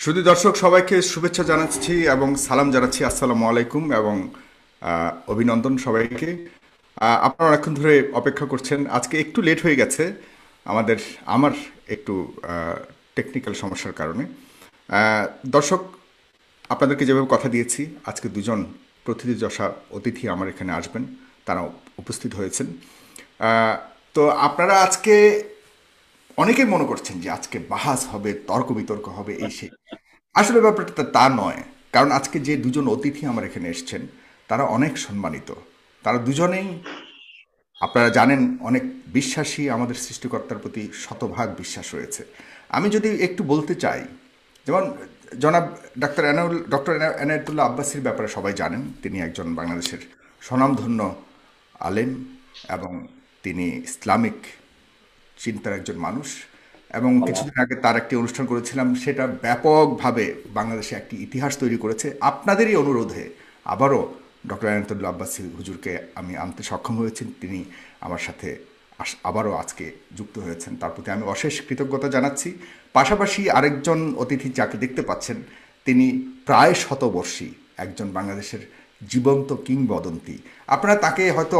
শুধু দর্শক সবাইকে শুভেচ্ছা জানাচ্ছি এবং সালাম জানাচ্ছি। আসসালামু আলাইকুম এবং অভিনন্দন সবাইকে। আপনারা অনেকক্ষণ ধরে অপেক্ষা করছেন। আজকে একটু লেট হয়ে গেছে আমার একটু টেকনিক্যাল সমস্যার কারণে। দর্শক, আপনাদেরকে যেভাবে কথা দিয়েছি, আজকে দুজন প্রথিতযশা অতিথি আমার এখানে আসবেন, তারা উপস্থিত হয়েছেন। আহ, তো আপনারা আজকে অনেকেই মনে করছেন যে আজকে বাহাস হবে, তর্ক বিতর্ক হবে, এই সেই। আসলে ব্যাপারটা তা নয়। কারণ আজকে যে দুজন অতিথি আমার এখানে এসেছেন, তারা অনেক সম্মানিত। তারা দুজনেই, আপনারা জানেন, অনেক বিশ্বাসী। আমাদের সৃষ্টিকর্তার প্রতি শতভাগ বিশ্বাস রয়েছে। আমি যদি একটু বলতে চাই, যেমন জনাব ডক্টর এনায়েতুল্লাহ আব্বাসীর ব্যাপারে সবাই জানেন। তিনি একজন বাংলাদেশের স্বনামধন্য আলেম এবং তিনি ইসলামিক চিন্তার একজন মানুষ। এবং কিছুদিন আগে তার একটি অনুষ্ঠান করেছিলাম, সেটা ব্যাপকভাবে বাংলাদেশে একটি ইতিহাস তৈরি করেছে। আপনাদেরই অনুরোধে আবারও ডক্টর আয়নাতুল্লাহ আব্বাসী হুজুরকে আমি আনতে সক্ষম হয়েছি। তিনি আমার সাথে আবারও আজকে যুক্ত হয়েছেন, তার প্রতি আমি অশেষ কৃতজ্ঞতা জানাচ্ছি। পাশাপাশি আরেকজন অতিথি যাকে দেখতে পাচ্ছেন, তিনি প্রায় শতবর্ষী একজন বাংলাদেশের জীবন্ত কিংবদন্তি। আপনারা তাকে হয়তো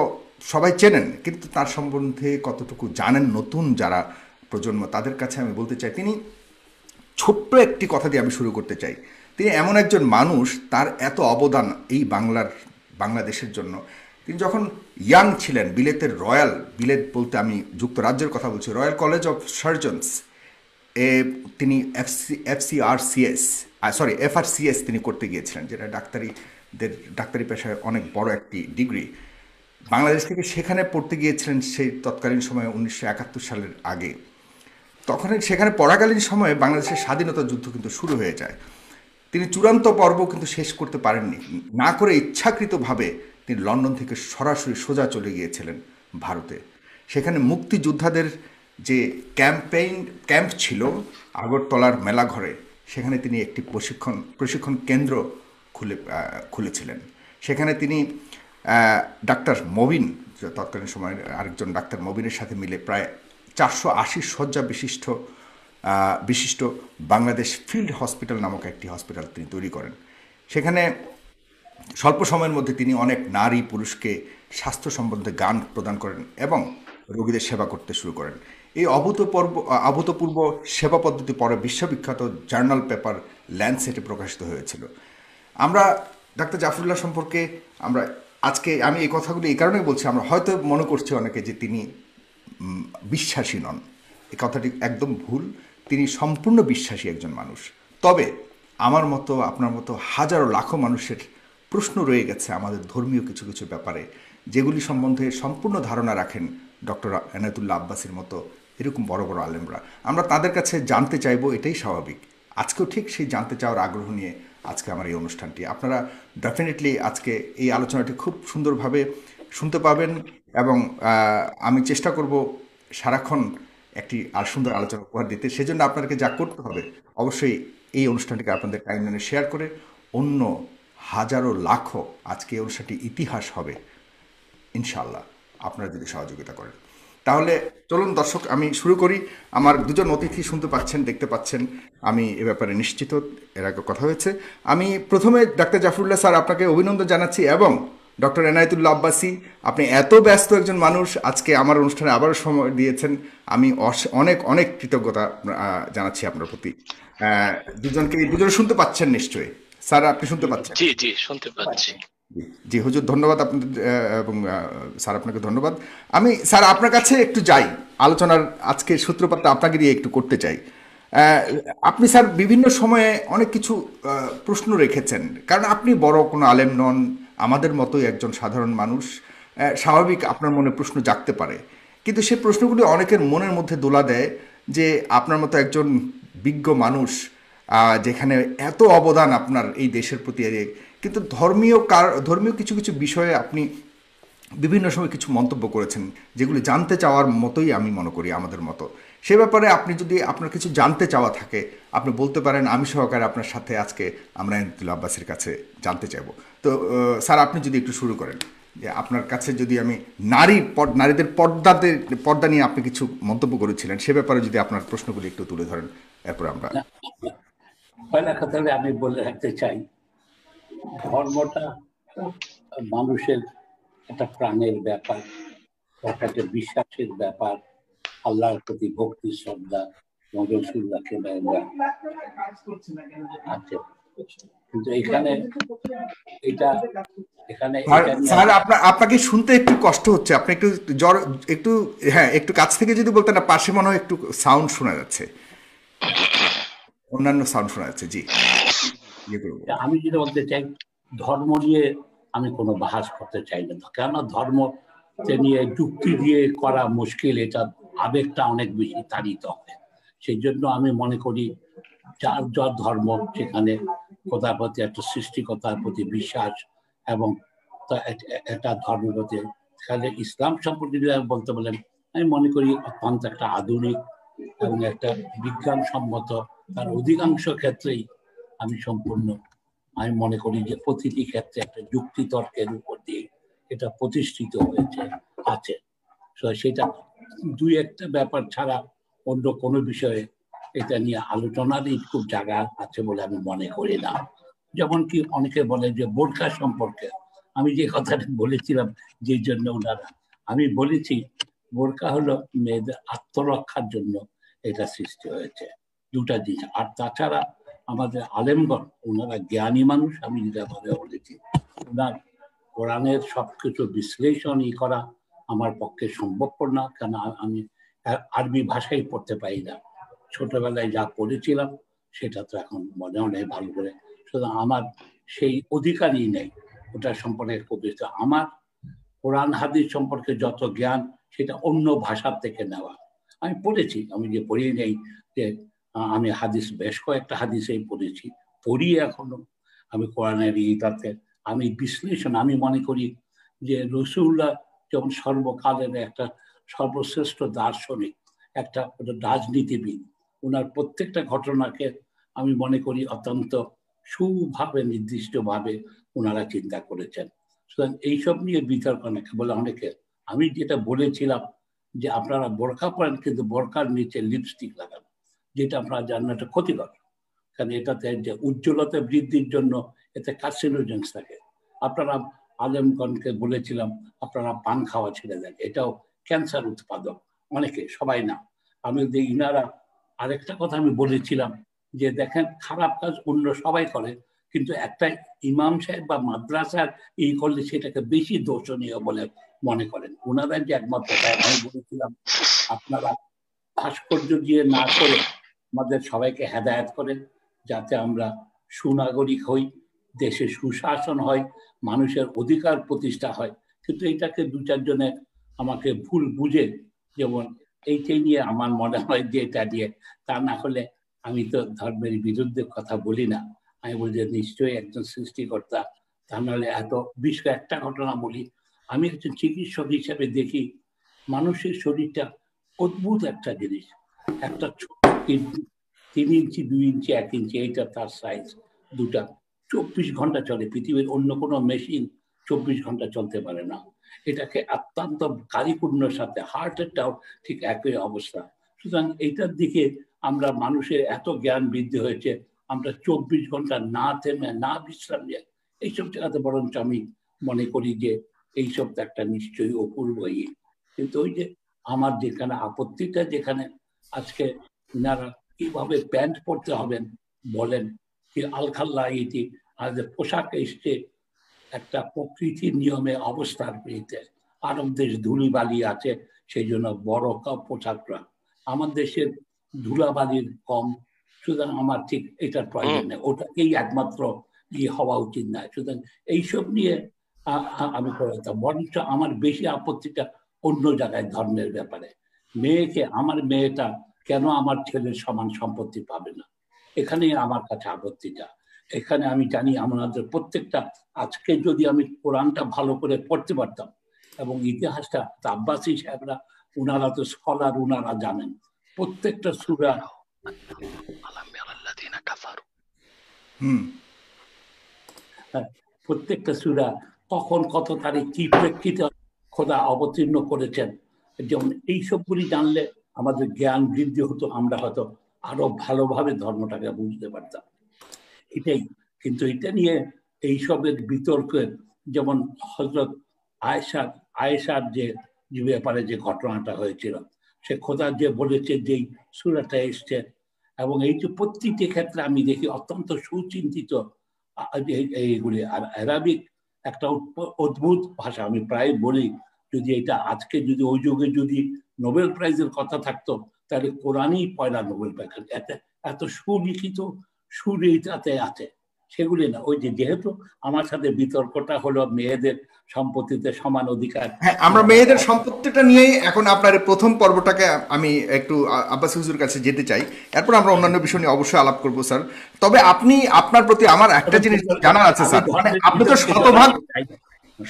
সবাই চেনেন, কিন্তু তার সম্বন্ধে কতটুকু জানেন নতুন যারা প্রজন্ম, তাদের কাছে আমি বলতে চাই, তিনি ছোট্ট একটি কথা দিয়ে আমি শুরু করতে চাই। তিনি এমন একজন মানুষ, তার এত অবদান এই বাংলাদেশের জন্য। তিনি যখন ইয়াং ছিলেন, বিলেত বলতে আমি যুক্তরাজ্যের কথা বলছি, রয়্যাল কলেজ অফ সার্জনস এ তিনি এফআরসিএস তিনি করতে গিয়েছিলেন, যেটা ডাক্তারি পেশায় অনেক বড় একটি ডিগ্রি। বাংলাদেশ থেকে সেখানে পড়তে গিয়েছিলেন সেই তৎকালীন সময়ে 1971 সালের আগে। তখন সেখানে পড়াকালীন সময়ে বাংলাদেশের স্বাধীনতা যুদ্ধ কিন্তু শুরু হয়ে যায়। তিনি চূড়ান্ত পর্ব কিন্তু শেষ করতে পারেননি, না করে ইচ্ছাকৃতভাবে তিনি লন্ডন থেকে সরাসরি সোজা চলে গিয়েছিলেন ভারতে। সেখানে মুক্তিযোদ্ধাদের যে ক্যাম্প ছিল আগরতলার মেলাঘরে, সেখানে তিনি একটি প্রশিক্ষণ কেন্দ্র খুলেছিলেন। সেখানে তিনি ডাক্তার মবিন, তৎকালীন সময়ের আরেকজন ডাক্তার মবিনের সাথে মিলে প্রায় 480 শয্যা বিশিষ্ট বাংলাদেশ ফিল্ড হসপিটাল নামক একটি হসপিটাল তিনি তৈরি করেন। সেখানে স্বল্প সময়ের মধ্যে তিনি অনেক নারী পুরুষকে স্বাস্থ্য সম্বন্ধে জ্ঞান প্রদান করেন এবং রোগীদের সেবা করতে শুরু করেন। এই অভূতপূর্ব সেবা পদ্ধতি পরে বিশ্ববিখ্যাত জার্নাল পেপার ল্যান্ডসেটে প্রকাশিত হয়েছিল। আমরা ডাক্তার জাফরুল্লাহ সম্পর্কে আমরা আজকে, আমি এই কথাগুলো এই কারণেই বলছি, আমরা হয়তো মনে করছি অনেকে যে তিনি বিশ্বাসী নন। এই কথাটি একদম ভুল। তিনি সম্পূর্ণ বিশ্বাসী একজন মানুষ। তবে আমার মতো, আপনার মতো হাজারো লাখো মানুষের প্রশ্ন রয়ে গেছে আমাদের ধর্মীয় কিছু কিছু ব্যাপারে, যেগুলি সম্বন্ধে সম্পূর্ণ ধারণা রাখেন ডক্টর এনায়েতুল্লাহ আব্বাসীর মতো এরকম বড় বড় আলেমরা। আমরা তাদের কাছে জানতে চাইবো, এটাই স্বাভাবিক। আজকেও ঠিক সেই জানতে চাওয়ার আগ্রহ নিয়ে আজকে আমার এই অনুষ্ঠানটি। আপনারা ডেফিনেটলি আজকে এই আলোচনাটি খুব সুন্দরভাবে শুনতে পাবেন এবং আমি চেষ্টা করব সারাক্ষণ একটি আর সুন্দর আলোচনা উপহার দিতে। সেজন্য আপনাদেরকে যা করতে হবে, অবশ্যই এই অনুষ্ঠানটিকে আপনাদের টাইমলাইনে শেয়ার করে অন্য হাজারো লাখো আজকে এই অনুষ্ঠানটি ইতিহাস হবে ইনশাল্লাহ, আপনারা যদি সহযোগিতা করেন। তাহলে চলুন দর্শক, আমি শুরু করি। আমার দুজন অতিথি শুনতে পাচ্ছেন, দেখতে পাচ্ছেন, আমি এ ব্যাপারে নিশ্চিত, এর আগে কথা হয়েছে। আমি প্রথমে ডাক্তার জাফরুল্লাহ স্যার, আপনাকে অভিনন্দন জানাচ্ছি। এবং ডক্টর এনায়েতুল্লাহ আব্বাসী, আপনি এত ব্যস্ত একজন মানুষ, আজকে আমার অনুষ্ঠানে আবারও সময় দিয়েছেন। আমি অনেক অনেক কৃতজ্ঞতা জানাচ্ছি আপনার প্রতি। দুজন শুনতে পাচ্ছেন নিশ্চয়ই। স্যার, আপনি শুনতে পাচ্ছেন? জি, জি, শুনতে পাচ্ছি। জি জি, হুজুর, ধন্যবাদ আপনাদের। এবং স্যার, আপনাকে ধন্যবাদ। আমি স্যার আপনার কাছে একটু যাই, আলোচনার আজকে সূত্রপাতটা আপনাকে দিয়ে একটু করতে চাই। আহ, আপনি স্যার বিভিন্ন সময়ে অনেক কিছু প্রশ্ন রেখেছেন, কারণ আপনি বড় কোনো আলেম নন, আমাদের মতোই একজন সাধারণ মানুষ। স্বাভাবিক আপনার মনে প্রশ্ন জাগতে পারে, কিন্তু সে প্রশ্নগুলি অনেকের মনের মধ্যে দোলা দেয় যে আপনার মতো একজন বিজ্ঞ মানুষ, যেখানে এত অবদান আপনার এই দেশের প্রতি, কিন্তু ধর্মীয় কিছু কিছু বিষয়ে আপনি বিভিন্ন সময় কিছু মন্তব্য করেছেন, যেগুলি জানতে চাওয়ার মতোই আমি মনে করি আমাদের মতো। সে ব্যাপারে আপনি যদি আপনার কিছু জানতে চাওয়া থাকে, আপনি বলতে পারেন। আমি সহকারে আপনার সাথে আজকে আমরা এনায়েতুল্লাহ আব্বাসীর কাছে জানতে চাইব। তো স্যার, আপনি যদি একটু শুরু করেন, যে আপনার কাছে যদি আমি নারীদের পর্দা নিয়ে আপনি কিছু মন্তব্য করেছিলেন, সে ব্যাপারে যদি আপনার প্রশ্নগুলি একটু তুলে ধরেন, এরপর আমরা। পয়লা কথা হলে আমি বলে রাখতে চাই, ধর্মটা মানুষের একটা প্রাণের ব্যাপার, একটা বিশ্বাসের ব্যাপার, আল্লাহর প্রতি ভক্তি শ্রদ্ধা এবং রসুল্লাহকে আছে। কিন্তু এখানে এটা এখানে এটা নিয়ে স্যার আপনাকে শুনতে একটু কষ্ট হচ্ছে, আপনি একটু জ্বর, একটু, হ্যাঁ একটু কাছ থেকে যদি বলতেন না, পাশে মনে হয় একটু সাউন্ড শোনা যাচ্ছে, অন্যান্য সাউন্ড শোনা যাচ্ছে। জি, আমি যেটা বলতে চাই, ধর্ম নিয়ে আমি কোনো বাহাস করতে চাই না, কেননা ধর্ম নিয়ে যুক্তি দিয়ে করা মুশকিল, এটা আবেগটা অনেক বেশি তাড়িত হবে। সেই জন্য আমি মনে করি যার যার ধর্ম, সেখানে খোদার প্রতি একটা সৃষ্টিকতার প্রতি বিশ্বাস এবং একটা ধর্মের প্রতি, তাহলে ইসলাম সম্পর্কে যদি বলতে বলেন, আমি মনে করি অত্যন্ত একটা আধুনিক এবং একটা বিজ্ঞানসম্মত, তার অধিকাংশ ক্ষেত্রেই আমি মনে করি যে প্রতিটি ক্ষেত্রে একটা যুক্তি তর্কের উপর দিয়ে এটা প্রতিষ্ঠিত হয়েছে আছে। সেটা দুই একটা ব্যাপার ছাড়া অন্য কোনো বিষয়ে এটা নিয়ে আলোচনারই খুব জায়গা আছে বলে আমি মনে করি না। যেমন কি অনেকে বলে যে বোরকা সম্পর্কে আমি যে কথাটা বলেছিলাম, যে জন্য ওনারা, আমি বলেছি বোরকা হলো মেয়েদের আত্মরক্ষার জন্য এটা সৃষ্টি হয়েছে, দুটা জিনিস। আর তাছাড়া আমাদের আলেমগণ, ওনারা জ্ঞানী মানুষ, আমি যেটা বলেছি, ওনার কোরআনের সবকিছু বিশ্লেষণই করা আমার পক্ষে সম্ভবপর না, কেন আমি আরবি ভাষাই পড়তে পারি না। ছোটবেলায় যা পড়েছিলাম সেটা তো এখন মনেও নেই ভালো করে, সুতরাং আমার সেই অধিকারই নেই ওটা সম্পর্কে কবিতা। আমার কোরআন হাদিস সম্পর্কে যত জ্ঞান সেটা অন্য ভাষার থেকে নেওয়া। আমি পড়েছি, আমি যে পড়ি নেই যে আমি হাদিস বেশ কয়েকটা হাদিসেই পড়েছি, পড়ি এখনো। আমি কোরআনের ইতাতে আমি বিশ্লেষণ, আমি মনে করি যে রসুল্লাহ যেমন সর্বকালের একটা সর্বশ্রেষ্ঠ দার্শনিক, একটা রাজনীতিবিদ, ওনার প্রত্যেকটা ঘটনাকে আমি মনে করি অত্যন্ত সুভাবে নির্দিষ্টভাবে ওনারা চিন্তা করেছেন। সুতরাং এইসব নিয়ে বিতর্ক অনেকে বলে, অনেকে, আমি যেটা বলেছিলাম যে আপনারা বোরকা পরেন কিন্তু বোরকার নিচে লিপস্টিক লাগান, যেটা আপনারা জানেন এটা ক্ষতিকর, কারণ এটাতে যে উজ্জ্বলতা বৃদ্ধির জন্য এতে কার্সিনোজেন্স থাকে। আপনারা আলেমগণকে বলেছিলাম আপনারা পান খাওয়া ছেড়ে দেন, এটাও ক্যান্সার উৎপাদক, অনেকে, সবাই না। আমি ইনারা আরেকটা কথা আমি বলেছিলাম যে দেখেন খারাপ কাজ অন্য সবাই করে, কিন্তু একটা ইমাম সাহেব বা মাদ্রাসার এই করলে সেটাকে বেশি দোষণীয় বলে মনে করেন ওনারা, যে একমাত্র। তাই আমি বলেছিলাম আপনারা ভাস্কর্য দিয়ে না করে আমাদের সবাইকে হেদায়েত করেন, যাতে আমরা সুনাগরিক হই, দেশে সুশাসন হয়, মানুষের অধিকার প্রতিষ্ঠা হয়। কিন্তু এটাকে দু চারজনে আমাকে ভুল বুঝে, যেমন এইটাই নিয়ে আমার মনে হয় যে এটা দিয়ে, তা না হলে আমি তো ধর্মের বিরুদ্ধে কথা বলি না। আমি বলি যে নিশ্চয়ই একজন সৃষ্টিকর্তা, তা নাহলে এত বিশ্ব। একটা ঘটনা বলি, আমি একজন চিকিৎসক হিসেবে দেখি মানুষের শরীরটা অদ্ভুত একটা জিনিস। একটা ছোট 3 ইঞ্চি 2 ইঞ্চি 1 ইঞ্চি, এইটা তার সাইজ, দুটা 24 ঘন্টা চলে। পৃথিবীর অন্য কোনো মেশিন 24 ঘন্টা চলতে পারে না। এটাকে অত্যন্ত কারিপূর্ণের সাথে, হার্টেরটাও ঠিক একই অবস্থা। সুতরাং এইটার দিকে আমরা, মানুষের এত জ্ঞান বৃদ্ধি হয়েছে, আমরা 24 ঘন্টা না থেমে না বিশ্রাম নিয়ে এইসব জায়গাতে, বরঞ্চ আমি মনে করি যে এইসব তো একটা নিশ্চয়ই অপূর্ব ইয়ে। কিন্তু ওই যে আমার যেখানে আপত্তিটা, যেখানে আজকে ইনারা কিভাবে প্যান্ট পরতে হবেন বলেন, কি আলখাল্লা এটি আমাদের পোশাক এসছে একটা প্রকৃতির নিয়মে অবস্থার পেয়েছে। আরব দেশ ধুলিবালি আছে, সেই জন্য বড় পোশাকরা, আমার দেশের ধুলাবালির কম, সুতরাং আমার ঠিক এটার প্রয়োজন নেই, ওটাকেই একমাত্র হওয়া উচিত নয়। সুতরাং এইসব নিয়ে আমি করতাম, বরঞ্চ আমার বেশি আপত্তিটা অন্য জায়গায়, ধর্মের ব্যাপারে। আমার মেয়েটা কেন আমার ছেলের সমান সম্পত্তি পাবে না, এখানেই আমার কাছে আপত্তিটা। এখানে আমি জানি আমাদের প্রত্যেকটা, আজকে যদি আমি কোরআনটা ভালো করে পড়তে পারতাম এবং ইতিহাসটা, আব্বাসী সাহেবরা, উনারা তো স্কলার, উনারা জানেন প্রত্যেকটা সূরা, প্রত্যেকটা সূরা কখন কত তারিখ কি প্রেক্ষিতে খোদা অবতীর্ণ করেছেন। যেমন এইসবগুলি জানলে আমাদের জ্ঞান বৃদ্ধি হতো, আমরা হয়তো আরো ভালোভাবে ধর্মটাকে বুঝতে পারতাম। এটাই। কিন্তু এটা নিয়ে এইসবের বিতর্কের, যেমন হযরত আয়েশার যে ব্যাপারে যে ঘটনাটা হয়েছিল, সে খোদা যে বলেছে যে সূরাটা এসছে, এবং এই যে প্রত্যেকটি ক্ষেত্রে আমি দেখি অত্যন্ত সুচিন্তিত এইগুলি। আর অ্যারাবিক একটা অদ্ভুত ভাষা। আমি প্রায় বলি, যদি এটা আজকে যদি ওই যুগে যদি নোবেল প্রাইজের কথা থাকতো, তাহলে কোরআনই পয়লা নোবেল প্রাইজ। এত সুলিখিত সুর এইটাতে আছে, সেগুলি না। ওই যে যেহেতু আমার সাথে বিতর্কটা হলো মেয়েদের সম্পত্তিতে সমান অধিকার। হ্যাঁ, আমরা মেয়েদের সম্পত্তিটা নিয়েই এখন আপনার প্রথম পর্বটাকে আমি একটু আব্বাস হুজুর কাছে যেতে চাই, এরপর আমরা অন্যান্য বিষয় নিয়ে অবশ্যই আলাপ করবো স্যার। তবে আপনার প্রতি আমার একটা জিনিস জানার আছে স্যার, মানে আপনি তো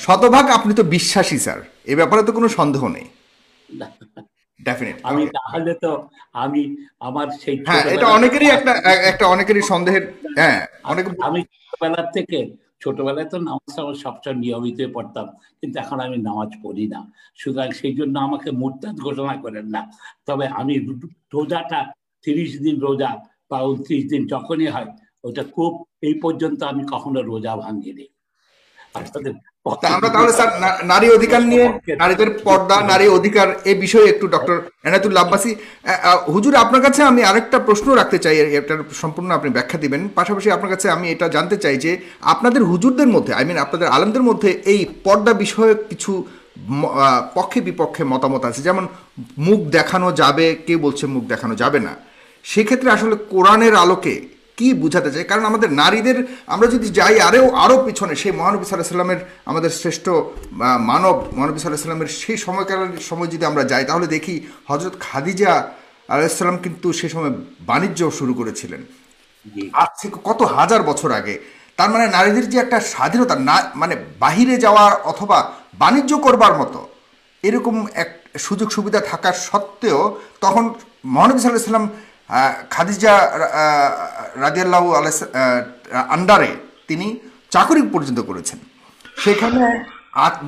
শতভাগ আপনি তো বিশ্বাসী স্যার, এ ব্যাপারে তো কোনো সন্দেহ নেই। ডেফিনেট। আমি তাহলে তো আমি আমার সেই হ্যাঁ, এটা অনেকেরই একটা অনেকেরই সন্দেহের। হ্যাঁ, অনেক। আমি ছোটবেলায় তো নামাজ সবসময় নিয়মিত পড়তাম, কিন্তু এখন আমি নামাজ পড়ি না। সুতরাং সেই জন্য আমাকে মুরতাদ ঘোষণা করেন না। তবে আমি রোজাটা 30 দিন রোজা বা 29 দিন যখনই হয়, ওটা খুব, এই পর্যন্ত আমি কখনো রোজা ভাঙিনি। আপনাদের আমরা তাহলে স্যার নারী অধিকার নিয়ে, নারীদের পর্দা, নারী অধিকার এই বিষয়ে একটু ডক্টর এনায়েতুল্লাহ আব্বাসী হুজুর আপনার কাছে আমি আরেকটা প্রশ্ন রাখতে চাই, এটার সম্পূর্ণ আপনি ব্যাখ্যা দিবেন। পাশাপাশি আপনার কাছে আমি এটা জানতে চাই যে আপনাদের হুজুরদের মধ্যে, আপনাদের আলেমদের মধ্যে এই পর্দা বিষয়ে কিছু পক্ষে বিপক্ষে মতামত আছে। যেমন মুখ দেখানো যাবে, কেউ বলছে মুখ দেখানো যাবে না। সেক্ষেত্রে আসলে কোরআনের আলোকে কি বুঝাতে চাই? কারণ আমাদের নারীদের, আমরা যদি যাই আরও পিছনে, সেই মহানবী সাল্লাল্লাহু আলাইহি সাল্লামের, আমাদের শ্রেষ্ঠ মহানবী সাল্লাল্লাহু আলাইহি সাল্লামের সেই সময়কালের সময় যদি আমরা যাই, তাহলে দেখি হযরত খাদিজা আলাইহিস সালাম কিন্তু সে সময় বাণিজ্য শুরু করেছিলেন, আজ থেকে কত হাজার বছর আগে। তার মানে নারীদের যে একটা স্বাধীনতা, না মানে বাহিরে যাওয়ার অথবা বাণিজ্য করবার মতো এরকম এক সুযোগ সুবিধা থাকার সত্ত্বেও, তখন মহানবী সাল্লাল্লাহু আলাইহি সাল্লাম খাদিজা রাদিয়াল্লাহু আনহা আন্ডারে তিনি চাকরি পর্যন্ত করেছেন। সেখানে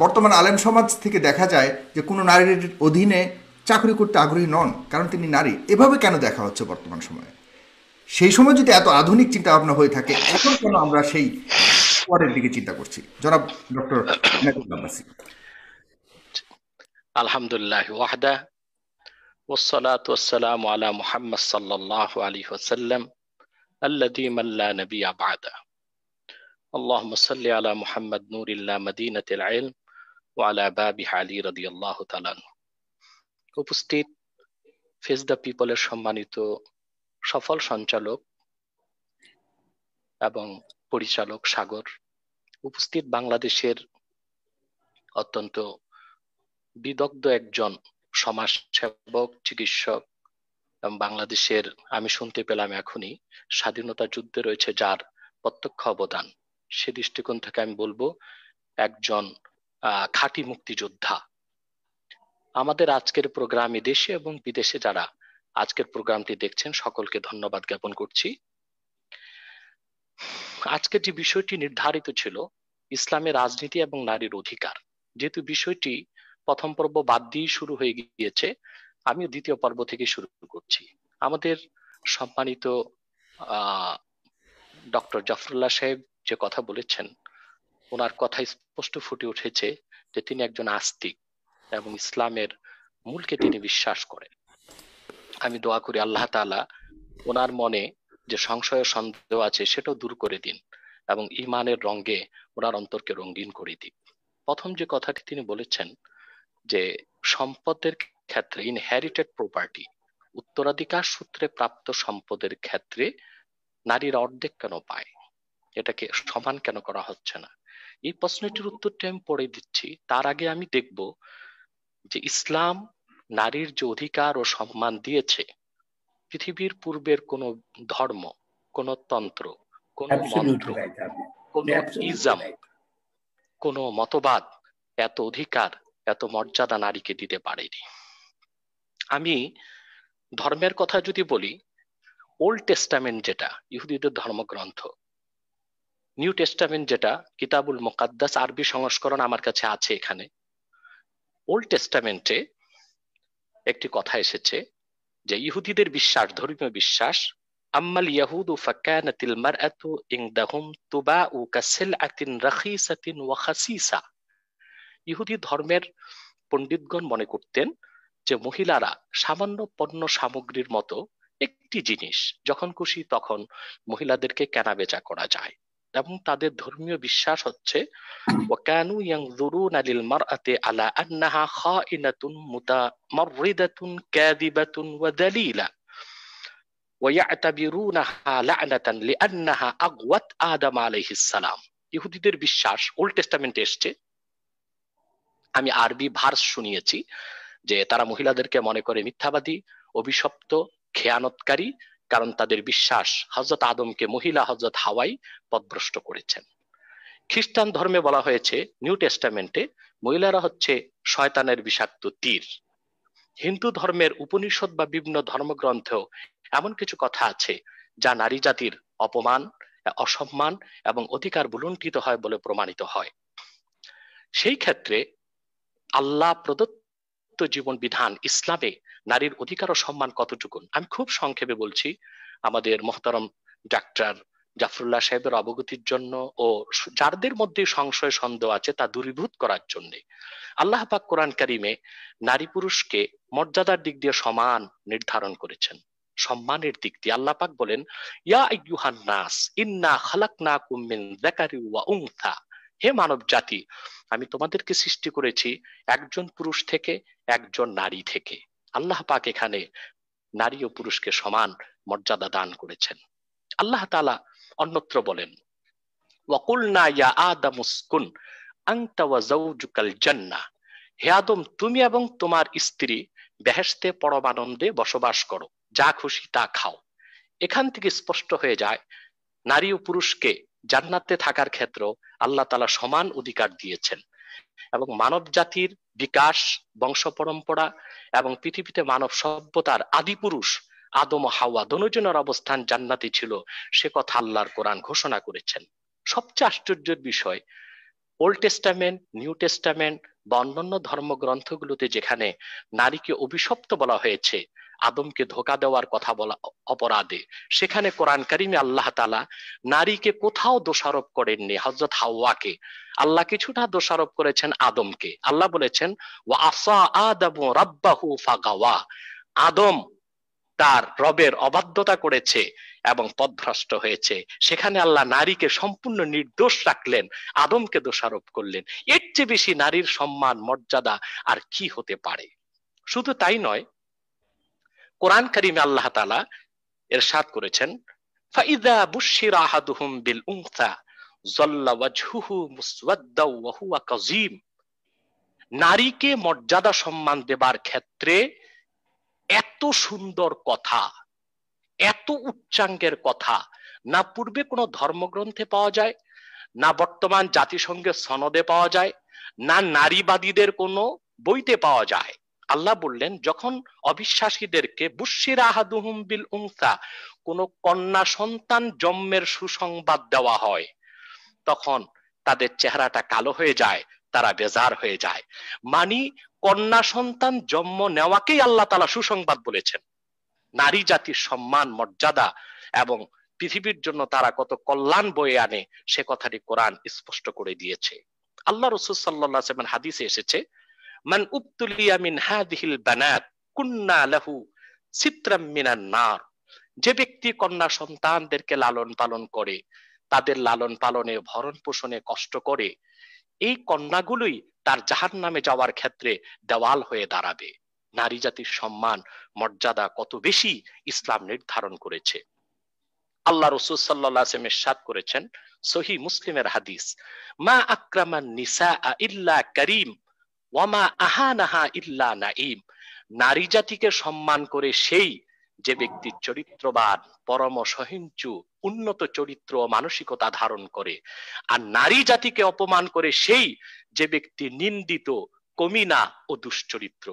বর্তমান আলেম সমাজ থেকে দেখা যায় যে কোনো নারীর অধীনে চাকরি করতে আগ্রহী নন, কারণ তিনি নারী। এভাবে কেন দেখা হচ্ছে বর্তমান সময়ে? সেই সময় যদি এত আধুনিক চিন্তা ভাবনা হয়ে থাকে, এখন কেন আমরা সেই পরের দিকে চিন্তা করছি? জনাব ডক্টর এনায়েতুল্লাহ আব্বাসী। আলহামদুলিল্লাহ ওয়াহদা والصلاة والسلام على محمد صلى الله عليه وسلم الذي من لا نبي بعده اللهم صل على محمد نور الله مدينة العلم وعلى بابه علي رضي الله تعالى عنه। উপস্থিত ফেস দ্য পিপলের সম্মানিত সফল সঞ্চালক এবং পরিচালক সাগর, উপস্থিত বাংলাদেশের অত্যন্ত বিদগ্ধ একজন সমাজসেবক, চিকিৎসক, এবং বাংলাদেশের, আমি শুনতে পেলাম এখনই, স্বাধীনতা যুদ্ধে রয়েছে যার প্রত্যক্ষ অবদান, সে দৃষ্টিকোণ থেকে আমি বলবো একজন খাঁটি মুক্তিযোদ্ধা। আমাদের আজকের প্রোগ্রামে দেশে এবং বিদেশে যারা আজকের প্রোগ্রামটি দেখছেন, সকলকে ধন্যবাদ জ্ঞাপন করছি। আজকের যে বিষয়টি নির্ধারিত ছিল, ইসলামের রাজনীতি এবং নারীর অধিকার, যেহেতু বিষয়টি প্রথম পর্ব বাদ দিয়ে শুরু হয়ে গিয়েছে, আমি দ্বিতীয় পর্ব থেকে শুরু করছি। আমাদের সম্মানিত ডক্টর জাফরুল্লাহ সাহেব যে কথা বলেছেন, ওনার কথায় স্পষ্ট ফুটে উঠেছে যে তিনি একজন আস্তিক এবং ইসলামের মূলকে তিনি বিশ্বাস করেন। আমি দোয়া করি আল্লাহ তাআলা ওনার মনে যে সংশয় সন্দেহ আছে সেটাও দূর করে দিন এবং ইমানের রঙে ওনার অন্তরকে রঙিন করে দিন। প্রথম যে কথাটি তিনি বলেছেন যে সম্পদের ক্ষেত্রে, ইনহেরিটেড প্রপার্টি, উত্তরাধিকার সূত্রে প্রাপ্ত সম্পদের ক্ষেত্রে নারীরা অর্ধেক কেন পায়, এটাকে সমান কেন করা হচ্ছে না? এই প্রশ্নটির উত্তরটি আমি পড়ে দিচ্ছি। তার আগে আমি দেখব যে ইসলাম নারীর যে অধিকার ও সম্মান দিয়েছে, পৃথিবীর পূর্বের কোন ধর্ম, কোন তন্ত্র, কোন মন্ত্র, কোন ইজম, কোন মতবাদ এত অধিকার, এত মর্যাদা নারীকে দিতে পারেনি। আমি ধর্মের কথা যদি বলি, ওল্ড টেস্টামেন্ট যেটা ইহুদিদের ধর্মগ্রন্থ, নিউ টেস্টামেন্ট যেটা কিতাবুল মুকাদ্দাস, আরবি সংস্করণ আমার কাছে আছে এখানে। ওল্ড টেস্টামেন্টে একটি কথা এসেছে যে ইহুদিদের বিশ্বাস, ধর্মীয় বিশ্বাস, আম্মাল ইয়াহুদু ফাকানাতিল মারআতু ইনদাহুম তুবাউ কাসিলআতিন রাখিসাতিন ওয়া খাসিসা। ইহুদি ধর্মের পণ্ডিতগণ মনে করতেন যে মহিলারা সামান্য পণ্য সামগ্রীর মতো একটি জিনিস, যখন খুশি তখন মহিলাদেরকে কেনাবেচা করা যায়। এবং তাদের ধর্মীয় বিশ্বাস হচ্ছে ওয়াকানু ইয়ানজুরুনা লিল মারআতি আলা আন্নাহা খাইনাতুন মুতামাররিদাতুন কাযিবাতুন ওয়া দালিলা ওয়া ইয়াতাবিরুনাহা লা'নাতান লিআন্নাহা আগওয়াত আদম আলাইহিস সালাম। ইহুদিদের বিশ্বাস ওল্ড টেস্টামেন্টে এসেছে, আমি আরবি ভার্স শুনিয়েছি, যে তারা মহিলাদেরকে মনে করে মিথ্যাবাদী, অভিশপ্ত, খেয়ানতকারী, কারণ তাদের বিশ্বাস হযরত আদমকে মহিলা হযরত হাওয়াই পথভ্রষ্ট করেছেন। খ্রিস্টান ধর্মে বলা হয়েছে নিউ টেস্টামেন্টে মহিলারা হচ্ছে শয়তানের বিষাক্ত তীর। হিন্দু ধর্মের উপনিষদ বা বিভিন্ন ধর্মগ্রন্থেও এমন কিছু কথা আছে যা নারী জাতির অপমান, অসম্মান এবং অধিকার ভুলুণ্ঠিত হয় বলে প্রমাণিত হয়। সেই ক্ষেত্রে আল্লাহ প্রদত্ত জীবন বিধান ইসলামে নারীর অধিকার ও সম্মান কতটুকু, আমি খুব সংক্ষেপে বলছি আমাদের মহতারম ডাক্তার জাফরুল্লাহ সাহেবের অবগতির জন্য ও যাদের মধ্যে সংশয় সন্দেহ আছে তা দূরীভূত করার জন্য। আল্লাহ পাক কোরআন কারিমে নারী পুরুষকে মর্যাদার দিক দিয়ে সমান নির্ধারণ করেছেন। সম্মানের দিক দিয়ে আল্লাহ পাক বলেন, ইয়া আইয়ুহান নাস ইন্না খালাকনাকুম মিন যাকারি ওয়া উনসা, হে মানব জাতি, আমি তোমাদেরকে সৃষ্টি করেছি একজন পুরুষ থেকে একজন নারী থেকে। আল্লাহ পাক এখানে নারী ও পুরুষকে সমান মর্যাদা দান করেছেন। আল্লাহ তাআলা অন্যত্র বলেন, ওয়াকুলনা ইয়া আদাম উসকুন আনতা ওয়া যাওজুকাল জান্নাহ, হে আদম তুমি এবং তোমার স্ত্রী বেহেশতে পরমানন্দে বসবাস করো, যা খুশি তা খাও। এখান থেকে স্পষ্ট হয়ে যায় নারী ও পুরুষকে জান্নাতে থাকার ক্ষেত্রে আল্লাহ তাআলা সমান অধিকার দিয়েছেন এবং মানব জাতির বিকাশ, বংশ পরম্পরা এবং পৃথিবীতে মানব সভ্যতার আদি পুরুষ আদম ও হাওয়া দুজনের অবস্থান জান্নাতে ছিল, সে কথা আল্লাহর কোরআন ঘোষণা করেছেন। সবচেয়ে আশ্চর্যের বিষয়, ওল্ড টেস্টামেন্ট, নিউ টেস্টামেন্ট বা অন্যান্য ধর্মগ্রন্থগুলোতে যেখানে নারীকে অভিশপ্ত বলা হয়েছে আদমকে ধোঁকা দেওয়ার কথা বলা অপরাধে, সেখানে কোরআন কারিমে আল্লাহ তাআলা নারীকে কোথাও দোষারোপ করেননি, হযরত হাওয়াকে আল্লাহ কিছুটা দোষারোপ করেছেন আদমকে। আল্লাহ বলেছেন ওয়া আসা আদামু রাব্বাহু ফাগাওয়া, আদম তার রবের অবাধ্যতা করেছে এবং পথভ্রষ্ট হয়েছে। সেখানে আল্লাহ নারীকে সম্পূর্ণ নির্দোষ রাখলেন, আদমকে দোষারোপ করলেন। এর চেয়ে বেশি নারীর সম্মান মর্যাদা আর কি হতে পারে? শুধু তাই নয়, কোরআন কারিমে আল্লাহ তাআলা ইরশাদ করেছেন, ফাইযা বুশিরা আহাদুহুম বিল উনসা যাল্লা ওয়াজহুহু মুসওয়াদ্দা ওয়া হুয়া কাযীম। নারীকে মর্যাদা সম্মান দেবার ক্ষেত্রে এত সুন্দর কথা, এত উচ্চাঙ্গের কথা না পূর্বে কোনো ধর্মগ্রন্থে পাওয়া যায়, না বর্তমান জাতিসংঘের সনদে পাওয়া যায়, না নারীবাদীদের কোনো বইতে পাওয়া যায়। আল্লাহ বললেন যখন অবিশ্বাসীদেরকে বুশিরা আহাদুহুম বিল উনসা, কোন কন্যা সন্তান জন্মের সুসংবাদ দেওয়া হয়, তখন তাদের চেহারাটা কালো হয়ে যায়, তারা বেজার হয়ে যায়। মানে কন্যা সন্তান জন্ম নেওয়াকেই আল্লাহ তাআলা সুসংবাদ বলেছেন। নারী জাতির সম্মান, মর্যাদা এবং পৃথিবীর জন্য তারা কত কল্যাণ বয়ে আনে সে কথাটি কোরআন স্পষ্ট করে দিয়েছে। আল্লাহ রাসূল সাল্লাল্লাহু আলাইহি ওয়াসাল্লাম হাদিসে এসেছে, মান উবতুলিয়া মিন হাযিহিল বানাত কুন্না লাহু সিতরাম মিনান নার, যে ব্যক্তি কন্যা সন্তানদেরকে লালন পালন করে, তাদের লালন পালনে, ভরণ পোষণে কষ্ট করে, এই কন্যাগুলোই তার জাহান্নামে যাওয়ার ক্ষেত্রে দেওয়াল হয়ে দাঁড়াবে। নারী জাতির সম্মান মর্যাদা কত বেশি ইসলাম নির্ধারণ করেছে। আল্লাহ রাসূল সাল্লাল্লাহু আলাইহি ওয়াসাল্লাম ইরশাদ করেছেন, সহিহ মুসলিমের হাদিস, মা আকরামান নিসা ইল্লা কারীম ওয়া মা আহানাহা ইল্লা নাঈম। নারী জাতিকে সম্মান করে সেই যে ব্যক্তি চরিত্রবান, পরম সহিষ্ণু, উন্নত চরিত্র ও মানসিকতা ধারণ করে, আর নারী জাতিকে অপমান করে সেই যে ব্যক্তি নিন্দিত, কমিনা ও দুশ্চরিত্র।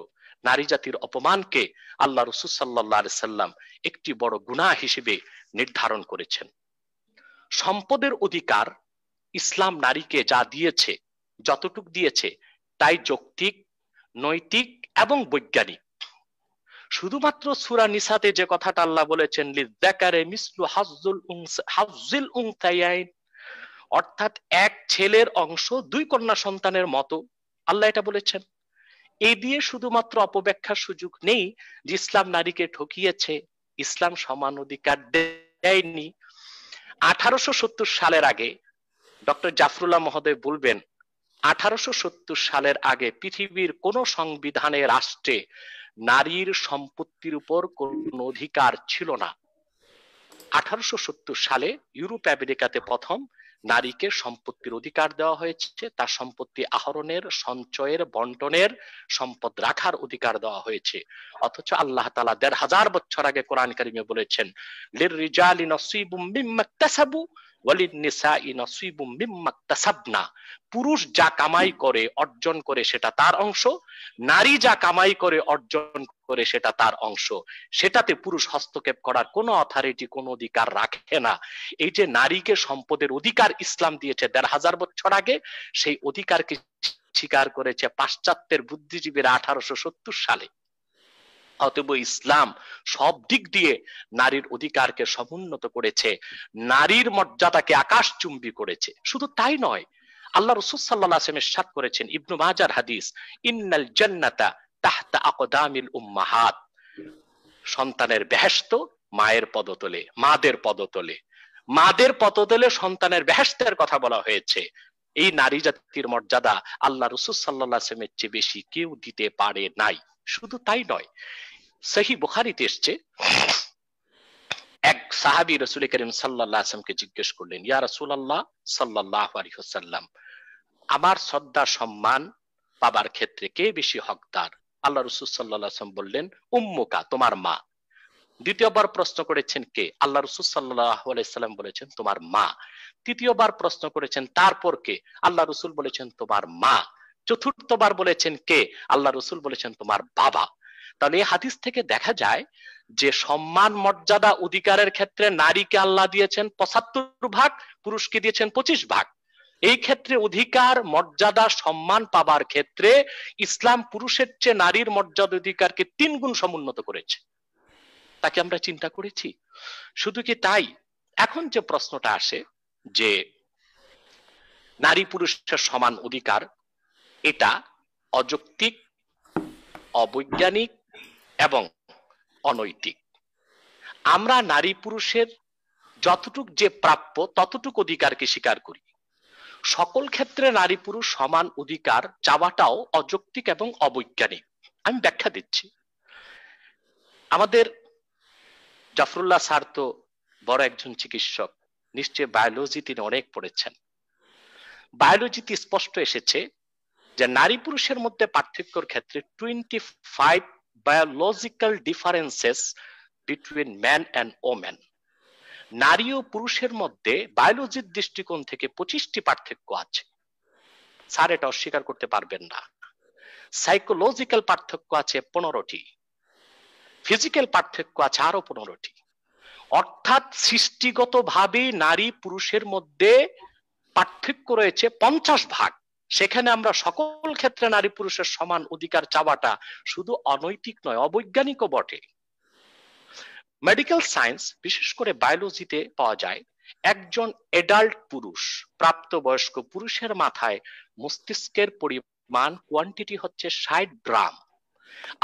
নারী জাতির অপমানকে আল্লাহ রাসূল সাল্লাল্লাহু আলাইহি সাল্লাম একটি বড় গুনাহ হিসেবে নির্ধারণ করেছেন। সম্পদের অধিকার ইসলাম নারীকে যা দিয়েছে, যতটুক দিয়েছে, তাই যৌক্তিক, নৈতিক এবং বৈজ্ঞানিক। শুধুমাত্র সূরা নিসাতে যে কথাটা আল্লাহ বলেছেন লিযাকারে মিসলু হাজ্জিল উনসায়াইন, অর্থাৎ এক ছেলের অংশ দুই কন্যা সন্তানের মতো, আল্লাহ এটা বলেছেন। এই দিয়ে শুধুমাত্র অপব্যাখ্যার সুযোগ নেই যে ইসলাম নারীকে ঠকিয়েছে, ইসলাম সমান অধিকার দেয়নি। 1870 সালের আগে ডক্টর জাফরুল্লাহ মহোদয় বলবেন 1870 সালের আগে পৃথিবীর কোন সংবিধানে রাষ্ট্রে নারীর সম্পত্তির উপর কোনো অধিকার ছিল না। 1870 সালে ইউরোপ আমেরিকাতে প্রথম নারীকে সম্পত্তির অধিকার দেওয়া হয়েছে, তার সম্পত্তি আহরণের, সঞ্চয়ের, বন্টনের, সম্পদ রাখার অধিকার দেওয়া হয়েছে। অথচ আল্লাহ তাআলা ১৫০০ বছর আগে কোরআন কারিমে বলেছেন লিররিজালি নসীবুম মিম্মা ইকতাসাবু ওয়ালিন-নিসাই নসীবুম মিম্মা ইকতাসাবনা, পুরুষ যা কামাই করে অর্জন করে সেটা তার অংশ, নারী যা কামাই করে অর্জন করে সেটা তার অংশ, সেটাতে পুরুষ হস্তক্ষেপ করার কোনো অথরিটি, কোনো অধিকার রাখে না। এই যে নারীকে সম্পদের অধিকার ইসলাম দিয়েছে ১৫০০ বছর আগে, সেই অধিকারকে স্বীকার করেছে পাশ্চাত্যের বুদ্ধিজীবীরা 1870 সালে। অতএব ইসলাম সব দিক দিয়ে নারীর অধিকারকে সমুন্নত করেছে, নারীর মর্যাদাকে আকাশচুম্বী করেছে। শুধু তাই নয়, আল্লাহ রাসূল সাল্লাল্লাহু আলাইহি ওয়াসাল্লাম ইরশাদ করেছেন, ইবনু মাজার হাদিস, ইন্নাল জান্নাতা তাহতা আকদামিল উম্মাহাত, সন্তানের বেহেশত মায়ের পদতলে, মাদের পদতলে, মাদের পদতলে সন্তানের বেহেশতের কথা বলা হয়েছে। এই নারী জাতির মর্যাদা আল্লাহ রাসূল সাল্লাল্লাহু আলাইহি ওয়াসাল্লামের চেয়ে বেশি কেউ দিতে পারে নাই। শুধু তাই নয়, সহিহ বুখারীতে এসেছে, এক সাহাবী রাসূল করিম সাল্লাল্লাহু আলাইহি ওয়াসাল্লামকে জিজ্ঞেস করলেন, ইয়া রাসূলুল্লাহ সাল্লাল্লাহু আলাইহি ওয়াসাল্লাম, আমার শ্রদ্ধা সম্মান পাবার ক্ষেত্রে কে বেশি হকদার? আল্লাহ রাসূল সাল্লাল্লাহু আলাইহি ওয়াসাল্লাম বললেন, উম্মুকা, তোমার মা। দ্বিতীয়বার প্রশ্ন করেছেন কে? আল্লাহ রাসূল সাল্লাল্লাহু আলাইহি ওয়াসাল্লাম বলেছেন, তোমার মা। তৃতীয়বার প্রশ্ন করেছেন, তারপর কে? আল্লাহ রাসূল বলেছেন, তোমার মা। চতুর্থবার বলেছেন কে? আল্লাহ রাসূল বলেছেন, তোমার বাবা। তাহলে এই হাদিস থেকে দেখা যায় যে সম্মান, মর্যাদা, অধিকারের ক্ষেত্রে নারীকে আল্লাহ দিয়েছেন ৭৫ ভাগ, পুরুষকে দিয়েছেন ২৫ ভাগ। এই ক্ষেত্রে অধিকার, মর্যাদা, সম্মান পাবার ক্ষেত্রে ইসলাম পুরুষের চেয়ে নারীর মর্যাদা, অধিকারকে ৩ গুণ সমুন্নত করেছে। তাকে আমরা চিন্তা করেছি? শুধু কি তাই, এখন যে প্রশ্নটা আসে যে নারী পুরুষের সমান অধিকার, এটা অযৌক্তিক, অবৈজ্ঞানিক এবং অনৈতিক। আমরা নারী পুরুষের যতটুক যে প্রাপ্য ততটুক অধিকারকে স্বীকার করি। সকল ক্ষেত্রে নারী পুরুষ সমান অধিকার চাওয়াটাও অযৌক্তিক এবং অবৈজ্ঞানিক। আমি ব্যাখ্যা দিচ্ছি। আমাদের জাফরুল্লাহ স্যার তো বড় একজন চিকিৎসক, নিশ্চয় বায়োলজি তিনি অনেক পড়েছেন। বায়োলজিতে স্পষ্ট এসেছে যে নারী পুরুষের মধ্যে পার্থক্যের ক্ষেত্রে 25 biological differences between man and woman. নারী ও পুরুষের মধ্যে বায়োলজির দৃষ্টিকোণ থেকে 25টি পার্থক্য আছে। স্যার এটা অস্বীকার করতে পারবেন না। সাইকোলজিক্যাল পার্থক্য আছে 15টি, ফিজিক্যাল পার্থক্য আছে আরো 15টি। অর্থাৎ সৃষ্টিগতভাবে নারী পুরুষের মধ্যে পার্থক্য রয়েছে 50 ভাগ। সেখানে আমরা সকল ক্ষেত্রে নারী পুরুষের সমান অধিকার চাওয়াটা শুধু অনৈতিক নয়, অবৈজ্ঞানিকও বটে। মেডিকেল সায়েন্স, বিশেষ করে বায়োলজিতে পাওয়া যায়, একজন এডাল্ট পুরুষ, প্রাপ্তবয়স্ক পুরুষের মাথায় মস্তিষ্কের পরিমাণ, কোয়ান্টিটি হচ্ছে 60 গ্রাম,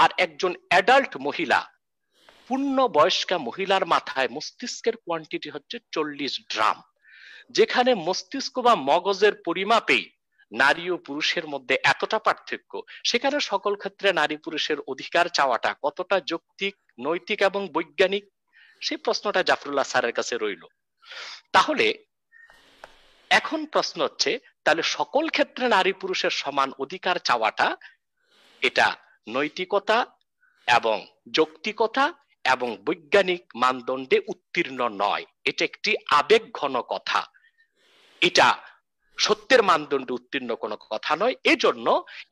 আর একজন এডাল্ট মহিলা, পূর্ণ বয়স্কা মহিলার মাথায় মস্তিষ্কের কোয়ান্টিটি হচ্ছে 40 গ্রাম। যেখানে মস্তিষ্ক বা মগজের পরিমাপেই নারী ও পুরুষের মধ্যে এতটা পার্থক্য, সেখানে সকল ক্ষেত্রে নারী পুরুষের অধিকার চাওয়াটা কতটা যৌক্তিক, নৈতিক এবং বৈজ্ঞানিক, সেই প্রশ্নটা জাফরুল্লাহ স্যারের কাছে রইল। তাহলে এখন প্রশ্ন হচ্ছে, তাহলে সকল ক্ষেত্রে নারী পুরুষের সমান অধিকার চাওয়াটা এটা নৈতিকতা এবং যৌক্তিকতা এবং বৈজ্ঞানিক মানদণ্ডে উত্তীর্ণ নয়, এটা একটি আবেগ ঘন কথা, এটা সত্যের মানদণ্ডে উত্তীর্ণ কোনো কথা নয়। এজন্য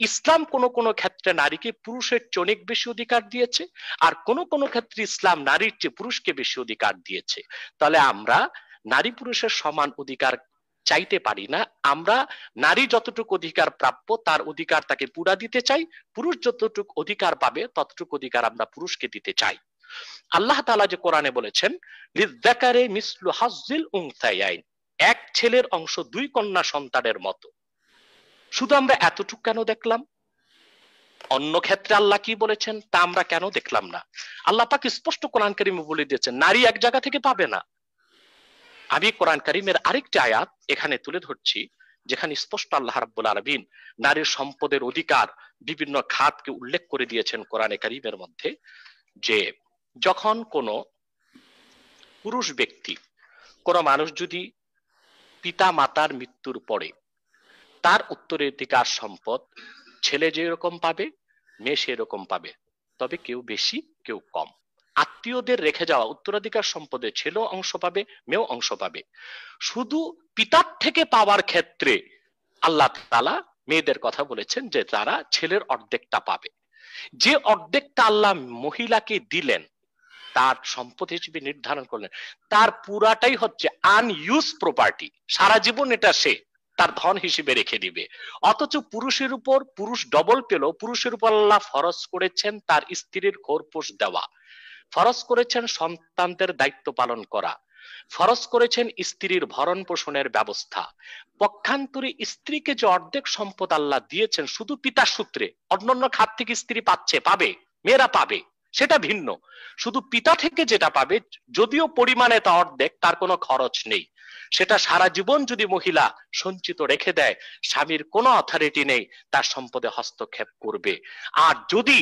ইসলাম কোন কোন ক্ষেত্রে নারীকে পুরুষের চেয়ে অনেক বেশি অধিকার দিয়েছে, আর কোন কোন ক্ষেত্রে ইসলাম নারীর চেয়ে পুরুষকে বেশি অধিকার দিয়েছে। তাহলে আমরা নারী পুরুষের সমান অধিকার চাইতে পারি না। আমরা নারী যতটুকু অধিকার প্রাপ্য তার অধিকার তাকে পুরা দিতে চাই, পুরুষ যতটুকু অধিকার পাবে ততটুকু অধিকার আমরা পুরুষকে দিতে চাই। আল্লাহ তাআলা যে কোরআনে বলেছেন লিযযাকারি মিসলু হাজ্জিল উনসায়াইন, এক ছেলের অংশ দুই কন্যা সন্তানের মতো। শুধু আমরা এতটুকু কেন দেখলাম? অন্য ক্ষেত্রে আল্লাহ কি বলেছেন তা আমরা কেন দেখলাম না? আল্লাহ পাক স্পষ্ট কোরআন কারীমে বলে দিয়েছেন নারী এক জায়গা থেকে পাবে না। আমি কোরআন কারীমের আরেকটি আয়াত এখানে তুলে ধরছি, যেখানে স্পষ্ট আল্লাহ রাব্বুল আলামিন নারীর সম্পদের অধিকার বিভিন্ন খাতকে উল্লেখ করে দিয়েছেন কোরআনে কারীমের মধ্যে, যে যখন কোনো পুরুষ ব্যক্তি, কোনো মানুষ যদি পিতা মাতার মৃত্যুর পরে তার উত্তরাধিকার সম্পদ ছেলে যেরকম পাবে মেয়ে সেরকম পাবে, তবে কেউ বেশি কেউ কম। আত্মীয়দের রেখে যাওয়া উত্তরাধিকার সম্পদে ছেলেও অংশ পাবে মেয়েও অংশ পাবে। শুধু পিতার থেকে পাওয়ার ক্ষেত্রে আল্লাহ তাআলা মেয়েদের কথা বলেছেন যে তারা ছেলের অর্ধেকটা পাবে। যে অর্ধেকটা আল্লাহ মহিলাকে দিলেন তার সম্পদ হিসেবে নির্ধারণ করলেন, তার পুরাটাই হচ্ছে আনইউজ প্রপার্টি, সারা জীবন এটা সে তার ধন হিসেবে রেখে দিবে। অথচ পুরুষের উপর পুরুষ ডবল পেল, পুরুষের উপর আল্লাহ ফরজ করেছেন তার স্ত্রীর খোরপোশ দেওয়া, ফরজ করেছেন সন্তানদের দায়িত্ব পালন করা, ফরজ করেছেন স্ত্রীর ভরণ পোষণের ব্যবস্থা। পক্ষান্তরে স্ত্রীকে যে অর্ধেক সম্পদ আল্লাহ দিয়েছেন শুধু পিতার সূত্রে, অন্যান্য খাত থেকে স্ত্রী পাবে, মেয়েরা পাবে, সেটা ভিন্ন। শুধু পিতা থেকে যেটা পাবে, যদিও পরিমাণে তা অর্ধেক, তার কোনো খরচ নেই, সেটা সারা জীবন যদি মহিলা সঞ্চিত রেখে দেয় স্বামীর কোনো অথরিটি নেই তার সম্পদে হস্তক্ষেপ করবে। আর যদি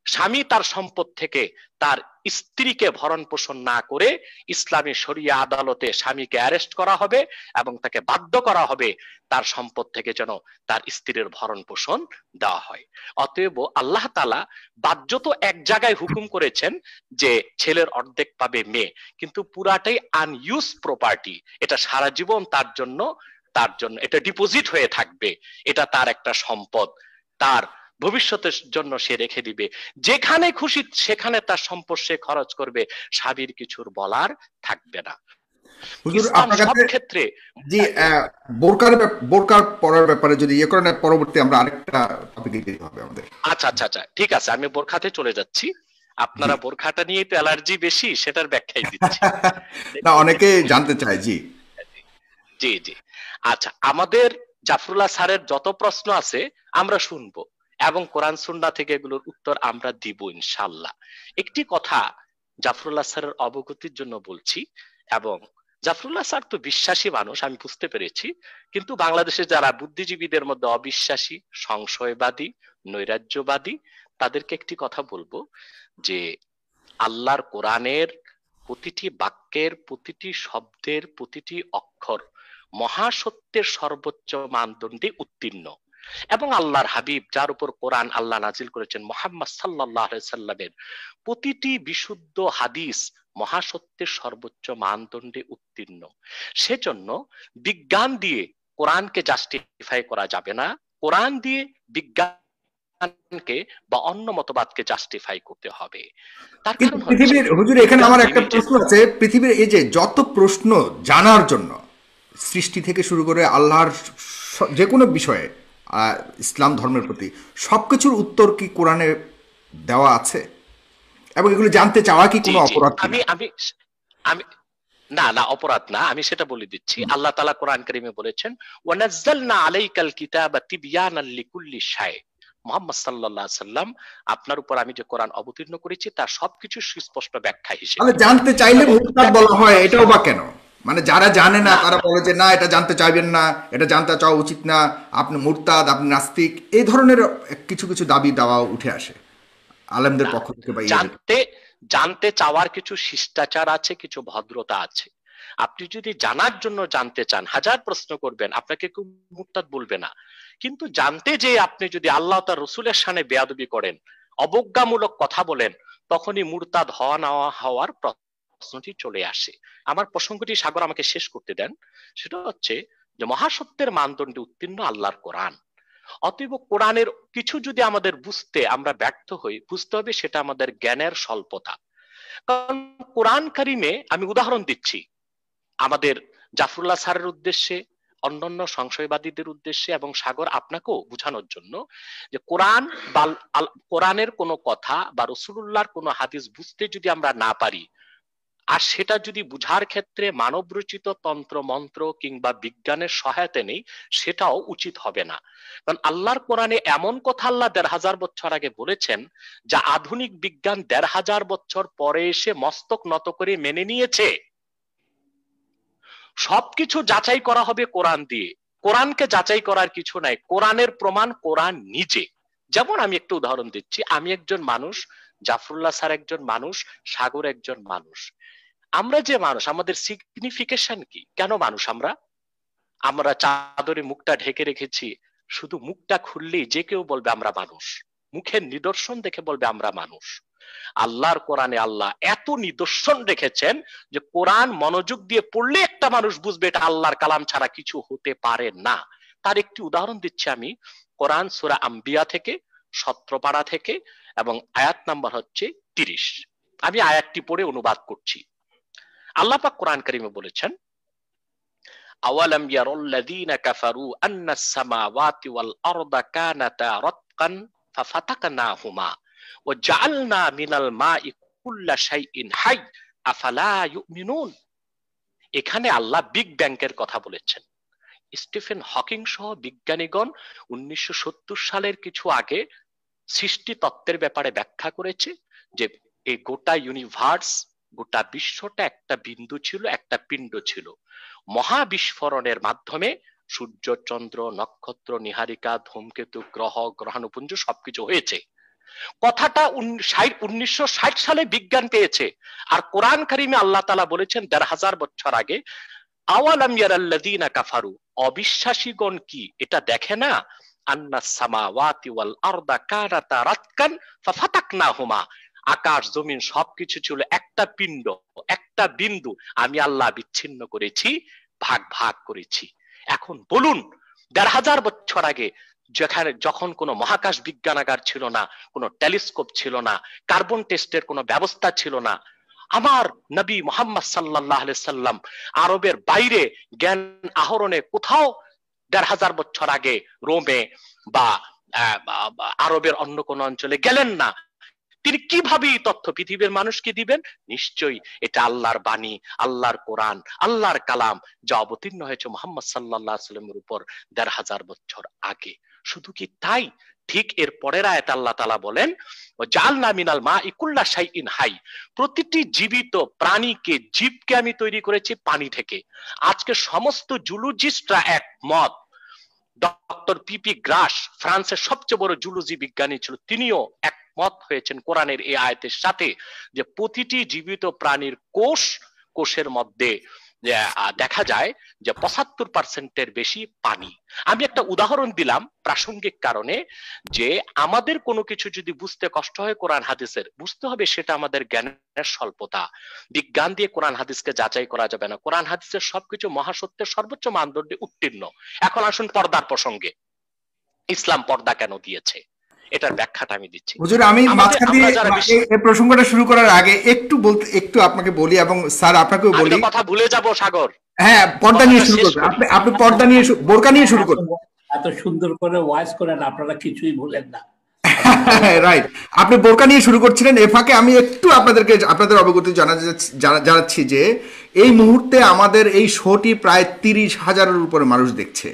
স্বামী তার সম্পদ থেকে তার স্ত্রীকে ভরণ পোষণ না করে ইসলামী শরিয়া আদালতে স্বামীকে অ্যারেস্ট করা হবে এবং তাকে বাধ্য করা হবে তার সম্পদ থেকে যেন তার স্ত্রীর ভরণ পোষণ দেওয়া হয়। অতএব আল্লাহ তাআলা বাহ্যত এক জায়গায় হুকুম করেছেন যে ছেলের অর্ধেক পাবে মেয়ে, কিন্তু পুরাটাই আনইউজ প্রপার্টি, এটা সারা জীবন তার জন্য এটা ডিপোজিট হয়ে থাকবে, এটা তার একটা সম্পদ, তার ভবিষ্যতের জন্য সে রেখে দিবে, যেখানে খুশি সেখানে তার সম্পদ সে খরচ করবে, স্বামীর কিছুর বলার থাকবে না। হুজুর ইসলাম আপনার সব কাছে ক্ষেত্রে জি বোরকার পরার ব্যাপারে যদি ইয়ে করেন, পরবর্তী আমরা আরেকটা টপিকে যেতে হবে আমাদের। আচ্ছা আচ্ছা আচ্ছা ঠিক আছে, আমি বোরখাতে চলে যাচ্ছি। আপনারা বোরখাটা নিয়ে তো অ্যালার্জি বেশি, সেটার ব্যাখ্যাই দিচ্ছি। না, অনেকে জানতে চায়। জি জি জি আচ্ছা, আমাদের জাফরুল্লাহ স্যারের যত প্রশ্ন আছে আমরা শুনবো এবং কোরআন সুন্নাহ থেকে এগুলোর উত্তর আমরা দিব ইনশাআল্লাহ। একটি কথা জাফরুল্লাহ স্যারের অবগতির জন্য বলছি, এবং জাফরুল্লাহ স্যার তো বিশ্বাসী মানুষ আমি বুঝতে পেরেছি, কিন্তু বাংলাদেশে যারা বুদ্ধিজীবীদের মধ্যে অবিশ্বাসী, সংশয়বাদী, নৈরাজ্যবাদী, তাদেরকে একটি কথা বলবো যে আল্লাহর কোরআনের প্রতিটি বাক্যের, প্রতিটি শব্দের, প্রতিটি অক্ষর মহাসত্যের সর্বোচ্চ মানদণ্ডে উত্তীর্ণ, এবং আল্লাহর হাবিব যার উপর কোরআন আল্লাহ নাজিল করেছেন মুহাম্মদ সাল্লাল্লাহু আলাইহি সাল্লামের প্রতিটি বিশুদ্ধ হাদিস মহাসত্যের সর্বোচ্চ মানদণ্ডে উত্তীর্ণ। সেজন্য বিজ্ঞান দিয়ে কোরআনকে জাস্টিফাই করা যাবে না, কোরআন দিয়ে বিজ্ঞানকে বা অন্য মতবাদকে জাস্টিফাই করতে হবে। তার কিন্তু কারণ পৃথিবীর, হুজুর এখানে আমার একটা প্রশ্ন আছে, পৃথিবীর এই যে যত প্রশ্ন জানার জন্য সৃষ্টি থেকে শুরু করে আল্লাহর যে কোনো বিষয়ে, ইসলাম ধর্মের প্রতি সবকিছুর উত্তর কি কোরআনে দেওয়া আছে? এবং এগুলো জানতে চাওয়া কি কোনো অপরাধ? আমি আমি আমি না না, অপরাধ না, আমি সেটা বলে দিচ্ছি। আল্লাহ তাআলা কোরআন কারীমে বলেছেন ওয়ানাজ্জালনা আলাইকাল কিতাবা তিবয়ানাল লিকুল্লি শাই, মুহাম্মদ সাল্লাল্লাহু আলাইহি সাল্লাম আপনার উপর আমি যে কোরআন অবতীর্ণ করেছি তার সবকিছু সুস্পষ্ট ব্যাখ্যা হিসেবে। তাহলে জানতে চাইলে মুরতাদ বলা হয়, এটাও বা কেন? মানে যারা জানে না তারা বলে যে না এটা জানতে চাইবেন না, এটা জানতে চাওয়া উচিত না, আপনি মুরতাদ, আপনি নাস্তিক, এই ধরনের কিছু কিছু দাবি দাওয়া উঠে আসে আলেমদের পক্ষ থেকে। জানতে চাওয়ার কিছু শিষ্টাচার আছে, কিছু ভদ্রতা আছে। আপনি যদি জানার জন্য জানতে চান হাজার প্রশ্ন করবেন, আপনাকে কেউ মুরতাদ বলবে না, কিন্তু জানতে যে আপনি যদি আল্লাহ তার রসুলের সামনে বেয়াদবি করেন, অবজ্ঞামূলক কথা বলেন, তখনই মুরতাদ হওয়ার প্রশ্নটি চলে আসে। আমার প্রসঙ্গটি সাগর আমাকে শেষ করতে দেন। সেটা হচ্ছে যে মহাসত্যের মানদণ্ডে উত্তীর্ণ আল্লাহর কোরআন। অতএব কোরআনের কিছু যদি আমাদের বুঝতে আমরা ব্যর্থ হই, বুঝতে হবে সেটা আমাদের জ্ঞানের স্বল্পতা। কারণ কোরআন কারীমে, আমি উদাহরণ দিচ্ছি আমাদের জাফরুল্লাহ স্যারের উদ্দেশ্যে, অন্যান্য সংশয়বাদীদের উদ্দেশ্যে এবং সাগর আপনাকেও বোঝানোর জন্য যে কোরআন বা কোরআনের কোনো কথা বা রাসূলুল্লাহর কোনো হাদিস বুঝতে যদি আমরা না পারি, আর সেটা যদি বুঝার ক্ষেত্রে মানবরচিত তন্ত্র মন্ত্র কিংবা বিজ্ঞানের সহায়তা নেই, সেটাও উচিত হবে না। কারণ আল্লাহর কোরআনে এমন কথা আল্লাহ ১৫০০ বছর আগে বলেছেন, যা আধুনিক বিজ্ঞান ১৫০০ বছর পরে এসে মস্তক নত করে মেনে নিয়েছে। সবকিছু যাচাই করা হবে কোরআন দিয়ে, কোরআনকে যাচাই করার কিছু নাই। কোরআনের প্রমাণ কোরআন নিজে। যেমন আমি একটা উদাহরণ দিচ্ছি, আমি একজন মানুষ, জাফরুল্লাহ স্যার একজন মানুষ, সাগর একজন মানুষ। আমরা যে মানুষ, আমাদের সিগনিফিকেশন কি? কেন মানুষ আমরা চাদরে মুখটা ঢেকে রেখেছি, শুধু মুখটা খুললেই যে কেউ বলবে আমরা মানুষ, মুখের নিদর্শন দেখে বলবে আমরা মানুষ। আল্লাহর কোরআনে আল্লাহ এত নিদর্শন রেখেছেন যে কোরআন মনোযোগ দিয়ে পড়লে একটা মানুষ বুঝবে এটা আল্লাহর কালাম ছাড়া কিছু হতে পারে না। তার একটি উদাহরণ দিচ্ছি আমি, কোরআন সূরা আম্বিয়া থেকে 17 পারা থেকে এবং আয়াত নাম্বার হচ্ছে 30। আমি আয়াতটি পড়ে অনুবাদ করছি। আল্লাহ পাক কোরআন কারীমে বলেছেন, আওয়ালাম ইয়ারাল্লাযীনা কাফারু আন্নাস সামাওয়াতি ওয়াল আরদা কানাতা রাতকান ফাফাতাকনাহুমা ওয়া জাআলনা মিনাল মাই কুল্লা শাইইন হাই আফালা ইউমিনুন। এখানে আল্লাহ বিগ ব্যাংকের কথা বলেছেন। স্টিফেন হকিং সহ বিজ্ঞানীগণ 1970 সালের কিছু আগে সৃষ্টি তত্ত্বের ব্যাপারে ব্যাখ্যা করেছে যে এই গোটা ইউনিভার্স, গোটা বিশ্বটা একটা বিন্দু ছিল, একটা পিণ্ড ছিল। মহাবিস্ফোরণের মাধ্যমে সূর্য, চন্দ্র, নক্ষত্র, নীহারিকা, ধূমকেতু, গ্রহ, গ্রহাণুপুঞ্জ সবকিছু হয়েছে। কথাটা 1960 সালে বিজ্ঞান পেয়েছে। আর কোরআন কারীমে আল্লাহ তাআলা বলেছেন ১৫০০ বছর আগে, আওয়ালাম ইয়ারাল্লাযীনা কাফারু, অবিশ্বাসীগণ কি এটা দেখে না, আন্নাস সামাওয়াতি ওয়াল আরদা কানাতা রাতকান ফাফাতাকনাহুমা, আকাশ জমিন সবকিছু ছিল একটা পিণ্ড, একটা বিন্দু, আমি আল্লাহ বিচ্ছিন্ন করেছি, ভাগ ভাগ করেছি। এখন বলুন, ১৫০০ বছর আগে যখন কোনো মহাকাশ বিজ্ঞানাগার ছিল না, কোনো টেলিস্কোপ ছিল না, কার্বন টেস্টের কোনো ব্যবস্থা ছিল না, আমার নবী মুহাম্মদ সাল্লাল্লাহু আলাইহি সাল্লাম আরবের বাইরে জ্ঞান আহরণে কোথাও ১৫০০ বছর আগে রোমে বা আরবের অন্য কোন অঞ্চলে গেলেন না। তিনি কিভাবে এই তথ্য পৃথিবীর মানুষকে দিবেন? নিশ্চয়ই এটা আল্লাহর বাণী, আল্লাহর কোরআন, আল্লাহর কালাম, যা অবতীর্ণ হয়েছে মুহাম্মদ সাল্লাল্লাহু আলাইহি সাল্লামের উপর ১৫০০ বছর আগে। শুধু কি তাই, ঠিক এর পরের আয়াত আল্লাহ তাআলা বলেন, জাআলনা মিনাল মাই কুল্লা শাইইন হাই, প্রতিটি জীবিত প্রাণীকে, জীবকে আমি তৈরি করেছি পানি থেকে। আজকে সমস্ত জুলজিস্টরা একমত, ডক্টর পিপি গ্রাস ফ্রান্সের সবচেয়ে বড় জুলজি বিজ্ঞানী ছিল, তিনিও একমত হয়েছেন কোরআনের এই আয়াতের সাথে যে প্রতিটি জীবিত প্রাণীর কোষের মধ্যে দেখা যায় যে ৭৫% বেশি পানি। আমি একটা উদাহরণ দিলাম প্রাসঙ্গিক কারণে, যে আমাদের কোনো কিছু যদি বুঝতে কষ্ট হয় কোরআন হাদিসের, বুঝতে হবে সেটা আমাদের জ্ঞানের স্বল্পতা। বিজ্ঞান দিয়ে কোরআন হাদিসকে যাচাই করা যাবে না। কোরআন হাদিসের সবকিছু মহাসত্যের সর্বোচ্চ মানদণ্ডে উত্তীর্ণ। এখন আসুন পর্দার প্রসঙ্গে। ইসলাম পর্দা কেন দিয়েছে, এটার ব্যাখ্যাটা আমি দিচ্ছি। হুজুর, আমি মাঝখানে এই প্রসঙ্গটা শুরু করার আগে একটু আপনাকে বলি, এবং স্যার আপনাকেও বলি। কথা ভুলে যাব সাগর। হ্যাঁ, পর্দা নিয়ে শুরু করবেন আপনি পর্দা নিয়ে, বোরকা নিয়ে শুরু করবেন। এত সুন্দর করে ওয়াইজ করেন, আপনারা কিছুই ভুলেন না। রাইট, আপনি বোরকা নিয়ে শুরু করছিলেন। এ ফাঁকে আমি একটু আপনাদের অবগতি জানাচ্ছি যে এই মুহূর্তে আমাদের এই শোটি প্রায় ৩০,০০০-এর উপরে মানুষ দেখছে।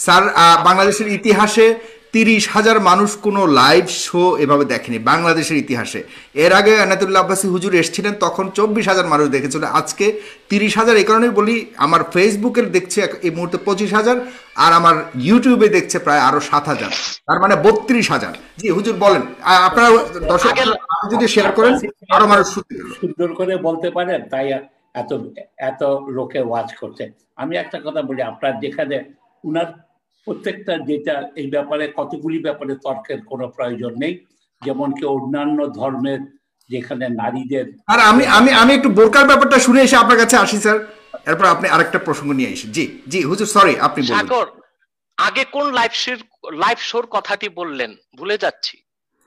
স্যার, বাংলাদেশের ইতিহাসে ৩০,০০০ মানুষ কোনো লাইভ শো এভাবে দেখেনি বাংলাদেশের ইতিহাসে। এর আগে আনাতুল্লাহ আব্বাসী হুজুর এসেছিলেন, তখন ২৪,০০০ মানুষ দেখেছিল। আজকে ৩০,০০০। এই কারণেই বলি, আমার ফেসবুকের দেখছে এই মুহূর্তে ২৫,০০০, আর আমার ইউটিউবে দেখছে প্রায় আরো ৭,০০০, তার মানে ৩২,০০০। জি হুজুর বলেন, আপনারা দর্শক যদি শেয়ার করেন আরো মানুষ সুন্দর করে বলতে পারেন, তাই এত লোকে ওয়াচ করছে। আমি একটা কথা বলি, আপনার যেখানে উনার প্রত্যেকটা যেটা এই ব্যাপারে কতগুলি ব্যাপারে তর্কের কোনো প্রয়োজন নেই, যেমন কি অন্যান্য ধর্মের যেখানে নারীদের। আর আমি একটু বোরকার ব্যাপারটা শুনে এসে আপনার কাছে আসি স্যার, এরপর আপনি আরেকটা প্রসঙ্গ নিয়ে আসেন। জি জি হুজুর, সরি, আপনি বলুন। আগে কোন লাইভ শোর কথাটি বললেন, ভুলে যাচ্ছি।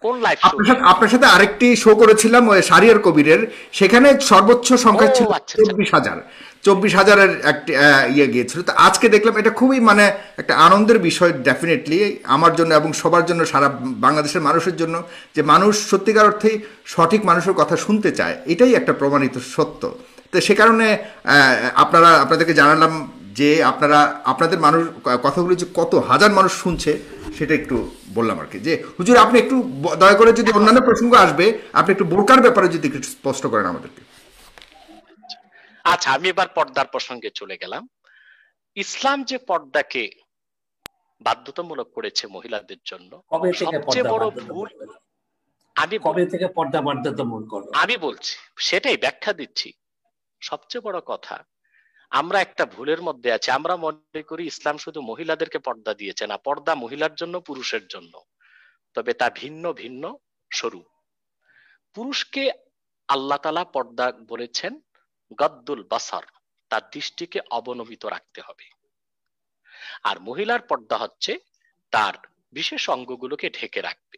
কোন লাইভ শো? আপনার সাথে আরেকটি শো করেছিলাম ওই শারিয়ার কবিরের, সেখানে সর্বোচ্চ সংখ্যা ছিল ২৪,০০০। 24,000-এর একটা ইয়ে গিয়েছিল। তো আজকে দেখলাম এটা খুবই মানে একটা আনন্দের বিষয় ডেফিনেটলি আমার জন্য এবং সবার জন্য, সারা বাংলাদেশের মানুষের জন্য, যে মানুষ সত্যিকার অর্থেই সঠিক মানুষের কথা শুনতে চায়, এটাই একটা প্রমাণিত সত্য। তো সে কারণে আপনাদেরকে জানালাম যে আপনাদের মানুষ কথাগুলো যে কত হাজার মানুষ শুনছে সেটা একটু বললাম আর কি। যে হুজুর, আপনি একটু দয়া করে, যদি অন্যান্য প্রসঙ্গ আসবে, আপনি একটু বোরকার ব্যাপারে যদি একটু স্পষ্ট করেন আমাদেরকে। আচ্ছা, আমি এবার পর্দার প্রসঙ্গে চলে গেলাম। ইসলাম যে পর্দাকে বাধ্যতামূলক করেছে মহিলাদের জন্য, সবচেয়ে বড় ভুল, কবে থেকে পর্দা বাধ্যতামূলক করলো? আমি বলছি, সেটাই ব্যাখ্যা দিচ্ছি। সবচেয়ে বড় কথা, আমরা একটা ভুলের মধ্যে আছি। আমরা মনে করি ইসলাম শুধু মহিলাদেরকে পর্দা দিয়েছে। না, পর্দা মহিলার জন্য, পুরুষের জন্য, তবে তা ভিন্ন ভিন্ন স্বরূপ। পুরুষকে আল্লাহ তাআলা পর্দা বলেছেন গদ্দুল বাসার, তার দৃষ্টিকে অবনমিত রাখতে হবে। আর মহিলার পর্দা হচ্ছে তার বিশেষ অঙ্গগুলোকে ঢেকে রাখবে।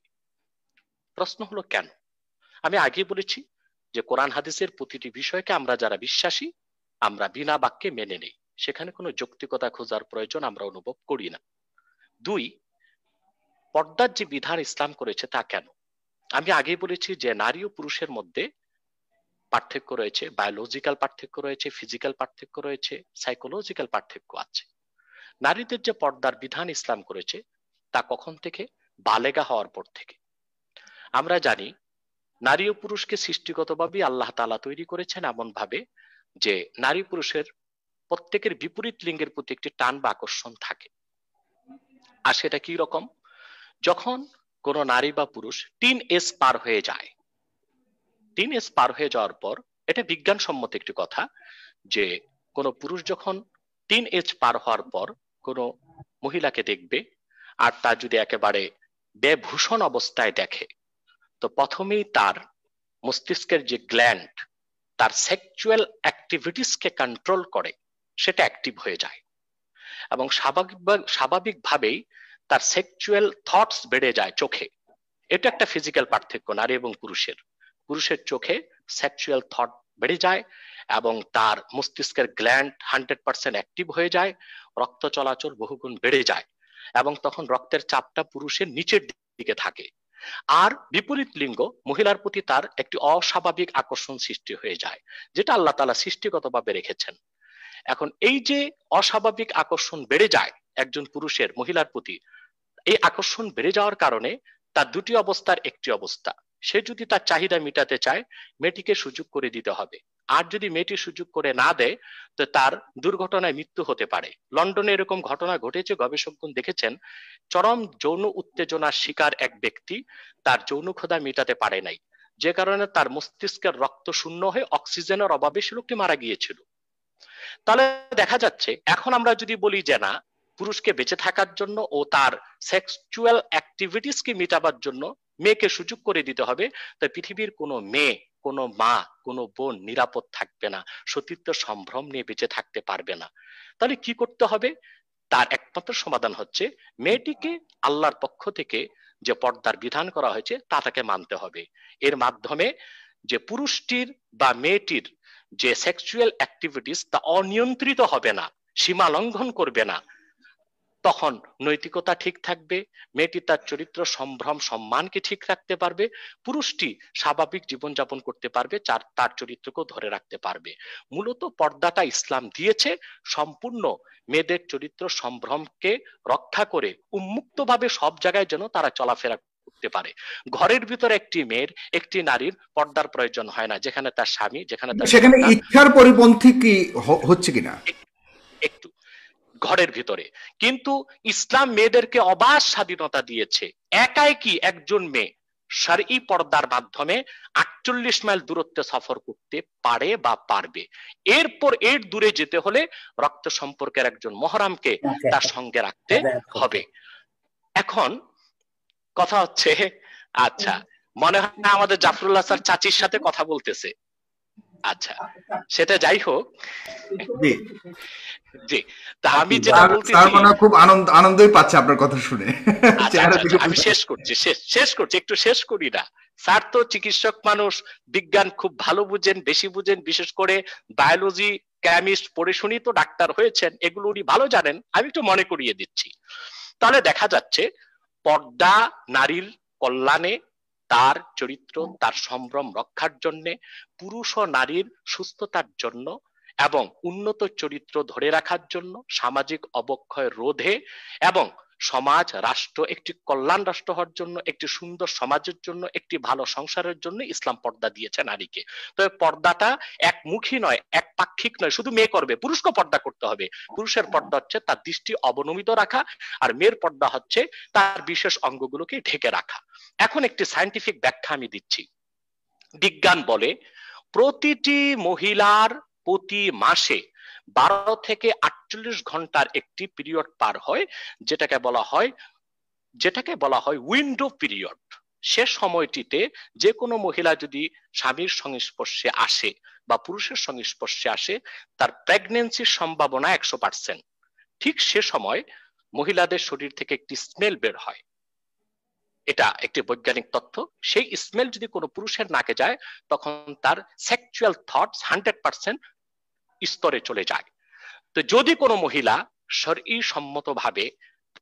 প্রশ্ন হলো কেন? আমি আগে বলেছি যে কোরআন হাদিসের প্রতিটি বিষয়কে আমরা যারা বিশ্বাসী, আমরা বিনা বাক্যে মেনে নেই, সেখানে কোনো যৌক্তিকতা খোঁজার প্রয়োজন আমরা অনুভব করি না। 2, পর্দার যে বিধান ইসলাম করেছে তা কেন? আমি আগেই বলেছি যে নারী ও পুরুষের মধ্যে পার্থক্য রয়েছে, বায়োলজিক্যাল পার্থক্য রয়েছে, ফিজিক্যাল পার্থক্য রয়েছে, সাইকোলজিক্যাল পার্থক্য আছে। নারীদের যে পর্দার বিধান ইসলাম করেছে তা কখন থেকে? বালেগা হওয়ার পর থেকে। আমরা জানি নারী ও পুরুষকে সৃষ্টিগতভাবে আল্লাহ তাআলা তৈরি করেছেন এমন ভাবে যে নারী পুরুষের প্রত্যেকের বিপরীত লিঙ্গের প্রতি একটি টান বা আকর্ষণ থাকে। আর সেটা কি রকম? যখন কোন নারী বা পুরুষ 3 এজ পার হয়ে যায়, 3 এজ পার হয়ে যাওয়ার পর, এটা বিজ্ঞানসম্মত একটি কথা, যে কোন পুরুষ যখন 3 এজ পার হওয়ার পর কোন মহিলাকে দেখবে আর তা যদি একেবারে বেভূষণ অবস্থায় দেখে, তো প্রথমেই তার মস্তিষ্কের যে গ্ল্যান্ড তার সেক্সুয়াল অ্যাক্টিভিটিসকে কন্ট্রোল করে, সেটা অ্যাক্টিভ হয়ে যায় এবং স্বাভাবিকভাবেই তার সেক্সুয়াল থটস বেড়ে যায় চোখে। এটা একটা ফিজিক্যাল পার্থক্য নারী এবং পুরুষের। পুরুষের চোখে সেক্সুয়াল থট বেড়ে যায় এবং তার মস্তিষ্কের গ্ল্যান্ড 100% অ্যাক্টিভ হয়ে যায়, রক্ত চলাচল বহুগুণ বেড়ে যায় এবং তখন রক্তের চাপটা পুরুষের নিচের দিকে থাকে। আর বিপরীত লিঙ্গ মহিলার প্রতি তার একটি অস্বাভাবিক আকর্ষণ সৃষ্টি হয়ে যায়, যেটা আল্লাহ তাআলা সৃষ্টিগতভাবে রেখেছেন। এখন এই যে অস্বাভাবিক আকর্ষণ বেড়ে যায় একজন পুরুষের মহিলার প্রতি, এই আকর্ষণ বেড়ে যাওয়ার কারণে তার দুটি অবস্থার একটি অবস্থা, সে যদি তার চাহিদা মেটাতে চায় মেয়েটিকে সুযোগ করে দিতে হবে। আর যদি মেয়েটি সুযোগ করে না দেয় তো তার দুর্ঘটনায় মৃত্যু হতে পারে। লন্ডনে এরকম ঘটনা ঘটেছে, গবেষকগণ দেখেছেন চরম যৌন উত্তেজনার শিকার এক ব্যক্তি তার যৌন ক্ষুধা মেটাতে পারে নাই, যে কারণে তার মস্তিষ্কের রক্ত শূন্য হয়ে অক্সিজেনের অভাবে সে লোকটি মারা গিয়েছিল। তাহলে দেখা যাচ্ছে এখন আমরা যদি বলি যে না, পুরুষকে বেঁচে থাকার জন্য ও তার সেক্সুয়াল অ্যাক্টিভিটিসকে মেটাবার জন্য মেয়েকে সুযোগ করে দিতে হবে, তো পৃথিবীর কোনো মেয়ে, কোনো মা, কোনো বোন নিরাপদ থাকবে না, সতীত্ব সম্ভ্রম নিয়ে বেঁচে থাকতে পারবে না। তাহলে কি করতে হবে? তার একমাত্র সমাধান হচ্ছে মেয়েটিকে আল্লাহর পক্ষ থেকে যে পর্দার বিধান করা হয়েছে তা তাকে মানতে হবে। এর মাধ্যমে যে পুরুষটির বা মেয়েটির যে সেক্সুয়াল অ্যাক্টিভিটিস তা অনিয়ন্ত্রিত হবে না, সীমা লঙ্ঘন করবে না, তখন নৈতিকতা ঠিক থাকবে, মেয়েটি তার চরিত্র সম্ভ্রম সম্মানকে ঠিক রাখতে পারবে, পুরুষটি স্বাভাবিক জীবনযাপন করতে পারবে, তার চরিত্রকেও ধরে রাখতে পারবে। মূলত পর্দাটা ইসলাম দিয়েছে সম্পূর্ণ মেয়েদের চরিত্র সম্ভ্রমকে রক্ষা করে উন্মুক্তভাবে সব জায়গায় যেন তারা চলাফেরা করতে পারে। ঘরের ভিতরে একটি মেয়ের, একটি নারীর পর্দার প্রয়োজন হয় না, যেখানে তার স্বামী, যেখানে তার সেখানে ইচ্ছার পরিপন্থী কি হচ্ছে কিনা একটু ঘরের ভিতরে। কিন্তু ইসলাম মেয়েদেরকে অবাধ স্বাধীনতা দিয়েছে। একাই কি একজন মেয়ে শারঈ পর্দার মাধ্যমে 48 মাইল দূরত্বে সফর করতে পারে বা পারবে। এরপর এর দূরে যেতে হলে রক্ত সম্পর্কের একজন মহরামকে তার সঙ্গে রাখতে হবে। এখন কথা হচ্ছে, আচ্ছা মনে হয় না আমাদের জাফরুল্লাহ স্যার চাচির সাথে কথা বলতেছে। আচ্ছা সেটা যাই হোক, জি, তা আমি যেটা বলতেছি, খুব আনন্দই পাচ্ছে আপনার কথা শুনে। আমি শেষ করছি, একটু শেষ করি না, স্যার তো চিকিৎসক মানুষ, বিজ্ঞান খুব ভালো বুঝেন, বেশি বুঝেন, বিশেষ করে বায়োলজি কেমিস্ট পড়ে শুনি তো ডাক্তার হয়েছেন, এগুলো উনি ভালো জানেন, আমি একটু মনে করিয়ে দিচ্ছি। তাহলে দেখা যাচ্ছে পর্দা নারীর কল্যাণে, তার চরিত্র, তার সম্ভ্রম রক্ষার জন্য, পুরুষ ও নারীর সুস্থতার জন্য এবং উন্নত চরিত্র ধরে রাখার জন্য, সামাজিক অবক্ষয় রোধে এবং সমাজ রাষ্ট্র একটি কল্যাণ রাষ্ট্র হওয়ার জন্য, একটি সুন্দর সমাজের জন্য, একটি ভালো সংসারের জন্য ইসলাম পর্দা দিয়েছে নারীকে। তবে পর্দাটা একমুখী নয়, একপাক্ষিক নয়, শুধু মেয়ে করবে, পুরুষকে পর্দা করতে হবে। পুরুষের পর্দা হচ্ছে তার দৃষ্টি অবনমিত রাখা, আর মেয়ের পর্দা হচ্ছে তার বিশেষ অঙ্গগুলোকে ঢেকে রাখা। এখন একটি সায়েন্টিফিক ব্যাখ্যা আমি দিচ্ছি। বিজ্ঞান বলে প্রতিটি মহিলার প্রতি মাসে 12 থেকে 48 ঘন্টার একটি পিরিয়ড পার হয়, যেটাকে বলা হয় উইন্ডো পিরিয়ড। সে সময়টিতে যে কোনো মহিলা যদি স্বামীর সংস্পর্শে আসে বা পুরুষের সংস্পর্শে আসে, তার প্রেগন্যান্সির সম্ভাবনা 100%। ঠিক সে সময় মহিলাদের শরীর থেকে একটি স্মেল বের হয়, এটা একটি বৈজ্ঞানিক তথ্য। সেই স্মেল যদি কোনো পুরুষের নাকে যায়, তখন তার সেক্সুয়াল থটস 100% স্তরে চলে যায়। তো যদি কোনো মহিলা শরঈ সম্মতভাবে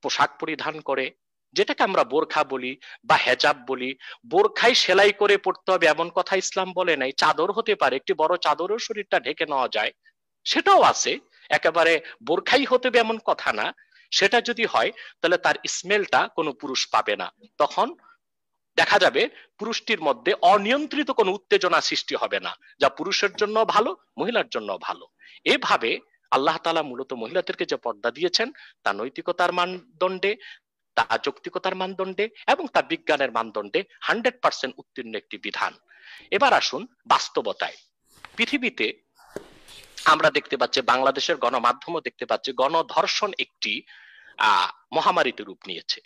পোশাক পরিধান করে, যেটাকে আমরা বোরখা বলি বা হেজাব বলি, বোরখাই সেলাই করে পড়তে হবে এমন কথা ইসলাম বলে নাই। চাদর হতে পারে, একটি বড় চাদরও শরীরটা ঢেকে নেওয়া যায়, সেটাও আছে। একেবারে বোরখাই হতে হবে এমন কথা না। সেটা যদি হয়, তাহলে তার স্মেলটা কোনো পুরুষ পাবে না। তখন দেখা যাবে পুরুষটির মধ্যে অনিয়ন্ত্রিত কোনো উত্তেজনা সৃষ্টি হবে না, যা পুরুষের জন্য ভালো, মহিলার জন্য ভালো। এভাবে আল্লাহ তাআলা মূলত মহিলাদেরকে যে পর্দা দিয়েছেন, তা নৈতিকতার মানদণ্ডে, তা যৌক্তিকতার মানদণ্ডে এবং তা বিজ্ঞানের মানদণ্ডে 100% উত্তীর্ণ একটি বিধান। এবার আসুন বাস্তবতায়। পৃথিবীতে আমরা দেখতে পাচ্ছি, বাংলাদেশের গণমাধ্যমও দেখতে পাচ্ছি, গণধর্ষণ একটি মহামারীতে রূপ নিয়েছে।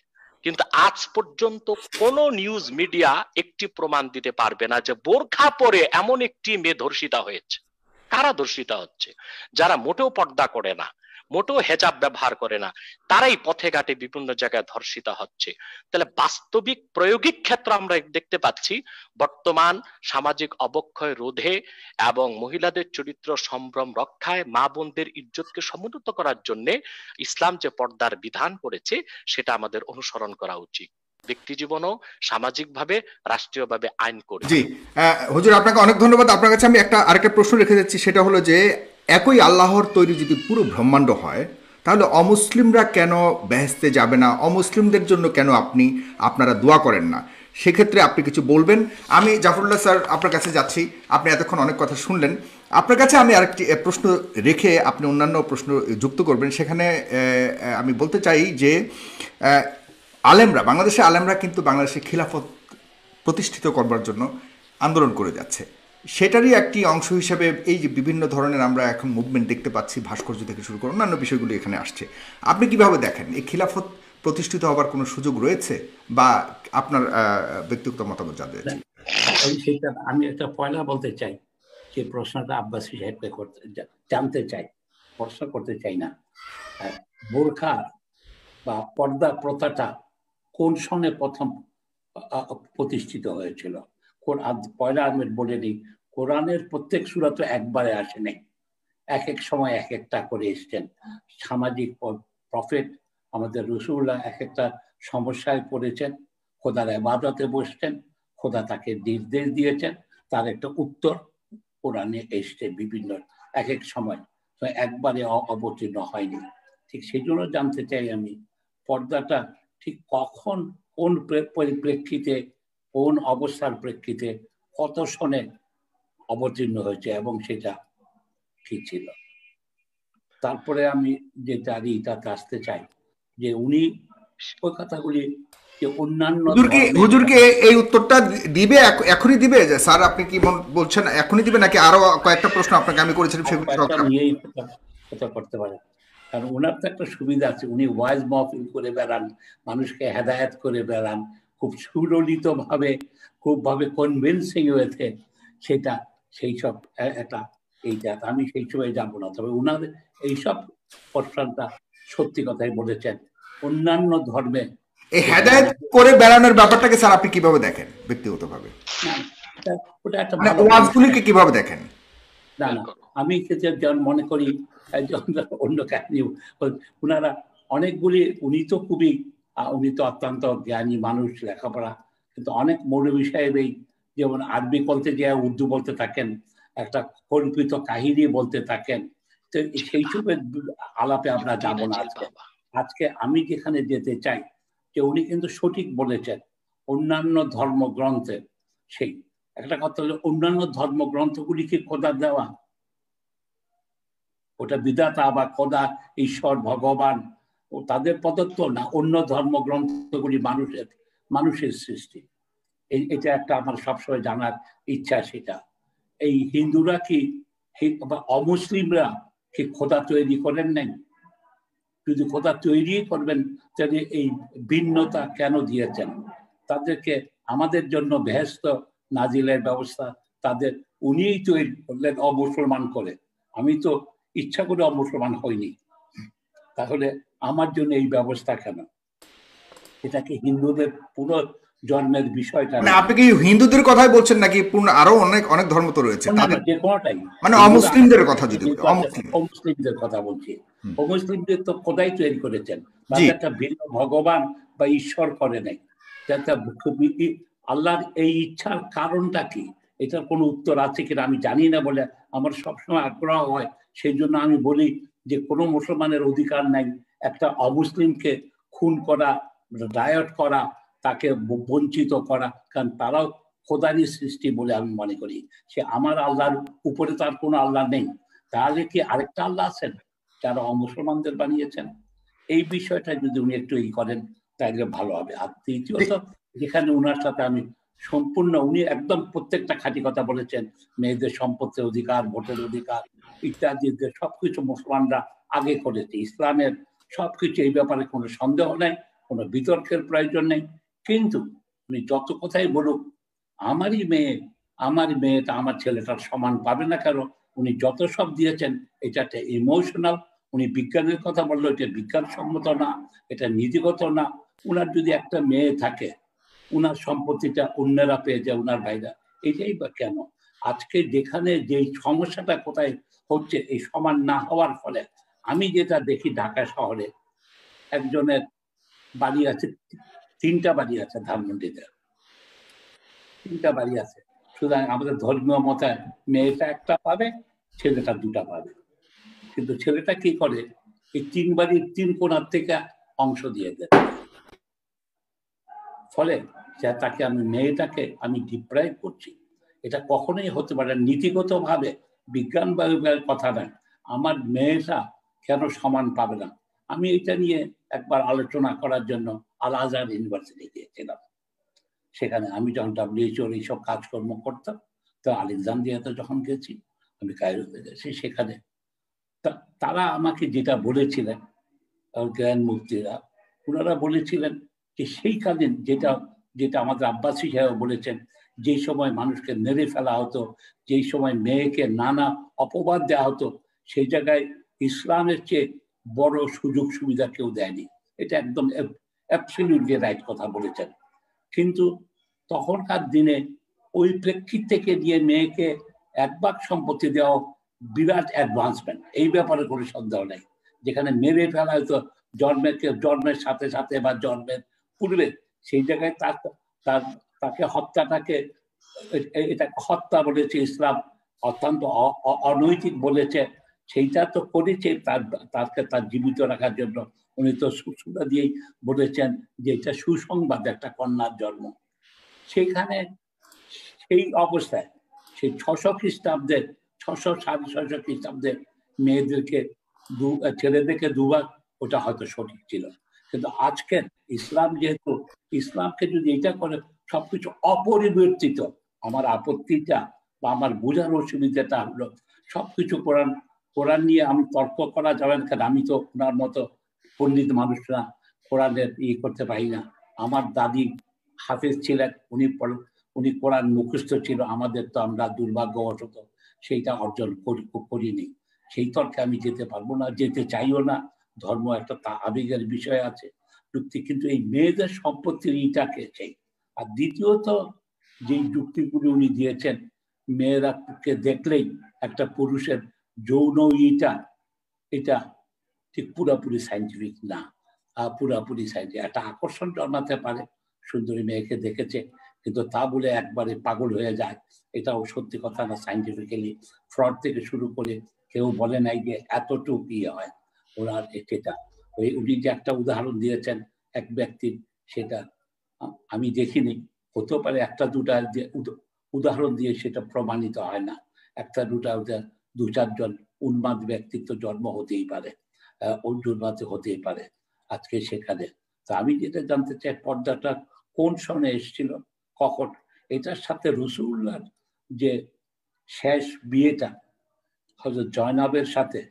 কিন্তু আজ পর্যন্ত কোন নিউজ মিডিয়া একটি প্রমাণ দিতে পারবে না যে বোরখা পরে এমন একটি মেয়ে ধর্ষিতা হয়েছে। কারা ধর্ষিতা হচ্ছে? যারা মোটেও পর্দা করে না, মোটেও হেজাব ব্যবহার করে না, তারাই পথে ঘাটে বিভিন্ন জায়গায় ধর্ষিতা হচ্ছে। তাহলে বাস্তবিক প্রায়োগিক ক্ষেত্র আমরা দেখতে পাচ্ছি, বর্তমান সামাজিক অবক্ষয় রোধে এবং মহিলাদের চরিত্র সম্ভ্রম রক্ষায়, মা বোনদের ইজ্জতকে সমুন্নত করার জন্য ইসলাম যে পর্দার বিধান করেছে, সেটা আমাদের অনুসরণ করা উচিত, ব্যক্তি জীবনও, সামাজিকভাবে, রাষ্ট্রীয়ভাবে আইন করে। জি হুজুর, আপনাকে অনেক ধন্যবাদ। আপনার কাছে আমি আরেকটা প্রশ্ন রেখে যাচ্ছি, সেটা হলো যে একই আল্লাহর তৈরি যদি পুরো ব্রহ্মাণ্ড হয়, তাহলে অমুসলিমরা কেন বেহেশতে যাবে না? অমুসলিমদের জন্য কেন আপনারা দোয়া করেন না? সেক্ষেত্রে আপনি কিছু বলবেন। আমি জাফরুল্লাহ স্যার আপনার কাছে যাচ্ছি। আপনি এতক্ষণ অনেক কথা শুনলেন, আপনার কাছে আমি আরেকটি প্রশ্ন রেখে আপনি অন্যান্য প্রশ্ন যুক্ত করবেন। সেখানে আমি বলতে চাই যে আলেমরা, বাংলাদেশের আলেমরা কিন্তু বাংলাদেশে খিলাফত প্রতিষ্ঠিত করবার জন্য আন্দোলন করে যাচ্ছে। সেটারই একটি অংশ হিসেবে এই যে বিভিন্ন ধরনের আমরা এখন মুভমেন্ট দেখতে পাচ্ছি, ভাস্কর্য থেকে শুরু করে অন্যান্য বিষয়গুলো এখানে আসছে। আপনি কিভাবে দেখেন, এই খিলাফত প্রতিষ্ঠিত হবার কোনো সুযোগ রয়েছে, বা আপনার ব্যক্তিগত মতামত জানতে চাই। সেটা আমি একটা পয়লা বলতে চাই, যে প্রশ্নটা আব্বাসী সাহেবকে জানতে চাই, প্রশ্ন করতে চাই না। বোরখা বা পর্দা প্রথাটা কোন সনে প্রথম প্রতিষ্ঠিত হয়েছিল? পয়লা আমি বলে দিই, কোরআনের প্রত্যেক সূরা তো একবারে আসেনি, এক এক সময় এক একটা করে এসছেন। সামাজিক প্রফেট আমাদের রাসূলুল্লাহ এক একটা সমস্যায় পড়েছেন, খোদার ইবাদতে বসতেন, খোদা তাকে নির্দেশ দিয়েছেন, তার একটা উত্তর কোরআনে এসছে বিভিন্ন এক এক সময়, তো একবারে অবতীর্ণ হয়নি। ঠিক সেই জন্য জানতে চাই আমি, পর্দাটা ঠিক কখন, কোন পরিপ্রেক্ষিতে, কোন অবস্থার প্রেক্ষিতে, কত সনে অবতীর্ণ হয়েছে এবং সেটা কি ছিল। তারপরে আমি যেটা আসতে চাই, যে উনি ওই কথাগুলি যে অন্যান্য হুজুরকে এই উত্তরটা দিবে, এখনই দিবে যে স্যার আপনি কি বলছেন, এখনই দিবে নাকি আরো কয়েকটা প্রশ্ন আপনাকে আমি করেছিলাম সেগুলো নিয়েই কথা করতে পারেন? কারণ ওনার তো একটা সুবিধা আছে, উনি ওয়াইজ মাহফিল করে বেড়ান, মানুষকে হেদায়েত করে বেড়ান, খুব সুললিত ভাবে, খুব ভাবে কনভিন্সিং ওয়েতে, সেটা সেই সব একটা এইটা আমি সেই সময় যাবো না। তবে ওনার এইসব প্রশ্নটা সত্যি কথাই বলেছেন, অন্যান্য ধর্মে এই হেদায়েত করে বেড়ানোর ব্যাপারটাকে স্যার আপনি কিভাবে দেখেন ব্যক্তিগতভাবে? ওটা একটা মানে ওয়াজগুলিকে কিভাবে দেখেন? না না, আমি যেমন মনে করি অন্য কাহিনী, ওনারা অনেকগুলি, উনি তো খুবই, উনি তো অত্যন্ত জ্ঞানী মানুষ, লেখাপড়া, কিন্তু অনেক মৌলভী সাহেব এই যেমন আরবি বলতে যে উর্দু বলতে থাকেন, একটা কল্পিত কাহিনী বলতে থাকেন, তো সেই সবের আলাপে আমরা যাব না আজকে। আজকে আমি যেখানে যেতে চাই যে উনি কিন্তু সঠিক বলেছেন অন্যান্য ধর্মগ্রন্থের, সেই একটা কথা হলো অন্যান্য ধর্মগ্রন্থগুলিকে খোদা দেওয়া, ওটা বিধাতা বা খোদা, ঈশ্বর, ভগবান ও তাদের প্রদত্ত না, অন্য ধর্মগ্রন্থগুলি মানুষের সৃষ্টি। এটা একটা আমার সবসময় জানার ইচ্ছা। সেটা এই হিন্দুরা কি বা অমুসলিমরা কি খোদা তৈরি করেন নাই? যদি খোদা তৈরি করবেন তাহলে এই ভিন্নতা কেন দিয়েছেন তাদেরকে? আমাদের জন্য বেহেশত নাজিলের ব্যবস্থা তাদের উনিই তৈরি করলেন অমুসলমান করে। আমি তো ইচ্ছা করে অমুসলমান হইনি, তাহলে আমার জন্য এই ব্যবস্থা কেন? এটাকে হিন্দুদের পুরো জন্মের বিষয়টা, মানে আপনি কি হিন্দুদের কথাই বলছেন নাকি পূর্ণ আরো অনেক অনেক ধর্ম তো রয়েছে যে কোনোটাই, মানে অমুসলিমদের কথা যদি বলি, অমুসলিমদের কথা বলছি, অমুসলিমদের তো খোদাই তৈরি করেছেন, তাদের একটা ভিন্ন ভগবান বা ঈশ্বর করে নাই। আল্লাহর এই ইচ্ছার কারণটা কি, এটার কোনো উত্তর আছে কিনা আমি জানি না বলে আমার সবসময় আগ্রহ হয়। সেই জন্য আমি বলি যে কোনো মুসলমানের অধিকার নাই একটা অমুসলিমকে খুন করা, রায়ট করা, তাকে বঞ্চিত করা, কারণ তারাও খোদারই সৃষ্টি বলে আমি মনে করি। সে আমার আল্লাহর উপরে তার কোনো আল্লাহ নেই, তাহলে কি আরেকটা আল্লাহ আছেন যারা অমুসলমানদের বানিয়েছেন? এই বিষয়টা যদি উনি একটু করেন তাহলে ভালো হবে। আর তৃতীয়ত, যেখানে উনার সাথে আমি সম্পূর্ণ, উনি একদম প্রত্যেকটা খাঁটি কথা বলেছেন, মেয়েদের সম্পত্তির অধিকার, ভোটের অধিকার ইত্যাদি সবকিছু মুসলমানরা আগে করেছে, ইসলামের সবকিছু, এই ব্যাপারে কোনো সন্দেহ নেই, কোনো বিতর্কের প্রয়োজন নেই। কিন্তু উনি যত কথাই বলুক আমার মেয়েটা আমার ছেলেটার সমান পাবে না, কারণ উনি যত সব দিয়েছেন এটা একটা ইমোশনাল। উনি বিজ্ঞানের কথা বললো, এটা বিজ্ঞানসম্মত না, এটা নীতিগত না। উনার যদি একটা মেয়ে থাকে, উনার সম্পত্তিটা অন্যরা পেয়ে যায়, উনার ভাইরা, এটাই বা কেন? আজকে যেখানে যে সমস্যাটা কোথায় হচ্ছে, এই সমান না হওয়ার ফলে, আমি যেটা দেখি ঢাকা শহরে একজনের বাড়ি আছে, 3টা বাড়ি আছে ধানমন্ডিতে, 3টা বাড়ি আছে। সুতরাং আমাদের ধর্মীয় মতে মেয়েটা একটা পাবে, ছেলেটা 2টা পাবে, কিন্তু ছেলেটা কি করে, এই 3 বাড়ির 3 কোণার থেকে অংশ দিয়ে দেয়। ফলে তাকে মেয়েটাকে আমি ডিপ্রাইভ করছি। এটা কখনোই হতে পারে না, নীতিগত ভাবে, বিজ্ঞান বা কথা নয়। আমার মেয়েটা কেন সমান পাবে না? আমি এটা নিয়ে একবার আলোচনা করার জন্য আল আজহার ইউনিভার্সিটি গিয়েছিলাম। সেখানে আমি যখন WHO এইসব কাজকর্ম করতাম, তো আলেকজান্দ্রিয়াতে যখন গেছি, আমি কায়রোতে গেছি, সেখানে তারা আমাকে যেটা বলেছিলেন, জ্ঞান মুক্তিরা, ওনারা বলেছিলেন যে সেই কালীন যেটা আমাদের আব্বাসী সাহেব বলেছেন, যেই সময় মানুষকে মেরে ফেলা হতো, যেই সময় মেয়েকে নানা অপবাদ দেওয়া হতো, সেই জায়গায় ইসলামের চেয়ে বড় সুযোগ সুবিধা কেউ দেয়নি। এটা একদম অ্যাবসলিউটলি রাইট কথা বলেছেন। কিন্তু তখনকার দিনে ওই প্রেক্ষিত থেকে নিয়ে মেয়েকে 1 ভাগ সম্পত্তি দেওয়া বিরাট অ্যাডভান্সমেন্ট, এই ব্যাপারে কোনো সন্দেহ নেই। যেখানে মেরে ফেলা হয়তো জন্মের সাথে সাথে বা জন্মের পূর্বে, সেই জায়গায় তাকে হত্যাটাকে, এটা হত্যা বলেছে ইসলাম, অত্যন্ত অনৈতিক বলেছে। সেইটা তো করেছে তার জীবিত রাখার জন্য। উনি তো সুসুরা দিয়েই বলেছেন যে এটা সুসংবাদ, একটা কন্যার জন্ম। সেখানে সেই অবস্থায় সেই 600 খ্রিস্টাব্দের 600-650 খ্রিস্টাব্দের মেয়েদেরকে ছেলেদেরকে 2 ভাগ, ওটা হয়তো সঠিক ছিল। কিন্তু আজকে ইসলাম যেহেতু, ইসলামকে যদি এটা করে সবকিছু অপরিবর্তিত, আমার আপত্তিটা বা আমার বোঝার অসুবিধাটা হলো সবকিছু কোরআন নিয়ে আমি তর্ক করা যাবে না, কারণ আমি তো ওনার মতো পণ্ডিত মানুষরা কোরআনের করতে পারি না। আমার দাদি হাফেজ ছিলেন, উনি কোরআন মুখস্থ ছিল, আমাদের তো আমরা দুর্ভাগ্যবশত সেইটা অর্জন করিনি। সেই তর্কে আমি যেতে পারবো না, যেতে চাইও না। ধর্ম একটা আবেগের বিষয় আছে, যুক্তি, কিন্তু এই মেয়েদের সম্পত্তির ইটাকে চাই। আর দ্বিতীয়ত যে যুক্তিগুলি উনি দিয়েছেন, মেয়েরাকে দেখলেই একটা পুরুষের যৌন ইটা, এটা ঠিক পুরাপুরি সাইন্টিফিক না। পুরাপুরি সাইন্টিফিক, একটা আকর্ষণ জন্মাতে পারে, সুন্দরী মেয়েকে দেখেছে, কিন্তু তা বলে একবারে পাগল হয়ে যায়, এটাও সত্যি কথা না। সাইন্টিফিক্যালি ফ্রড থেকে শুরু করে কেউ বলে নাই যে এতটুকু ইয়ে হয় ওনার এটা। ওই উনি যে একটা উদাহরণ দিয়েছেন এক ব্যক্তির, সেটা আমি দেখিনি। হতেও পারে একটা দুটা উদাহরণ দিয়ে সেটা প্রমাণিত হয় না। একটা দুটা দু চারজন উন্মাদ ব্যক্তিত্ব জন্ম হতেই পারে, উন্মাদ হতেই পারে আজকে সেখানে। তো আমি যেটা জানতে চাই, পর্দাটা কোন সনে এসেছিল, কখন? এটার সাথে রসুল্লাহর যে শেষ বিয়েটা হযরত জয়নাবের সাথে,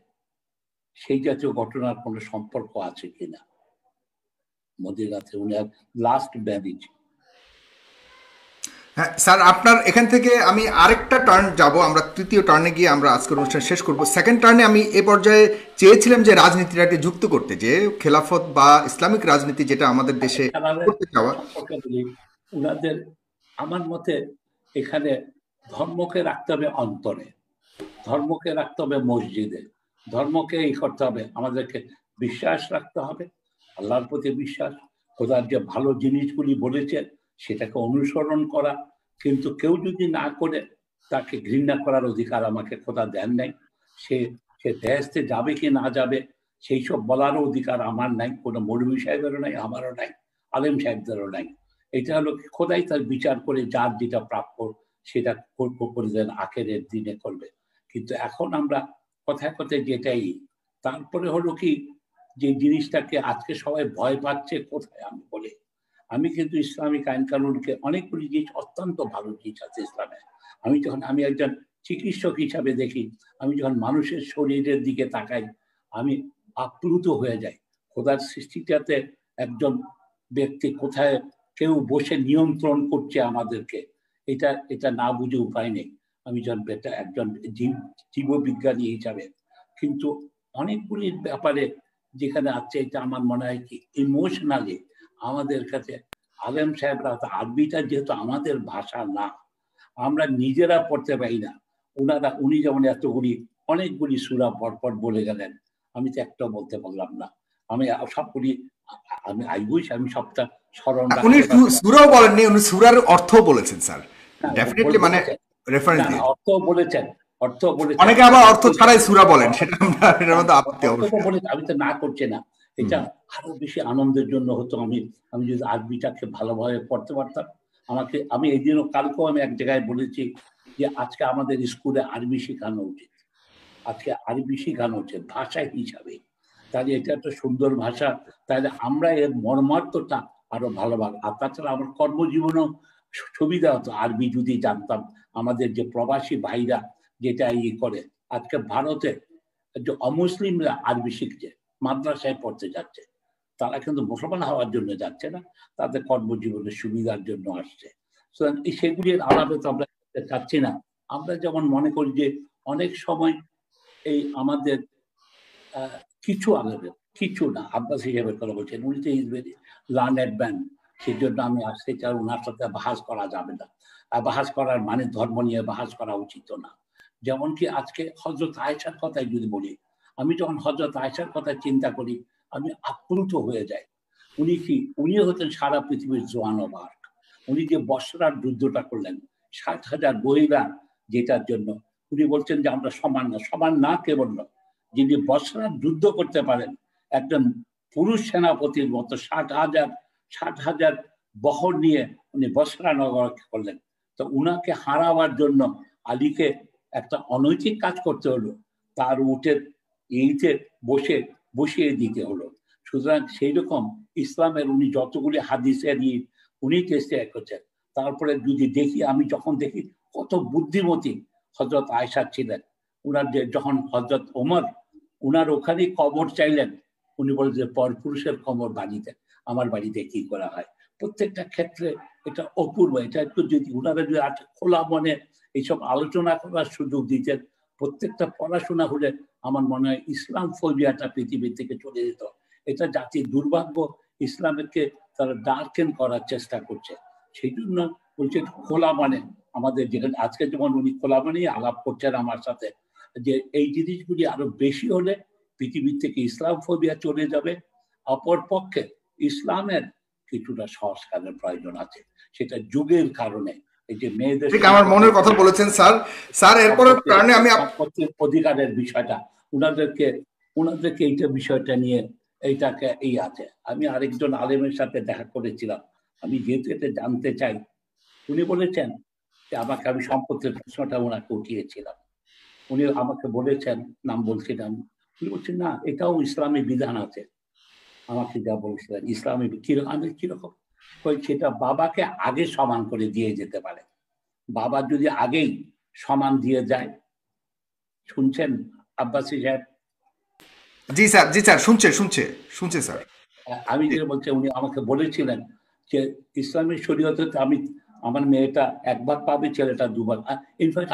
সেই জাতীয় ঘটনার কোনো সম্পর্ক আছে কিনা মদিনাতে উনার লাস্ট ম্যারেজ? হ্যাঁ স্যার, আপনার এখান থেকে আমি আরেকটা টার্ন যাব, আমরা তৃতীয় টার্নে গিয়ে আমরা আজকের অনুষ্ঠান শেষ করব। সেকেন্ড টার্নে আমি এ পর্যায়ে চেয়েছিলাম যে রাজনীতিটাকে যুক্ত করতে, যে খেলাফত বা ইসলামিক রাজনীতি যেটা আমাদের দেশে করতে চাওয়া। উনাদের আমার মতে এখানে ধর্মকে রাখতে হবে অন্তরে, ধর্মকে রাখতে হবে মসজিদে, ধর্মকে এই করতে হবে, আমাদেরকে বিশ্বাস রাখতে হবে, আল্লাহর প্রতি বিশ্বাস, খোদার যে ভালো জিনিসগুলি বলেছেন সেটাকে অনুসরণ করা। কিন্তু কেউ যদি না করে, তাকে ঘৃণা করার অধিকার আমাকে খোদা দেন নাই। সে বেহেশতে যাবে কি না যাবে সেই সব বলারও অধিকার আমার নাই, কোনো মৌলভী সাহেবেরও নাই, আমারও নাই, আলেম সাহেবদেরও নাই। এটা হলো খোদাই তার বিচার করে যার যেটা প্রাপ্য সেটা করে দেন, আখেরের দিনে করবে। কিন্তু এখন আমরা কথায় কথায় যেটাই, তারপরে হলো কি, যে জিনিসটাকে আজকে সবাই ভয় পাচ্ছে কোথায় আমি বলি, আমি কিন্তু ইসলামিক আইন কানুনকে অনেকগুলি জিনিস, অত্যন্ত ভালো জিনিস আছে ইসলামে। আমি একজন চিকিৎসক হিসাবে দেখি, আমি যখন মানুষের শরীরের দিকে তাকাই আমি আপ্লুত হয়ে যাই। খোদার সৃষ্টিটাতে একজন ব্যক্তি কোথায় কেউ বসে নিয়ন্ত্রণ করছে আমাদেরকে, এটা না বুঝে উপায় নেই। আমি যখন একজন জীববিজ্ঞানী হিসাবে, কিন্তু অনেকগুলি ব্যাপারে যেখানে আছে, এটা আমার মনে হয় কি ইমোশনালি আমাদের কাছে আলেম সাহেবরা, আরবিটা যেহেতু আমাদের ভাষা না, আমরা নিজেরা পড়তে পারি না। উনি যেমন এতগুলি অনেকগুলি সূরা পরপর বলে গেলেন, আমি তো একটা বলতে পারলাম না। আমি সবগুলি আমি সবটা স্মরণ রাখতে উনি সূরাও বলেননি, উনি সূরার অর্থ বলেছেন স্যার, ডেফিনেটলি, মানে রেফারেন্স দিয়ে অর্থ বলেছেন। অনেকে আবার অর্থ ছাড়াই সূরা বলেন, সেটা আমরা এর মধ্যে আপত্তি অবশ্যই। আমি তো না করছি না, এটা আরো বেশি আনন্দের জন্য হতো আমি যদি আরবিটাকে ভালোভাবে পড়তে পারতাম। আমি এই দিনও কালকেও আমি এক জায়গায় বলেছি যে আজকে আমাদের স্কুলে আরবি শেখানো উচিত, আজকে আরবি শেখানো উচিত ভাষা হিসাবে। তাহলে এটা একটা সুন্দর ভাষা, তাহলে আমরা এর মর্মার্থটা আরো ভালোভাবে। আর তাছাড়া আমার কর্মজীবনেও সুবিধা হতো আরবি যদি জানতাম। আমাদের যে প্রবাসী ভাইরা যেটা করে, আজকে ভারতে যে অমুসলিমরা আরবি শিখছে, মাদ্রাসায় পড়তে যাচ্ছে, তারা কিন্তু মুসলমান হওয়ার জন্য যাচ্ছে না, তাদের কর্মজীবনের সুবিধার জন্য আসছে। সেগুলির আলাপে তো আমরা চাচ্ছি না। আমরা যেমন মনে করি যে অনেক সময় এই আমাদের কিছু আলেমের, কিছু না, আব্বাস হিসেবের কথা বলছেন, উনি তো ইজ ভেরি লার্নেড ম্যান, সেই জন্য আমি আসতে চাই, ওনার সাথে বাহাস করা যাবে না। বাহাস করার মানে ধর্ম নিয়ে বাহাস করা উচিত না। যেমন কি আজকে হযরত আয়েশার কথাই যদি বলি, আমি যখন হযরত আয়েশার কথা চিন্তা করি আমি আপ্লুত হয়ে যাই। উনি হতেন সারা পৃথিবীর জোয়ান ও বার্ক। উনি যে বসরার যুদ্ধটা করলেন 60,000 মহিলা, যেটার জন্য উনি বলছেন যে আমরা সমান না কেবল না, যিনি বসরার যুদ্ধ করতে পারেন একজন পুরুষ সেনাপতির মতো 60,000 বহর নিয়ে উনি বসরা নগর করলেন। তো উনাকে হারাবার জন্য আলীকে একটা অনৈতিক কাজ করতে হলো, তার উটের এইতে বসিয়ে দিতে হলো। সুতরাং সেই রকম ইসলামের উনি যতগুলি হাদিসে দিয়ে উনি চেষ্টা করছেন। তারপরে যদি দেখি, আমি যখন দেখি কত বুদ্ধিমতী হযরত আয়েশা ছিলেন। উনার যখন হযরত ওমর উনার ওখানেই কবর চাইলেন, উনি বলেন যে পরপুরুষের কবর বাড়িতে, আমার বাড়িতে কি করা হয়। প্রত্যেকটা ক্ষেত্রে এটা অপূর্ব। এটা একটু যদি উনারা যদি খোলা মনে এইসব আলোচনা করার সুযোগ দিতেন, প্রত্যেকটা পড়াশোনা হলে আমার মনে হয় ইসলাম ফোবিয়াটা পৃথিবী থেকে চলে যেত। এটা জাতির দুর্ভাগ্য, ইসলামকে তারা ডার্কেন করার চেষ্টা করছে। সেই জন্য বলছে খোলা মানে আমাদের যেখানে আজকে যেমন উনি খোলা মানেই আলাপ করছেন আমার সাথে, যে এই জিনিসগুলি আরো বেশি হলে পৃথিবী থেকে ইসলাম ফোবিয়া চলে যাবে। অপর পক্ষে ইসলামের কিছুটা সংস্কারের প্রয়োজন আছে, সেটা যুগের কারণে। এই যে মেয়েদের আমার মনের কথা বলেছেন স্যার। স্যার এরপর কারণে আমি সম্পত্তির অধিকারের বিষয়টা ওনাদেরকে এইটা বিষয়টা নিয়ে এইটাকে এই আছে। আমি আরেকজন আলেমের সাথে দেখা করেছিলাম, আমি যেহেতু এটা জানতে চাই, উনি বলেছেন যে আমাকে, আমি সম্পত্তির প্রশ্নটা ওনাকে উঠিয়েছিলাম, উনি আমাকে বলেছেন, নাম বলছিলাম, উনি বলছেন না এটাও ইসলামী বিধান আছে। আমাকে যা বলছিলেন ইসলামী কিরকম, সেটা বাবাকে আগে সমান করে দিয়ে যেতে পারে। বাবা যদি আগেই সমান দিয়ে যায়, শুনছেন আব্বাসী সাহেব? জি স্যার, জি স্যার, শুনছে স্যার। আমি যে বলছি, উনি আমাকে বলেছিলেন যে ইসলামী শরীয়তে আমি আমার মেয়েটা একবার পাবে, ছেলেটা দুবার। ইনফ্যাক্ট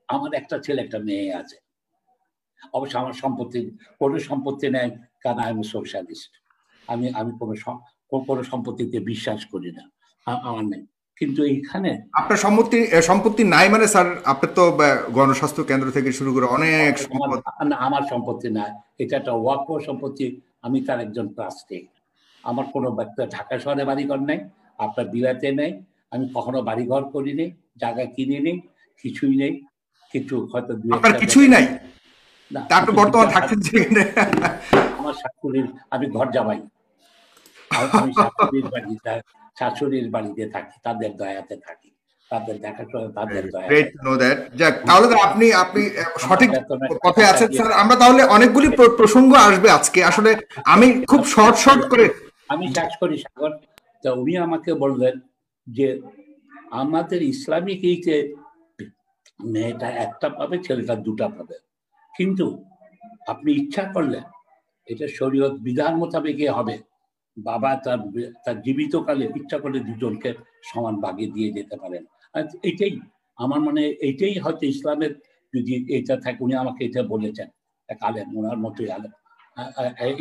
আমার একটা ছেলে একটা মেয়ে আছে। অবশ্য আমার কোনো সম্পত্তি নেই, কারণ আমি সোশ্যালিস্ট। আমি কোনো সম্পত্তিতে বিশ্বাস করি না, আমার নেই। কিন্তু এইখানে আপনার সম্পত্তি নাই মানে স্যার, আপনার তো গণস্বাস্থ্য কেন্দ্র থেকে শুরু করে অনেক আমার সম্পত্তি নাই, এটা একটা ওয়াকফ সম্পত্তি। আমি তার একজন ট্রাস্টি। আমার কোনো ঢাকা শহরে বাড়িঘর নেই, আপনার বিলাতে নেই, আমি কখনো বাড়িঘর করিনি, জায়গা কিনিনি, কিছুই নেই। কিছু হয়তো কিছুই নাই না, তারপর বর্তমান থাকছেন আমার শাশুড়ির, আমি ঘর জামাই, আমি শাশুড়ির বাড়িতে থাকি, তাদের দয়াতে থাকি, তাদের দেখাশোনা, তাদের দয়াতে। তাহলে আপনি সঠিক পথে আছেন স্যার। আমরা তাহলে অনেকগুলি প্রসঙ্গ আসবে আজকে, আসলে আমি খুব শর্ট করে আমি শেষ করি সাগর। তা উনি আমাকে বললেন যে আমাদের ইসলামিক এইতে মেয়েটা একটা পাবে, ছেলেটা দুটা পাবে, কিন্তু আপনি ইচ্ছা করলে এটা শরীয়ত বিধান মোতাবেক হবে, বাবা তার জীবিতকালে ইচ্ছা করলে দুজনকে সমান ভাগে দিয়ে যেতে পারেন। এটাই আমার মনে, এইটাই হয়তো ইসলামের যদি এটা থাকে। উনি আমাকে এটা বলেছেন, এক আলেম, ওনার মতোই আলেম,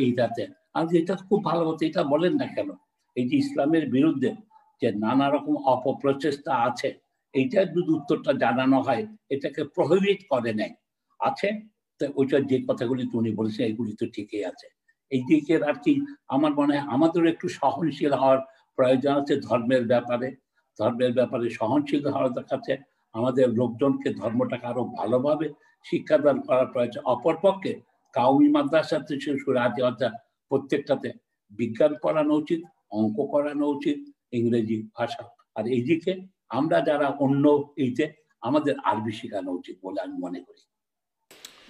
এইটাতে। আর এটা খুব ভালো মতো এটা বলেন না কেন, এই যে ইসলামের বিরুদ্ধে যে নানা রকম অপপ্রচেষ্টা আছে, এইটার যদি উত্তরটা জানানো হয়, এটাকে প্রহিবিট করে নেয় আছে। ওইটা যে কথাগুলি উনি বলেছেন এগুলি তো ঠিকই আছে। এই দিকের আর কি আমার মনে হয় আমাদেরও একটু সহনশীল হওয়ার প্রয়োজন আছে ধর্মের ব্যাপারে সহনশীল হওয়ার দেখাচ্ছে। আমাদের লোকজনকে ধর্মটাকে আরো ভালোভাবে শিক্ষাদান করার প্রয়োজন। অপরপক্ষে কাউমি মাদ্রাসা থেকে প্রত্যেকটাতে বিজ্ঞান পড়ানো উচিত, অঙ্ক করানো উচিত, ইংরেজি ভাষা। আর এইদিকে আমরা যারা অন্য এইতে আমাদের আরবি শেখানো উচিত বলে আমি মনে করি।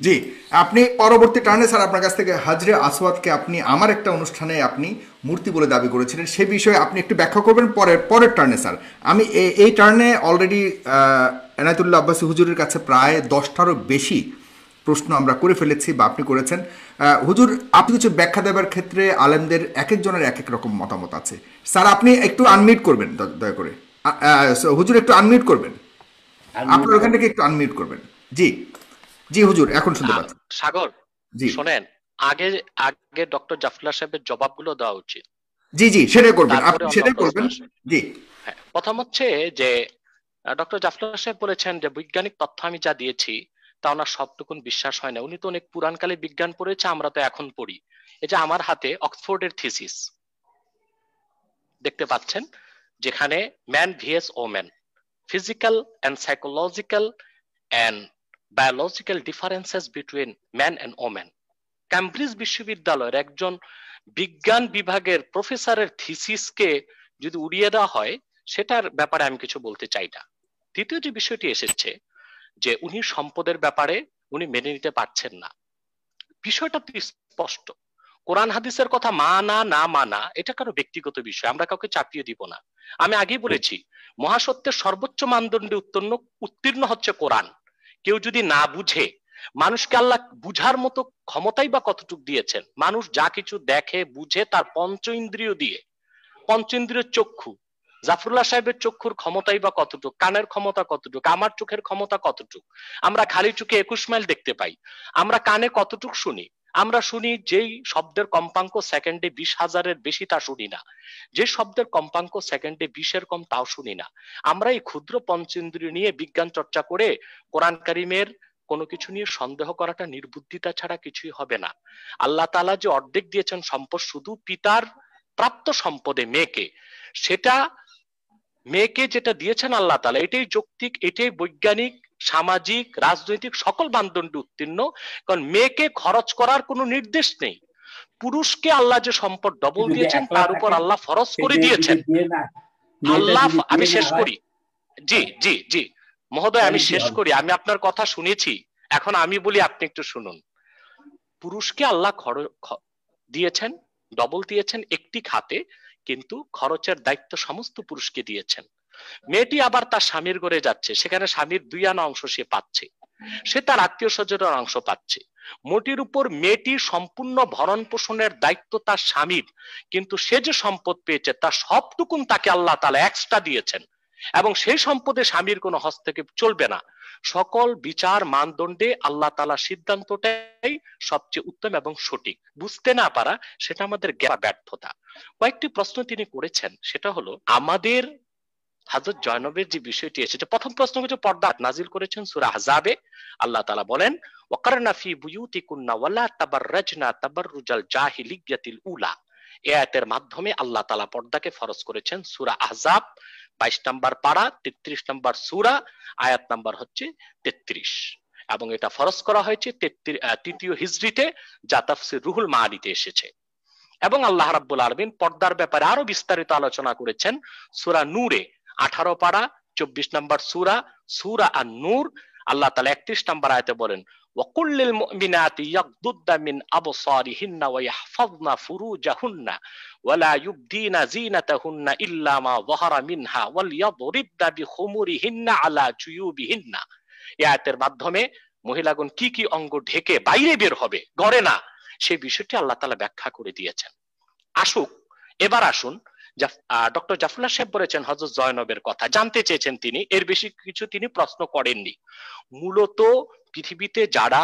জি, আপনি পরবর্তী টার্নে স্যার আপনার কাছ থেকে হাজরে আসওয়াদকে আপনি আমার একটা অনুষ্ঠানে আপনি মূর্তি বলে দাবি করেছিলেন, সে বিষয়ে আপনি একটু ব্যাখ্যা করবেন পরের টার্নে স্যার। আমি এই টার্নে অলরেডি এনায়েতুল্লাহ আব্বাসী হুজুরের কাছে প্রায় 10টারও বেশি প্রশ্ন আমরা করে ফেলেছি বা আপনি করেছেন। হুজুর, আপনি কিছু ব্যাখ্যা দেওয়ার ক্ষেত্রে আলেমদের এক একজনের এক এক রকম মতামত আছে। স্যার আপনি একটু আনমিউট করবেন দয়া করে। হুজুর একটু আনমিউট করবেন, আপনার ওখান থেকে একটু আনমিউট করবেন। জি জি হুজুর, এখন শুনতে পাচ্ছি। সাগর, জি শোনেন, আগে ডক্টর জাফরুল্লাহ সাহেবের জবাবগুলো দেওয়া উচিত। জি জি, সেটাই করবেন, আপনি সেটাই করবেন। জি, হ্যাঁ, প্রথম হচ্ছে যে ডক্টর জাফরুল্লাহ সাহেব বলেছেন যে বৈজ্ঞানিক তথ্য আমি যা দিয়েছি তা ওনার সবটুকুন বিশ্বাস হয় না। উনি তো অনেক পুরানকালে বিজ্ঞান পড়েছে, আমরা তো এখন পড়ি। এই যে আমার হাতে অক্সফোর্ডের থিসিস দেখতে পাচ্ছেন, যেখানে man vs woman, physical and psychological and biological differences between man and woman. Cambridge বিশ্ববিদ্যালয়ের একজন বিজ্ঞান বিভাগের প্রফেসরের থিসিসকে যদি উড়িয়ে দেওয়া হয়, সেটার ব্যাপারে আমি কিছু বলতে চাই না। দ্বিতীয় যে বিষয়টি এসেছে যে উনি সম্পদের ব্যাপারে উনি মেনে নিতে পারছেন না, বিষয়টা স্পষ্ট। কোরআন হাদিসের কথা মানা না মানা এটা কারো ব্যক্তিগত বিষয়, আমরা কাউকে চাপিয়ে দিব না। আমি আগেই বলেছি মহাসত্যের সর্বোচ্চ মানদণ্ডে উত্তীর্ণ হচ্ছে কোরআন। কেউ যদি না বুঝে, মানুষকে আল্লাহ বুঝার মতো ক্ষমতাই বা কতটুকু দিয়েছেন? মানুষ যা কিছু দেখে বুঝে তার পঞ্চ ইন্দ্রিয় দিয়ে। পঞ্চ ইন্দ্রিয় চক্ষু, জাফরুল্লাহ সাহেবের চক্ষুর ক্ষমতাই বা কতটুকু, কানের ক্ষমতা কতটুকু, আমার চোখের ক্ষমতা কতটুকু? আমরা খালি চোখে 21 মাইল দেখতে পাই, আমরা কানে কতটুকু শুনি, আমরা শুনি যেই শব্দের কম্পাঙ্ক সেকেন্ডে 20,000-এর বেশি তা শুনি না, যে শব্দের কম্পাঙ্ক সেকেন্ডে 20-এর কম তাও শুনি না। আমরা এই ক্ষুদ্র পঞ্চেন্দ্রিয় নিয়ে বিজ্ঞান চর্চা করে কোরআন কারিমের কোনো কিছু নিয়ে সন্দেহ করাটা নির্বুদ্ধিতা ছাড়া কিছুই হবে না। আল্লাহ তাআলা যে অর্ধেক দিয়েছেন সম্পদ শুধু পিতার প্রাপ্ত সম্পদে মেয়েকে, সেটা মেয়েকে যেটা দিয়েছেন আল্লাহ তাআলা এটাই যৌক্তিক, এটাই বৈজ্ঞানিক, সামাজিক, রাজনৈতিক সকল মানদণ্ডে উত্তীর্ণ। কারণ মেয়েকে খরচ করার কোনো নির্দেশ নেই। পুরুষকে আল্লাহ যে সম্পদ ডবল দিয়েছেন তার উপর আল্লাহ ফরজ করে দিয়েছেন। আল্লাহ, আমি শেষ করি, জি জি জি মহোদয় আমি শেষ করি, আমি আপনার কথা শুনেছি, এখন আমি বলি আপনি একটু শুনুন। পুরুষকে আল্লাহ দিয়েছেন, ডবল দিয়েছেন একটি খাতে, কিন্তু খরচের দায়িত্ব সমস্ত পুরুষকে দিয়েছেন। মেয়েটি আবার তার স্বামীর ঘরে যাচ্ছে, সেখানে স্বামীর 2 আনা অংশ সে পাচ্ছে, সে তার আত্মীয় স্বজনের অংশ পাচ্ছে। মোটির উপর মেয়েটির সম্পূর্ণ ভরণ পোষণের দায়িত্ব তার স্বামীর, কিন্তু সে যে সম্পদ পেয়েছে তার সবটুকুন তাকে আল্লাহ তাআলা এক্সট্রা দিয়েছেন, এবং সেই সম্পদে স্বামীর কোনো হস্তক্ষেপ চলবে না। সকল বিচার মানদণ্ডে আল্লাহ তাআলার সিদ্ধান্তটাই সবচেয়ে উত্তম এবং সঠিক। বুঝতে না পারা সেটা আমাদের ব্যর্থতা। কয়েকটি প্রশ্ন তিনি করেছেন, সেটা হলো আমাদের হযরত জয়নবের যে বিষয়টি এসেছে, প্রথম প্রশ্ন হচ্ছে পর্দা নাজিল করেছেন সূরা আহজাবে। আল্লাহ তাআলা বলেন ওয়াকারনা ফি বুয়ুতিকুন্না ওয়ালা তাবাররাজনা তাবাররুজাল জাহিলিয়াতিল উলা। এই আয়াতের মাধ্যমে আল্লাহ তাআলা পর্দাকে ফরজ করেছেন। সূরা আহজাব 22 নম্বর পারা 33 নম্বর সূরা, আয়াত নাম্বার হচ্ছে 33, এবং এটা ফরজ করা হয়েছে 3য় হিজরিতে, যা তাফসীর রুহুল মাআনিতে এসেছে। এবং আল্লাহ রাব্বুল আলামিন পর্দার ব্যাপারে আরো বিস্তারিত আলোচনা করেছেন সূরা নূরে 18 পারা 24 নম্বর সূরা, সূরা আন-নূর। আল্লাহ তাআলা 31 নম্বর আয়াতে বলেন ওয়াকুল লিল মুমিনাতি ইয়াগদুদ্দা মিন আবসারিহিন্না ওয়া ইয়াহফাযনা ফুরুজাহুন্না ওয়া লা ইউবদিনা যিনাতাহুন্না ইল্লা মা যাহারা মিনহা ওয়াল ইয়াদরিবনা বিখুমুরিহিন্না আলা জুয়ুবিহিন্না। এই আয়াতের মাধ্যমে মহিলাগণ কি কি অঙ্গ ঢেকে বাইরে বের হবে, ঘরে না, সেই বিষয়টি আল্লাহ তাআলা ব্যাখ্যা করে দিয়েছেন। এবার আসুন, ডক্টর জাফরুল্লাহ সাহেব বলেছেন হযরত জয়নবের কথা জানতে চেয়েছেন তিনি, এর বেশি কিছু তিনি প্রশ্ন করেননি। মূলত পৃথিবীতে যারা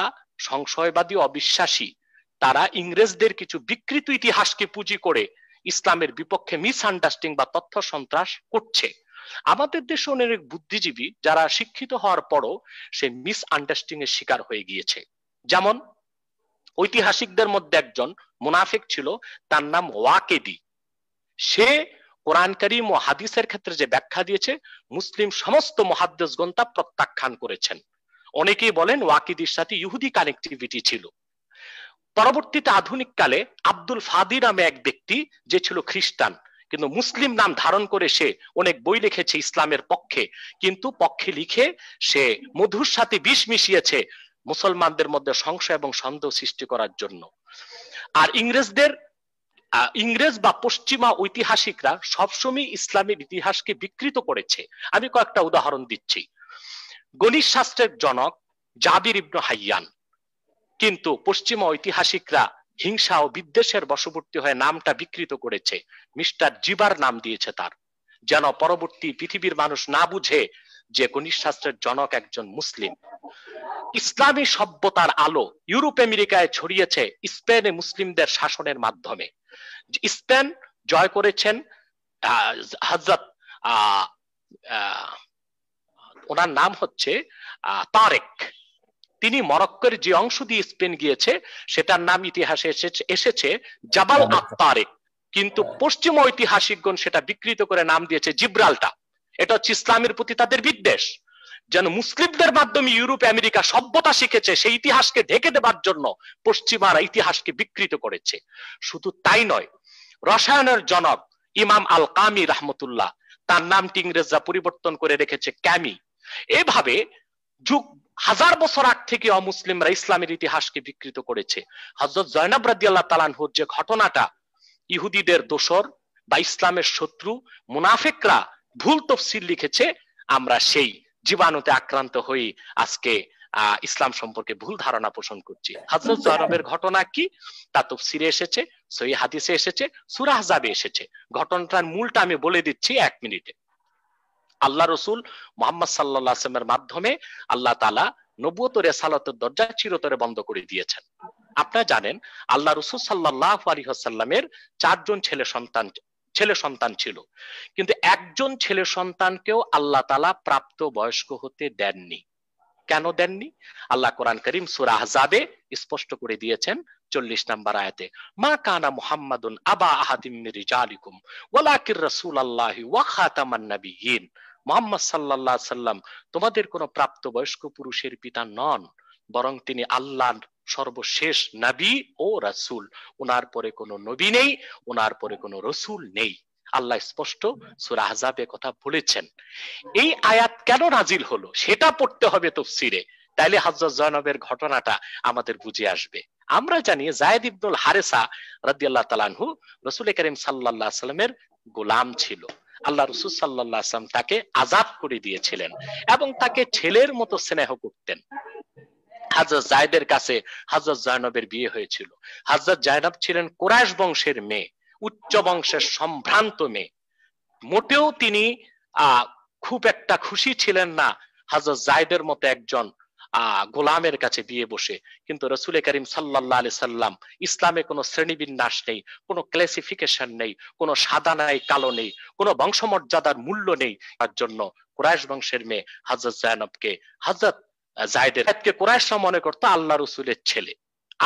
সংশয়বাদী অবিশ্বাসী, তারা ইংরেজদের কিছু বিকৃত ইতিহাসকে পুঁজি করে ইসলামের বিপক্ষে মিসআন্ডারস্ট্যান্ডিং বা তথ্য সন্ত্রাস করছে। আমাদের দেশে অনেক বুদ্ধিজীবী যারা শিক্ষিত হওয়ার পরও সে মিসআন্ডারস্ট্যান্ডিং এর শিকার হয়ে গিয়েছে। যেমন ঐতিহাসিকদের মধ্যে একজন মুনাফিক ছিল, তার নাম ওয়াকেদি। সে কোরআন কারীম ও হাদিসের ক্ষেত্রে যে ব্যাখ্যা দিয়েছে, মুসলিম সমস্ত মুহাদ্দিসগণ তা প্রত্যাখ্যান করেছেন। অনেকেই বলেন ওয়াকিদির সাথে ইহুদি কানেক্টিভিটি ছিল। পরবর্তীতে আধুনিক কালে আব্দুল ফাদি নামে এক ব্যক্তি, যে ছিল খ্রিস্টান, কিন্তু মুসলিম নাম ধারণ করে সে অনেক বই লিখেছে ইসলামের পক্ষে, কিন্তু পক্ষে লিখে সে মধুর সাথে বিষ মিশিয়েছে মুসলমানদের মধ্যে সংশয় এবং সন্দেহ সৃষ্টি করার জন্য। আর ইংরেজ বা পশ্চিমা ঐতিহাসিকরা সবসময় ইসলামের ইতিহাসকে বিকৃত করেছে। আমি কয়েকটা উদাহরণ দিচ্ছি। গণিত শাস্ত্রের জনক জাবির ইবনে হাইয়ান, কিন্তু পশ্চিমা ঐতিহাসিকরা হিংসা ও বিদ্বেষের বশবর্তী হয়ে নামটা বিকৃত করেছে, মিস্টার জিবার নাম দিয়েছে তার, যেন পরবর্তী পৃথিবীর মানুষ না বুঝে যে গণিত শাস্ত্রের জনক একজন মুসলিম। ইসলামী সভ্যতার আলো ইউরোপ আমেরিকায় ছড়িয়েছে স্পেনে মুসলিমদের শাসনের মাধ্যমে। স্পেন জয় করেছেন হযরত ওনার নাম হচ্ছে তারেক। তিনি মরক্কোর যে অংশ দিয়ে স্পেন গিয়েছে সেটার নাম ইতিহাসে এসেছে জাবাল আত-তারেক, কিন্তু পশ্চিম ঐতিহাসিকগণ সেটা বিকৃত করে নাম দিয়েছে জিব্রাল্টা। এটা হচ্ছে ইসলামের প্রতি তাদের বিদ্বেষ, যেন মুসলিমদের মাধ্যমে ইউরোপ আমেরিকা সভ্যতা শিখেছে সেই ইতিহাসকে ঢেকে দেবার জন্য পশ্চিমারা ইতিহাসকে বিকৃত করেছে। শুধু তাই নয়, রসায়নের জনক ইমাম আল কামি রাহমাতুল্লাহ, তার নামটি ইংরেজরা পরিবর্তন করে রেখেছে ক্যামি। এভাবে যুগ হাজার বছর আগ থেকে অমুসলিমরা ইসলামের ইতিহাসকে বিকৃত করেছে। হযরত জয়নব রাদিয়াল্লাহু তাআলা আনহুর যে ঘটনাটা ইহুদিদের দোসর বা ইসলামের শত্রু মুনাফিকরা ভুল তাফসীর লিখেছে, আমরা সেই জীবাণুতে আক্রান্ত হয়ে আজকে ইসলাম সম্পর্কে ভুল ধারণা পোষণ করছি। হযরত জয়নবের ঘটনা কি তা তাফসীরে এসেছে, সহিহ হাদিসে এসেছে, সূরা আহজাবে এসেছে। ঘটনাটার মূলটা আমি বলে দিচ্ছি 1 মিনিটে। আল্লাহ রসুল মুহাম্মদ সাল্লাল্লাহু আলাইহি ওয়াসাল্লামের মাধ্যমে আল্লাহ তাআলা নবুয়ত ও রিসালাতের দরজা চিরতরে বন্ধ করে দিয়েছেন। আপনারা জানেন আল্লাহ রাসূল সাল্লাল্লাহু আলাইহি ওয়াসাল্লামের 4 জন ছেলে সন্তান ছিল, কিন্তু একজন ছেলে সন্তানকেও আল্লাহ তাআলা প্রাপ্ত বয়স্ক হতে দেননি। কেন দেননি? আল্লাহ কোরআন করিম সূরা আহজাবে স্পষ্ট করে দিয়েছেন 40 নম্বর আয়াতে, মা কানা মুহাম্মাদুন আবা আহাদিম মির রিজালিকুম ওয়ালাকির রাসূলুল্লাহি ওয়া খাতামান নাবিয়্যিন। মুহাম্মদ সাল্লাল্লাহু আলাইহি সাল্লাম তোমাদের কোন প্রাপ্তবয়স্ক পুরুষের পিতা নন, বরং তিনি আল্লাহর সর্বশেষ নবী ও রাসূল। ওনার পরে কোনো নবী নেই, ওনার পরে কোনো রাসূল নেই। আল্লাহ স্পষ্ট সূরা আহজাবে কথা বলেছেন। এই আয়াত কেন নাজিল হলো সেটা পড়তে হবে তাফসীরে, তাইলে হযরত জয়নবের ঘটনাটা আমাদের বুঝে আসবে। আমরা জানি যায়েদ ইবনুল হারেসা রাদিয়াল্লাহু তাআলা আনহু রাসূল করিম সাল্লাল্লাহু আলাইহি সাল্লামের গোলাম ছিল। আল্লাহ রাসূল সাল্লাল্লাহু আলাইহি সাল্লাম তাকে আযাদ করে দিয়েছিলেন এবং তাকে ছেলের মতো স্নেহ করতেন। হযরত যায়েদের কাছে হযরত জয়নবের বিয়ে হয়েছিল। হযরত জয়নব ছিলেন কুরাইশ বংশের মেয়ে, উচ্চ বংশের সম্ভ্রান্ত মেয়ে। মোটেও তিনি খুব একটা খুশি ছিলেন না হযরত যায়েদের মতো একজন গোলামের কাছে বিয়ে বসে। কিন্তু রাসূল করিম সাল্লাল্লাহু আলাইহি সাল্লাম, ইসলামে কোনো শ্রেণীবিন্যাস নেই, কোনো ক্লাসিফিকেশন নেই, কোনো সাদা নাই কালো নেই, কোনো বংশমর্যাদার মূল্য নেই। তার জন্য কুরাইশ বংশের মেয়ে হযরত জয়নবকে হযরত যায়েদকে কুরাইশরা মনে করতো আল্লাহ রাসূলের ছেলে।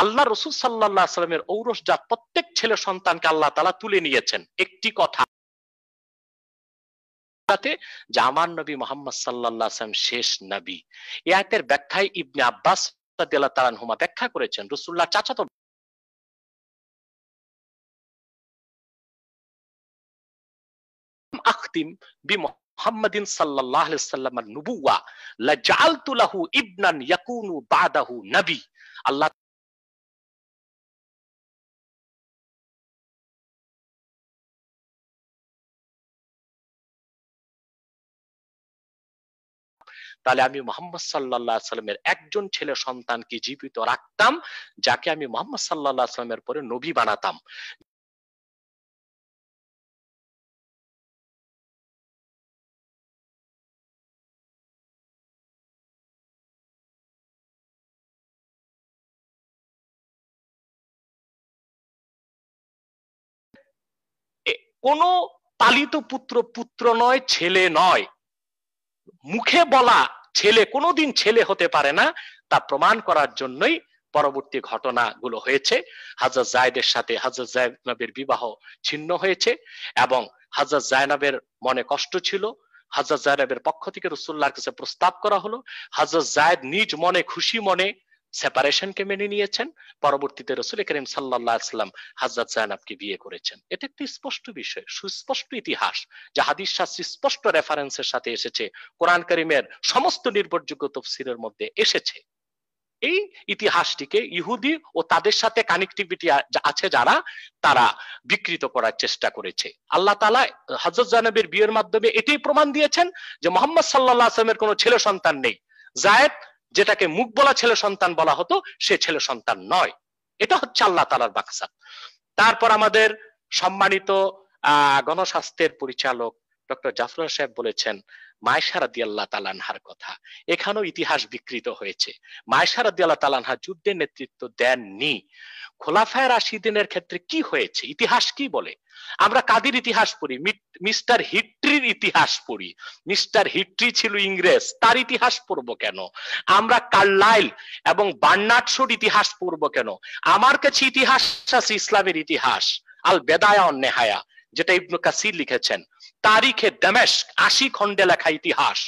আল্লাহ রাসূল সাল্লাল্লাহু আলাইহি সাল্লামের ঔরসজাত প্রত্যেক ছেলে সন্তানকে আল্লাহ তাআলা তুলে নিয়েছেন একটি কথা, যে আমার নবী মুহাম্মদ সাল্লাল্লাহু আলাইহি ওয়াসাল্লাম শেষ নবী। এই আয়াতের ব্যাখ্যায় ইবনে আব্বাস রাদিয়াল্লাহু তাআলা আনহুমা ব্যাখ্যা করেছেন, রাসূলুল্লাহ চাচাতো আখতিম বিমুহাম্মাদিন সাল্লাল্লাহু আলাইহি ওয়াসাল্লামের নবুওয়া লাজাআলতু লাহু ইবনান ইয়াকুনু বাদাহু নবী। আল্লাহ তাহলে আমি মুহাম্মদ সাল্লাল্লাহু আলাইহি সাল্লামের একজন ছেলে সন্তানকে জীবিত রাখতাম, যাকে আমি মুহাম্মদ সাল্লাল্লাহু আলাইহি সাল্লামের পরে নবী বানাতাম। কোন পালিত পুত্র নয়, ছেলে নয়, মুখে বলা ছেলে কোনোদিন ছেলে হতে পারে না, তা প্রমাণ করার জন্যই পরবর্তী ঘটনাগুলো হয়েছে। হযরত যায়েদের সাথে হযরত যায়েনবের বিবাহ ছিন্ন হয়েছে এবং হযরত যায়েনবের মনে কষ্ট ছিল। হযরত যায়েনবের পক্ষ থেকে রাসূলুল্লাহর কাছে প্রস্তাব করা হলো। হযরত যায়েদ নিজ মনে খুশি মনে সেপারেশনকে মেনে নিয়েছেন। পরবর্তীতে রাসূল করিম সাল্লাল্লাহু আলাইহি ওয়াসাল্লাম হযরত যায়েনবকে বিয়ে করেছেন। এটা একটি স্পষ্ট বিষয়, সুস্পষ্ট ইতিহাস, যা হাদিস শাস্ত্রে স্পষ্ট রেফারেন্সের সাথে এসেছে, কোরআন কারীমের সমস্ত নির্ভরযোগ্য তাফসীরের মধ্যে এসেছে। এই ইতিহাসটিকে ইহুদি ও তাদের সাথে কানেক্টিভিটি আছে যারা, তারা বিকৃত করার চেষ্টা করেছে। আল্লাহ তাআলা হযরত যায়েনবের বিয়ের মাধ্যমে এটাই প্রমাণ দিয়েছেন যে মুহাম্মদ সাল্লাল্লাহু আলাইহি ওয়াসাল্লামের কোনো ছেলে সন্তান নেই। যায়েদ, যেটাকে মুখ বলা ছেলে সন্তান বলা হতো, সে ছেলে সন্তান নয়। এটা হচ্ছে আল্লাহ তাআলার মাকসাদ। তারপর আমাদের সম্মানিত গণস্বাস্থ্যের পরিচালক ডক্টর জাফর সাহেব বলেছেন মায়েশা রাদিয়াল্লাহু তাআলা আনহার কথা। এখানেও ইতিহাস বিকৃত হয়েছে। মায়েশা রাদিয়াল্লাহু তাআলা আনহা যুদ্ধের নেতৃত্ব দেননি। খোলাফায়ে রাশিদিনের ক্ষেত্রে কি হয়েছে, ইতিহাস কি বলে? আমরা কাদের ইতিহাস পড়ি? মিস্টার হিট্রির ইতিহাস পড়ি। মিস্টার হিট্রি ছিল ইংরেজ, তার ইতিহাস পড়বো কেন? আমরা কার্লাইল এবং বার্নার্ড শোর ইতিহাস পড়বো কেন? আমার কাছে ইতিহাস আছে ইসলামের ইতিহাস, আল বেদায়া ওয়ান নেহায়া, যেটা ইবনে কাসির লিখেছেন। তারিখে দামেস্ক 80 খণ্ডে লেখা ইতিহাস।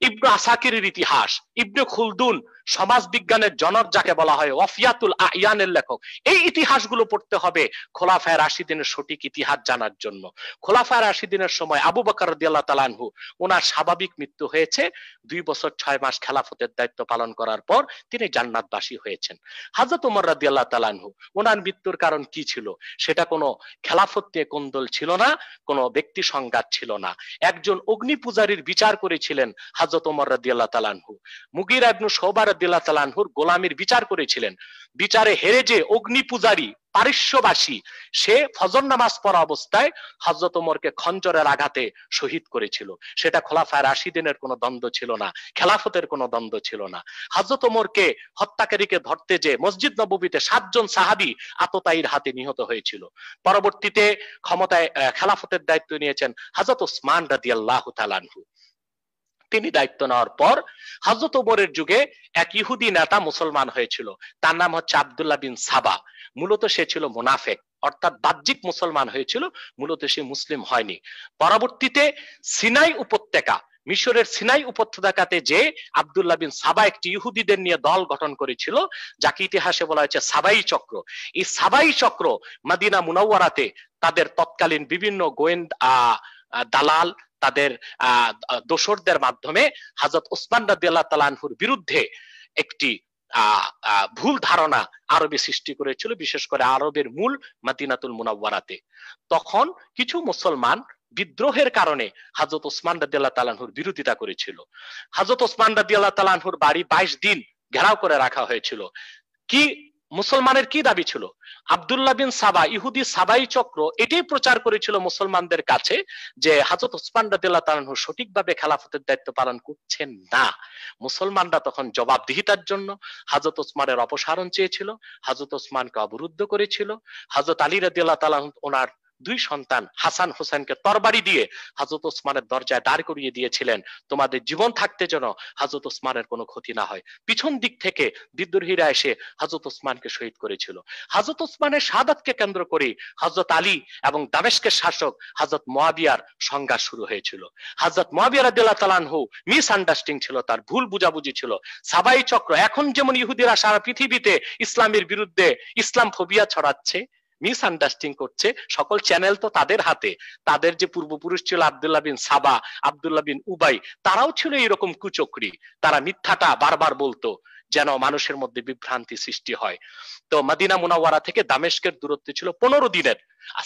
ইবনে আসাকিরের ইতিহাস, ইবনে খুলদুন সমাজ বিজ্ঞানের জনক যাকে বলা হয়, ওয়াফিয়াতুল আয়ানের লেখক। এই ইতিহাসগুলো পড়তে হবে খোলাফায়ে রাশিদিনের সঠিক ইতিহাস জানার জন্য। খোলাফায়ে রাশিদিনের সময় আবু বকর রাদিয়াল্লাহু তাআলা আনহু, ওনার স্বাভাবিক মৃত্যু হয়েছে। 2 বছর 6 মাস খেলাফতের দায়িত্ব পালন করার পর তিনি জান্নাতবাসী হয়েছেন। হযরত ওমর রাদিয়াল্লাহু তাআলা আনহু, ওনার মৃত্যুর কারণ কি ছিল? সেটা কোনো খেলাফত নিয়ে কোন্দল ছিল না, কোনো ব্যক্তি সংঘাত ছিল না। একজন অগ্নি পূজারীর বিচার করেছিলেন হযরত ওমর রাদিয়াল্লাহু তাআলা আনহু। মুগীরা ইবনে শুবা রাদিয়াল্লাহু তাআলা আনহুর গোলামির বিচার করেছিলেন। বিচারে হেরে যে অগ্নি পূজারী পারস্যবাসী, সে ফজর নামাজ পড়া অবস্থায় হযরত ওমরকে খঞ্জরের আঘাতে শহীদ করেছিল। সেটা খোলাফায়ে রাশিদিনের কোনো দ্বন্দ্ব ছিল না, খেলাফতের কোনো দ্বন্দ্ব ছিল না। হযরত ওমরকে হত্যাকারীকে ধরতে যে মসজিদ নববীতে 7 জন সাহাবী আততায়ীর হাতে নিহত হয়েছিল। পরবর্তীতে ক্ষমতায় খেলাফতের দায়িত্ব নিয়েছেন হযরত ওসমান রাদিয়াল্লাহু তাআলা আনহু। তিনি দায়িত্ব নেওয়ার পর হযরত ওমরের যুগে এক ইহুদি নেতা মুসলমান হয়েছিল, তার নাম হচ্ছে আব্দুল্লাহ বিন সাবা। মূলত সে ছিল মুনাফিক, অর্থাৎ বাহ্যিক মুসলমান হয়েছিল, মূলত সে মুসলিম হয়নি। পরবর্তীতে সিনাই উপত্যকা, মিশরের সিনাই উপত্যকাতে যে আব্দুল্লাহ বিন সাবা একটি ইহুদিদের নিয়ে দল গঠন করেছিল, যাকে ইতিহাসে বলা হয়েছে সাবাই চক্র। এই সাবাই চক্র মদিনা মুনাওয়ারাতে তাদের তৎকালীন বিভিন্ন গোয়েন্দা দালাল, তাদের দোসরদের মাধ্যমে হযরত ওসমান রাদিয়াল্লাহু তাআলা আনহুর বিরুদ্ধে একটি ভুল ধারণা আরবে সৃষ্টি করেছিল, বিশেষ করে আরবের মূল মদিনাতুল মুনাওয়ারাতে। তখন কিছু মুসলমান বিদ্রোহের কারণে হযরত ওসমান রাদিয়াল্লাহু তাআলা আনহুর বিরোধিতা করেছিল। হযরত ওসমান রাদিয়াল্লাহু তাআলা আনহুর বাড়ি 22 দিন ঘেরাও করে রাখা হয়েছিল। কি মুসলমানের কি দাবি ছিল? আব্দুল্লাহ বিন সাবা, ইহুদি সাবাই চক্র এটাই প্রচার করেছিল মুসলমানদের কাছে যে হযরত ওসমান রাদিয়াল্লাহু তাআলা আনহু সঠিকভাবে খেলাফতের দায়িত্ব পালন করছেন না। মুসলমানরা তখন জবাবদিহিতার জন্য হযরত ওসমানের অপসারণ চেয়েছিল, হযরত ওসমানকে অবরুদ্ধ করেছিল। হযরত আলী রাদিয়াল্লাহু তাআলা ওনার 2 সন্তান হাসান হোসেনকে তরবারি দিয়ে হযরত ওসমানের দরজায় দাঁড় করিয়ে দিয়েছিলেন, তোমাদের জীবন থাকতে যেন হযরত ওসমানের কোনো ক্ষতি না হয়। পিছন দিক থেকে বিদ্রোহীরা এসে হযরত ওসমানকে শহীদ করেছিল। হযরত ওসমানের শাহাদাতকে কেন্দ্র করে হযরত আলী এবং দামেস্কের শাসক হযরত মুয়াবিয়ার সংঘাত শুরু হয়েছিল। হযরত মুয়াবিয়া রাদিয়াল্লাহু তাআলা আনহু মিস আন্ডারস্ট্যান্ডিং ছিল, তার ভুল বুঝাবুঝি ছিল। সাবাই চক্র, এখন যেমন ইহুদিরা সারা পৃথিবীতে ইসলামের বিরুদ্ধে ইসলাম ফোবিয়া ছড়াচ্ছে, মিস আন্ডারস্ট্যান্ডিং করছে, সকল চ্যানেল তো তাদের হাতে। তাদের যে পূর্বপুরুষ ছিল আব্দুল্লাহ বিন সাবা, আব্দুল্লাহ বিন উবাই, তারাও ছিল এরকম কুচক্রী। তারা মিথ্যাটা বারবার বলতো যেন মানুষের মধ্যে বিভ্রান্তি সৃষ্টি হয়। তো মদিনা মুনাওয়ারা থেকে দামেস্কের দূরত্ব ছিল 15 দিনের।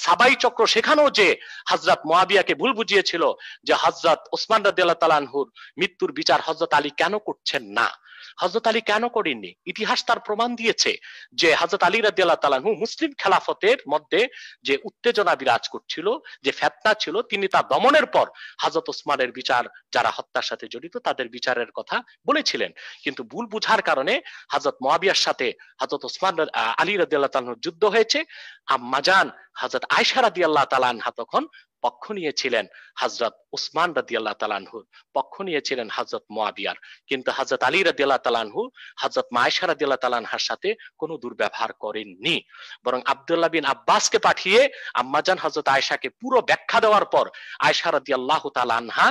সাবাই চক্র সেখানেও যে হযরত মুয়াবিয়াকে ভুল বুঝিয়েছিল যে হযরত ওসমান রাদিয়াল্লাহু তাআলা আনহুর মৃত্যুর বিচার হযরত আলী কেন করছেন না, হযরত আলী কেন করেননি। ইতিহাস তার প্রমাণ দিয়েছে যে হযরত আলী রাদিয়াল্লাহু তাআলা আনহু মুসলিম খেলাফতের মধ্যে যে উত্তেজনা বিরাজ করছিল, যে ফিতনা ছিল, তিনি তা দমনের পর হযরত ওসমানের বিচার, যারা হত্যার সাথে জড়িত তাদের বিচারের কথা বলেছিলেন। কিন্তু ভুল বুঝার কারণে হযরত মুয়াবিয়ার সাথে হযরত ওসমান আলী রাদিয়াল্লাহু তাআলা আনহুর যুদ্ধ হয়েছে। আম্মাজান হযরত আয়েশা রাদিয়াল্লাহু তাআলা আনহা তখন পক্ষ নিয়েছিলেন হযরত ওসমান রাদিয়াল্লাহু তাআলা আনহুর, পক্ষ নিয়েছিলেন হযরত মুয়াবিয়ার। কিন্তু হযরত আলী রাদিয়াল্লাহু তাআলা আনহু হযরত আয়েশা রাদিয়াল্লাহু তাআলা আনহার সাথে কোনো দুর্ব্যবহার করেননি, বরং আব্দুল্লাহ বিন আব্বাসকে পাঠিয়ে আম্মাজান হযরত আয়েশাকে পুরো ব্যাখ্যা দেওয়ার পর আয়েশা রাদিয়াল্লাহু তাআলা আনহা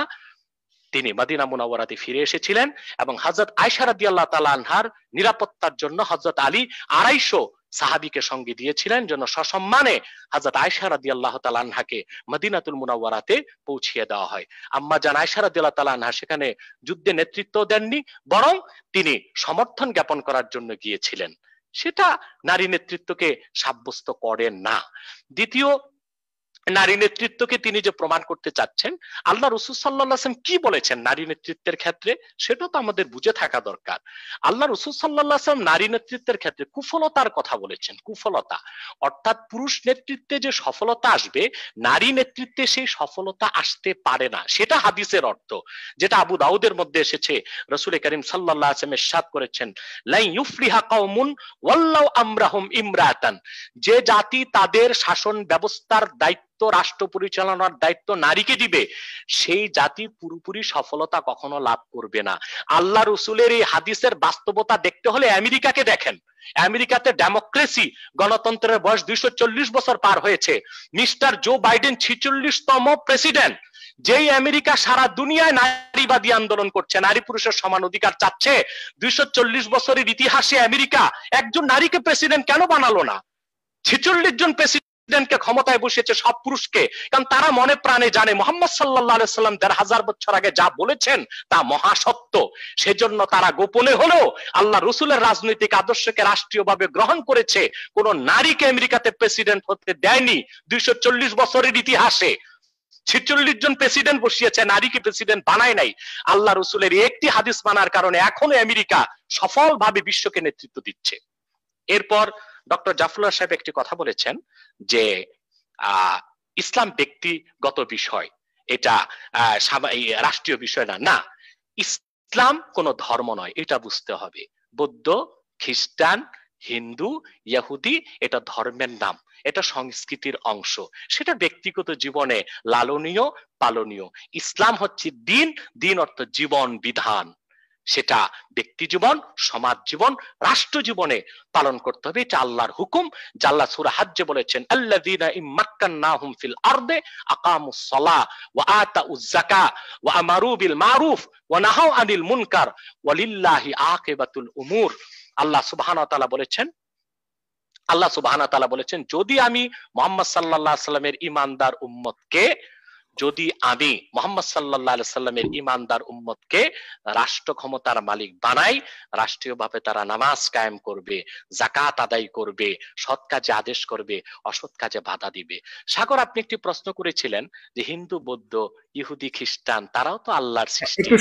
তিনি মদিনা মুনাওয়ারাতে ফিরে এসেছিলেন এবং হযরত আয়েশা রাদিয়াল্লাহু তাআলা আনহার নিরাপত্তার জন্য হযরত আলী 250 সাহাবীকে সঙ্গে দিয়েছিলেন, যেন সসম্মানে হযরত আয়েশা রাদিয়াল্লাহু তাআলা আনহাকে মদিনাতুল মুনাওয়ারাতে পৌঁছিয়ে দেওয়া হয়। আম্মা জান আয়েশা রাদিয়াল্লাহু তাআলা আনহা সেখানে যুদ্ধে নেতৃত্ব দেননি, বরং তিনি সমর্থন জ্ঞাপন করার জন্য গিয়েছিলেন। সেটা নারী নেতৃত্বকে সাব্যস্ত করেন না। দ্বিতীয়, নারী নেতৃত্বকে তিনি যে প্রমাণ করতে চাচ্ছেন, আল্লাহ রাসূল সাল্লাল্লাহু আলাইহি ওয়াসাল্লাম কি বলেছেন নারী নেতৃত্বের ক্ষেত্রে, সেটা তো আমাদের বুঝে থাকা দরকার। আল্লাহ রাসূল সাল্লাল্লাহু আলাইহি ওয়াসাল্লাম নারী নেতৃত্বের ক্ষেত্রে কুফলতার কথা বলেছেন। কুফলতা অর্থাৎ পুরুষ নেতৃত্বে যে সফলতা আসবে, নারী নেতৃত্বে সেই সফলতা আসতে পারে না, সেটা হাদিসের অর্থ, যেটা আবু দাউদের মধ্যে এসেছে। রাসূল করিম সাল্লাল্লাহু আলাইহি ওয়াসাল্লাম ইরশাদ করেছেন, লা ইউফলিহা কওমুন ওয়াল্লাউ আমরাহুম ইমরাতান, যে জাতি তাদের শাসন ব্যবস্থার দায়িত্ব, রাষ্ট্র পরিচালনার দায়িত্ব নারীকে দিবে, সেই জাতি পুরোপুরি সফলতা কখনো লাভ করবে না। আল্লাহ রাসূলের এই হাদিসের বাস্তবতা দেখতে হলে আমেরিকাকে দেখেন। আমেরিকাতে ডেমোক্রেসি, গণতন্ত্রের বয়স 240 বছর পার হয়েছে। মিস্টার জো বাইডেন 46তম প্রেসিডেন্ট। যেই আমেরিকা সারা দুনিয়ায় নারীবাদী আন্দোলন করছে, নারী পুরুষের সমান অধিকার চাচ্ছে, 240 বছরের ইতিহাসে আমেরিকা একজন নারীকে প্রেসিডেন্ট কেন বানালো না? 46 জন প্রেসিডেন্টকে ক্ষমতায় বসিয়েছে, সব পুরুষকে, কারণ তারা মনে প্রাণে জানে মুহাম্মদ সাল্লাল্লাহু আলাইহি সাল্লাম 1500 বছর আগে যা বলেছেন তা মহাসত্য। সেজন্য তারা গোপনে হলেও আল্লাহ রাসূলের রাজনৈতিক আদর্শকে রাষ্ট্রীয়ভাবে গ্রহণ করেছে। কোন নারীকে আমেরিকাতে প্রেসিডেন্ট হতে দেয়নি 240 বছরের ইতিহাসে। 46 জন প্রেসিডেন্ট বসিয়েছে, নারীকে প্রেসিডেন্ট বানায় নাই। আল্লাহ রাসূলের একটি হাদিস মানার কারণে এখনো আমেরিকা সফলভাবে বিশ্বকে নেতৃত্ব দিচ্ছে। এরপর ডক্টর জাফরুল্লাহ সাহেব একটি কথা বলেছেন যে ইসলাম ব্যক্তিগত বিষয়, এটা রাষ্ট্রীয় বিষয় না। না, ইসলাম কোনো ধর্ম নয়, এটা বুঝতে হবে। বৌদ্ধ, খ্রিস্টান, হিন্দু, ইহুদি এটা ধর্মের নাম, এটা সংস্কৃতির অংশ, সেটা ব্যক্তিগত জীবনে লালনীয় পালনীয়। ইসলাম হচ্ছে দিন, দিন অর্থ জীবন বিধান, সেটা ব্যক্তি জীবন, সমাজ জীবন, রাষ্ট্র জীবনে পালন করতে হবে। এটা আল্লাহর হুকুম। আল্লাহ সূরা হজ্জে বলেছেন, আল্লাযীনা ইম্মাক্কান্নাহুম ফিল আরদে আকামুস সালাহ ওয়া আতাউয যাকাহ ওয়া আমারু বিল মারুফ ওয়া নাহাউ আনিল মুনকার ওয়ালিল্লাহি আকিবাতুল উমুর। আল্লাহ সুবহানাহু ওয়া তাআলা বলেছেন, যদি আমি মুহাম্মদ সাল্লাল্লাহু আলাইহি সাল্লামের ঈমানদার উম্মতকে, যদি আমি মুহাম্মদ সাল্লাল্লাহু আলাইহি সাল্লামের ঈমানদার উম্মতকে রাষ্ট্র ক্ষমতার মালিক বানাই, রাষ্ট্রীয়ভাবে তারা নামাজ কায়েম করবে, যাকাত আদায় করবে, সৎ কাজে আদেশ করবে, অসৎ কাজে বাধা দিবে। সাগর, আপনি একটি প্রশ্ন করেছিলেন যে হিন্দু, বৌদ্ধ, ইহুদি, খ্রিস্টান তারাও তো আল্লাহর সৃষ্টি। একটু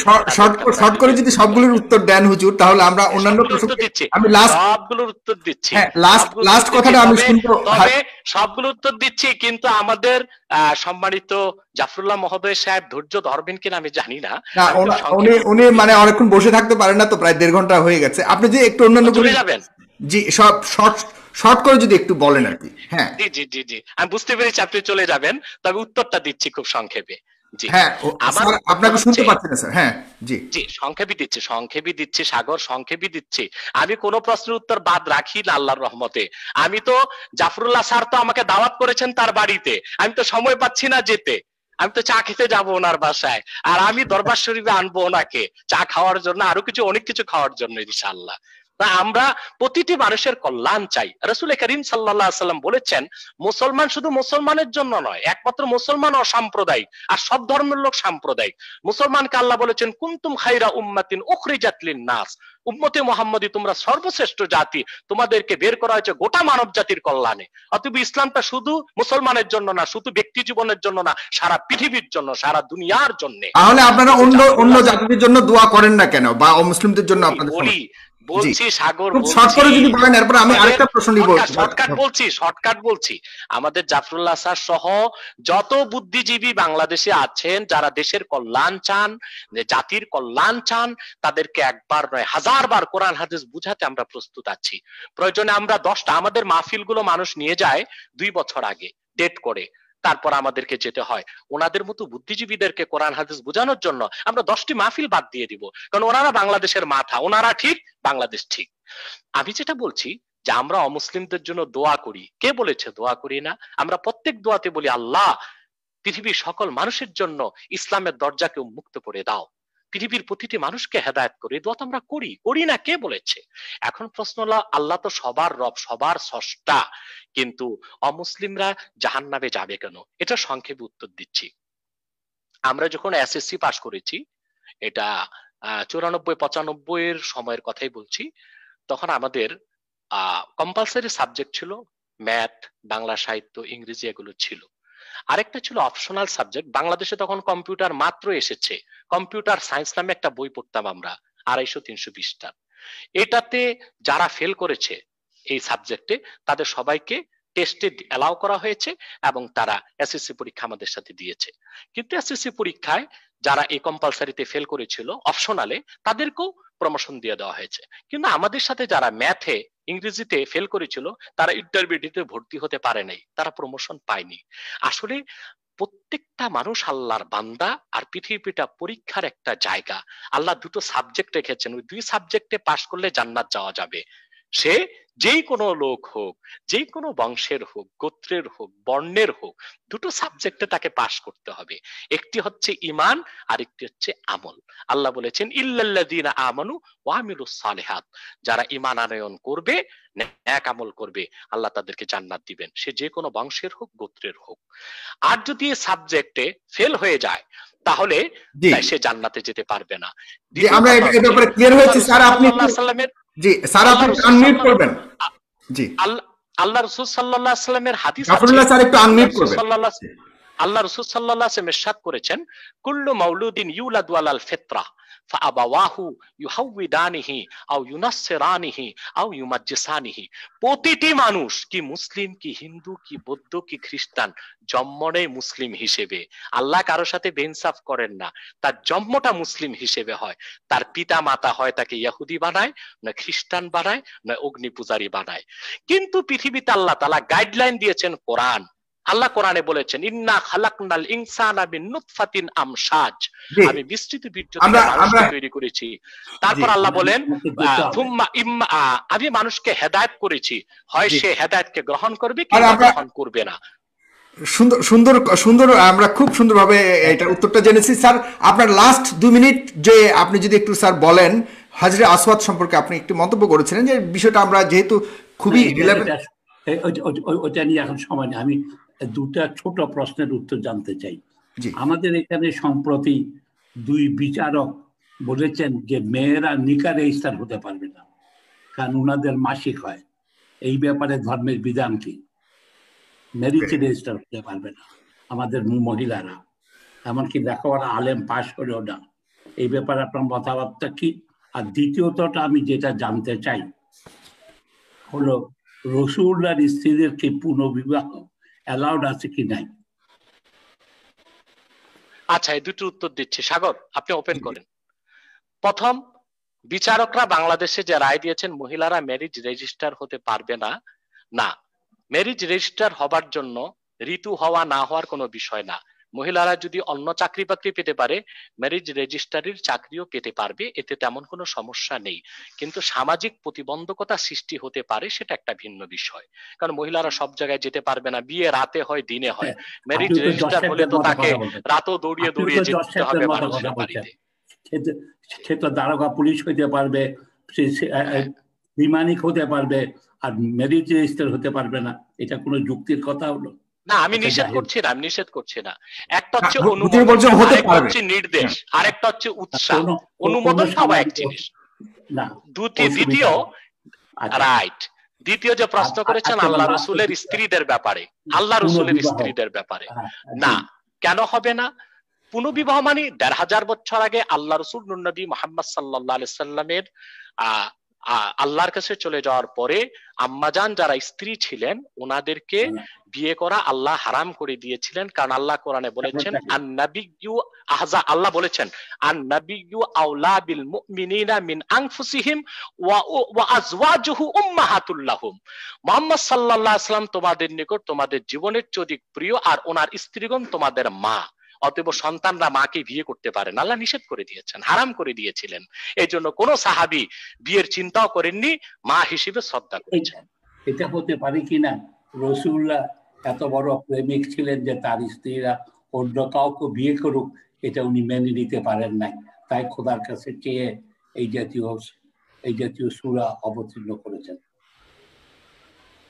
শর্ট করে যদি সবগুলোর উত্তর দেন হুজুর, তাহলে আমরা অন্যান্য প্রশ্ন দিচ্ছি, আমি সবগুলোর উত্তর দিচ্ছি, লাস্ট কথাটা আমি শুনবো। তবে সবগুলো উত্তর দিচ্ছি, কিন্তু আমাদের সম্মানিত জাফরুল্লাহ মহোদয় সাহেব ধৈর্য ধরবেন কিনা আমি জানি না। উনি মানে অনেকক্ষণ বসে থাকতে পারেন না, তো প্রায় 1.5 ঘন্টা হয়ে গেছে। আপনি যে একটু অন্যান্য চলে যাবেন, জি সব শর্ট করে যদি একটু বলেন আর কি। হ্যাঁ জি জি জি, আমি বুঝতে পেরেছি আপনি চলে যাবেন, তবে উত্তরটা দিচ্ছি খুব সংক্ষেপে। জি হ্যাঁ, আপনাকে শুনতে পাচ্ছি না স্যার। হ্যাঁ জি জি, সংক্ষেপে দিচ্ছি সাগর, সংক্ষেপে দিচ্ছি। আমি কোনো প্রশ্নের উত্তর বাদ রাখি না আল্লাহর রহমতে। আমি তো জাফরুল্লাহ স্যার তো আমাকে দাওয়াত করেছেন তার বাড়িতে, আমি তো সময় পাচ্ছি না যেতে। আমি তো চা খেতে যাবো ওনার বাসায়, আর আমি দরবার শরীফে আনবো ওনাকে চা খাওয়ার জন্য, আরো অনেক কিছু খাওয়ার জন্য ইনশাআল্লাহ। আমরা প্রতিটি মানুষের কল্যাণ চাই। রাসূল করিম সাল্লাল্লাহু আলাইহি সাল্লাম বলেছেন, মুসলমান শুধু মুসলমানের জন্য নয়, একমাত্র মুসলমান অসাম্প্রদায়িক, আর সব ধর্মের লোক সাম্প্রদায়িক। মুসলমানকে আল্লাহ বলেছেন, কুনতুম খায়রা উম্মাতিন উখরিজাত লিন-নাস, উম্মতে মুহাম্মাদি তোমরা সর্বশ্রেষ্ঠ জাতি, তোমাদেরকে বের করা হয়েছে গোটা মানব জাতির কল্যাণে। অতএব ইসলামটা শুধু মুসলমানের জন্য না, শুধু ব্যক্তি জীবনের জন্য না, সারা পৃথিবীর জন্য, সারা দুনিয়ার জন্য। তাহলে আপনারা অন্য জাতিদের জন্য দোয়া করেন না কেন, বা অমুসলিমদের জন্য? আপনাদের বলছি সাগর, আমি আরেকটা প্রশ্ন নিব। শর্টকাট বলছি। আমাদের জাফরুল্লাহ স্যার সহ যত বুদ্ধিজীবী বাংলাদেশে আছেন, যারা দেশের কল্যাণ চান, জাতির কল্যাণ চান, তাদেরকে একবার নয় 1000 বার কোরআন হাদিস বুঝাতে আমরা প্রস্তুত আছি। প্রয়োজনে আমরা 10টা, আমাদের মাহফিলগুলো মানুষ নিয়ে যায় 2 বছর আগে ডেট করে, তারপর আমাদেরকে যেতে হয়। ওনাদের মতো বুদ্ধিজীবীদেরকে কোরআন হাদিস বোঝানোর জন্য আমরা 10টি মাহফিল বাদ দিয়ে দিব, কারণ ওনারা বাংলাদেশের মাথা, ওনারা ঠিক, বাংলাদেশ ঠিক। আমি যেটা বলছি যে আমরা অমুসলিমদের জন্য দোয়া করি, কে বলেছে দোয়া করি না? আমরা প্রত্যেক দোয়াতে বলি, আল্লাহ পৃথিবীর সকল মানুষের জন্য ইসলামের দরজাকে উন্মুক্ত করে দাও, পৃথিবীর প্রতিটি মানুষকে হেদায়েত করে। দোয়া তো আমরা করি না, কে বলেছে? এখন প্রশ্ন হলো, আল্লাহ তো সবার রব, সবার স্রষ্টা, কিন্তু অমুসলিমরা জাহান্নামে যাবে কেন? এটা সংক্ষেপে উত্তর দিচ্ছি। আমরা যখন এসএসসি পাশ করেছি, এটা 94-95 এর সময়ের কথাই বলছি, তখন আমাদের কম্পালসারি সাবজেক্ট ছিল ম্যাথ, বাংলা সাহিত্য, ইংরেজি, এগুলো ছিল। আরেকটা ছিল অপশনাল সাবজেক্ট। বাংলাদেশে তখন কম্পিউটার মাত্র এসেছে, কম্পিউটার সায়েন্স নামে একটা বই পড়তাম আমরা 250-300 পৃষ্ঠার। এটাতে যারা ফেল করেছে এই সাবজেক্টে, তাদের সবাইকে টেস্টে অ্যালাউ করা হয়েছে এবং তারা এসএসসি পরীক্ষা আমাদের সাথে দিয়েছে। কিন্তু এসএসসি পরীক্ষায় যারা এই কম্পালসারিতে ফেল করেছিল অপশনালে, তাদেরকেও প্রমোশন দিয়ে দেওয়া হয়েছে। কিন্তু আমাদের সাথে যারা ম্যাথে, ইংরেজিতে ফেল করেছিল, তারা ইন্টারমিডিয়েটে ভর্তি হতে পারে নাই, তারা প্রমোশন পায়নি। আসলে প্রত্যেকটা মানুষ আল্লাহর বান্দা, আর পৃথিবীটা পরীক্ষার একটা জায়গা। আল্লাহ 2টো সাবজেক্ট রেখেছেন, ওই 2 সাবজেক্টে পাশ করলে জান্নাত যাওয়া যাবে। সে যেই কোনো লোক হোক, যেই কোনো বংশের হোক, গোত্রের হোক, বর্ণের হোক, 2টো সাবজেক্টে তাকে পাশ করতে হবে। একটি হচ্ছে ঈমান, আর একটি হচ্ছে আমল। আল্লাহ বলেছেন, ইল্লাল্লাযীনা আমানু ওয়া আমিলুস সালিহাত, যারা ঈমান আনয়ন করবে, নেক আমল করবে, আল্লাহ তাদেরকে জান্নাত দিবেন, সে যে কোনো বংশের হোক, গোত্রের হোক। আর যদি এই সাবজেক্টে ফেল হয়ে যায়, তাহলে সে জান্নাতে যেতে পারবে না। আমরা এটার উপরে ক্লিয়ার হয়েছে স্যার। আপনি জি স্যার, আপনি আনমিউট করবেন। জি, আল্লাহ রাসূল সাল্লাল্লাহু আলাইহি ওয়াসাল্লামের হাদিস আছে, জাফরুল্লাহ স্যার একটু আনমিউট করবেন। আল্লাহ রাসূল সাল্লাল্লাহু আলাইহি ওয়াসাল্লাম ইরশাদ করেছেন, কুল্লু মাউলুদিন ইউলাদু আলাল ফিতরা ফাআবাওয়াহু ইউহাউইদানিহি আও ইউনাসসিরানিহি আও ইউমাজ্জিসানিহি। প্রতিটি মানুষ, কি মুসলিম, কি হিন্দু, কি বৌদ্ধ, কি খ্রিস্টান, জন্মনে মুসলিম হিসেবে। আল্লাহ কারো সাথে বেইনসাফ করেন না, তার জন্মটা মুসলিম হিসেবে হয়। তার পিতা মাতা হয় তাকে ইহুদি বানায়, না খ্রিস্টান বানায়, না অগ্নি পূজারী বানায়। কিন্তু পৃথিবীতে আল্লাহ তাআলা গাইডলাইন দিয়েছেন কোরআন। আল্লাহ কোরআনে বলেছেন, ইন্না খালাকনাল ইনসানা মিন নুতফাতিন আমশাজ, আমি বিস্তৃত বীর্য থেকে মানুষকে তৈরি করেছি। তারপর আল্লাহ বলেন, আমি মানুষকে হেদায়েত করেছি, হয় সে হেদায়েতকে গ্রহণ করবে কি গ্রহণ করবে না। সুন্দর সুন্দর সুন্দর, আমরা খুব সুন্দরভাবে এটার উত্তরটা জেনেছি। স্যার, আপনার লাস্ট 2 মিনিট যে আপনি যদি একটু স্যার বলেন, হাজরে আসওয়াদ সম্পর্কে আপনি একটু মন্তব্য করেছিলেন, যে বিষয়টা আমরা যেহেতু খুবই ওটা নিয়ে এখন সময় নেই। আমি দুটা ছোট প্রশ্নের উত্তর জানতে চাই। আমাদের এখানে সম্প্রতি 2 বিচারক বলেছেন যে মেয়েরা নিকাহ রেজিস্টার হতে পারবে না, কারণ ওনাদের মাসিক হয়। এই ব্যাপারে ধর্মের বিধান কি? ম্যারিজ রেজিস্টার হতে পারবে না আমাদের মহিলারা, এমনকি লেখাপড়া আলেম পাশ করেও না। এই ব্যাপারে আপনার মতামতটা কি? আর দ্বিতীয়তটা আমি যেটা জানতে চাই হলো, রাসূলুল্লাহর স্ত্রীদের কি পুনর্বিবাহ অ্যালাউড আছে কি নাই? আচ্ছা, এই দুটো উত্তর দিচ্ছি। সাগর, আপনি ওপেন করেন। প্রথম, বিচারকরা বাংলাদেশে যে রায় দিয়েছেন মহিলারা ম্যারিজ রেজিস্টার হতে পারবে না, না, ম্যারিজ রেজিস্টার হবার জন্য ঋতু হওয়া না হওয়ার কোনো বিষয় না। মহিলারা যদি অন্য চাকরি বাকরি পেতে পারে, ম্যারিজ রেজিস্ট্রারির চাকরিও পেতে পারবে, এতে তেমন কোনো সমস্যা নেই। কিন্তু সামাজিক প্রতিবন্ধকতা সৃষ্টি হতে পারে, সেটা একটা ভিন্ন বিষয়। কারণ মহিলারা সব জায়গায় যেতে পারবে না, বিয়ে রাতে হয় দিনে হয়। ম্যারিজ রেজিস্টার হলে তো তাকে রাতও দৌড়িয়ে দৌড়িয়ে যেতে হবে মানুষের বাড়িতে। সে তো দারোগা পুলিশ হইতে পারবে, বিমানিক হতে পারবে, আর ম্যারিজ রেজিস্টার হতে পারবে না। এটা কোনো যুক্তির কথা হলো? না, আমি নিষেধ করছি না, আমি নিষেধ করছি না। একটা হচ্ছে অনুমোদন, আরেকটা হচ্ছে নির্দেশ, আরেকটা হচ্ছে উৎসাহ। অনুমোদন পাওয়া এক জিনিস, দ্বিতীয় রাইট। দ্বিতীয় যে প্রশ্ন করেছেন আল্লাহ রসুলের স্ত্রীদের ব্যাপারে, আল্লাহ রসুলের স্ত্রীদের ব্যাপারে, না, কেন হবে না? পুনর্বিবাহ মানে ১৫০০ বছর আগে আল্লাহ রসুল নবী মুহাম্মদ সাল্লাল্লাহু আলাইহি সাল্লামের আল্লাহর কাছে চলে যাওয়ার পরে আম্মাজান যারা স্ত্রী ছিলেন ওনাদেরকে বিয়ে করা আল্লাহ হারাম করে দিয়েছিলেন। কারণ আল্লাহ কোরআনে বলেছেন, আল্লাহ বলেছেন, আন-নাবিয়্যু আওলা বিল মুমিনিনা মিন আনফুসিহিম ওয়া আজওয়াজুহু উম্মাহাতুল লাহুম। মুহাম্মদ সাল্লাল্লাহু আলাইহি সাল্লাম তোমাদের নিকট তোমাদের জীবনের চেয়ে অধিক প্রিয়, আর ওনার স্ত্রীগণ তোমাদের মা। অতএব সন্তানরা মাকে বিয়ে করতে পারে না, আল্লাহ নিষেধ করে দিয়েছেন, হারাম করে দিয়েছিলেন। এই জন্য কোন সাহাবী বিয়ের চিন্তাও করেননি, মা হিসেবে শ্রদ্ধা করেছেন। এটা হতে পারে কিনা রাসূলুল্লাহ এত বড় প্রেমিক ছিলেন যে তার স্ত্রীরা অন্য কাউকে বিয়ে করুক, এটা উনি মেনে নিতে পারেন নাই, তাই খোদার কাছে চেয়ে এই জাতীয় সূরা অবতীর্ণ করেছেন।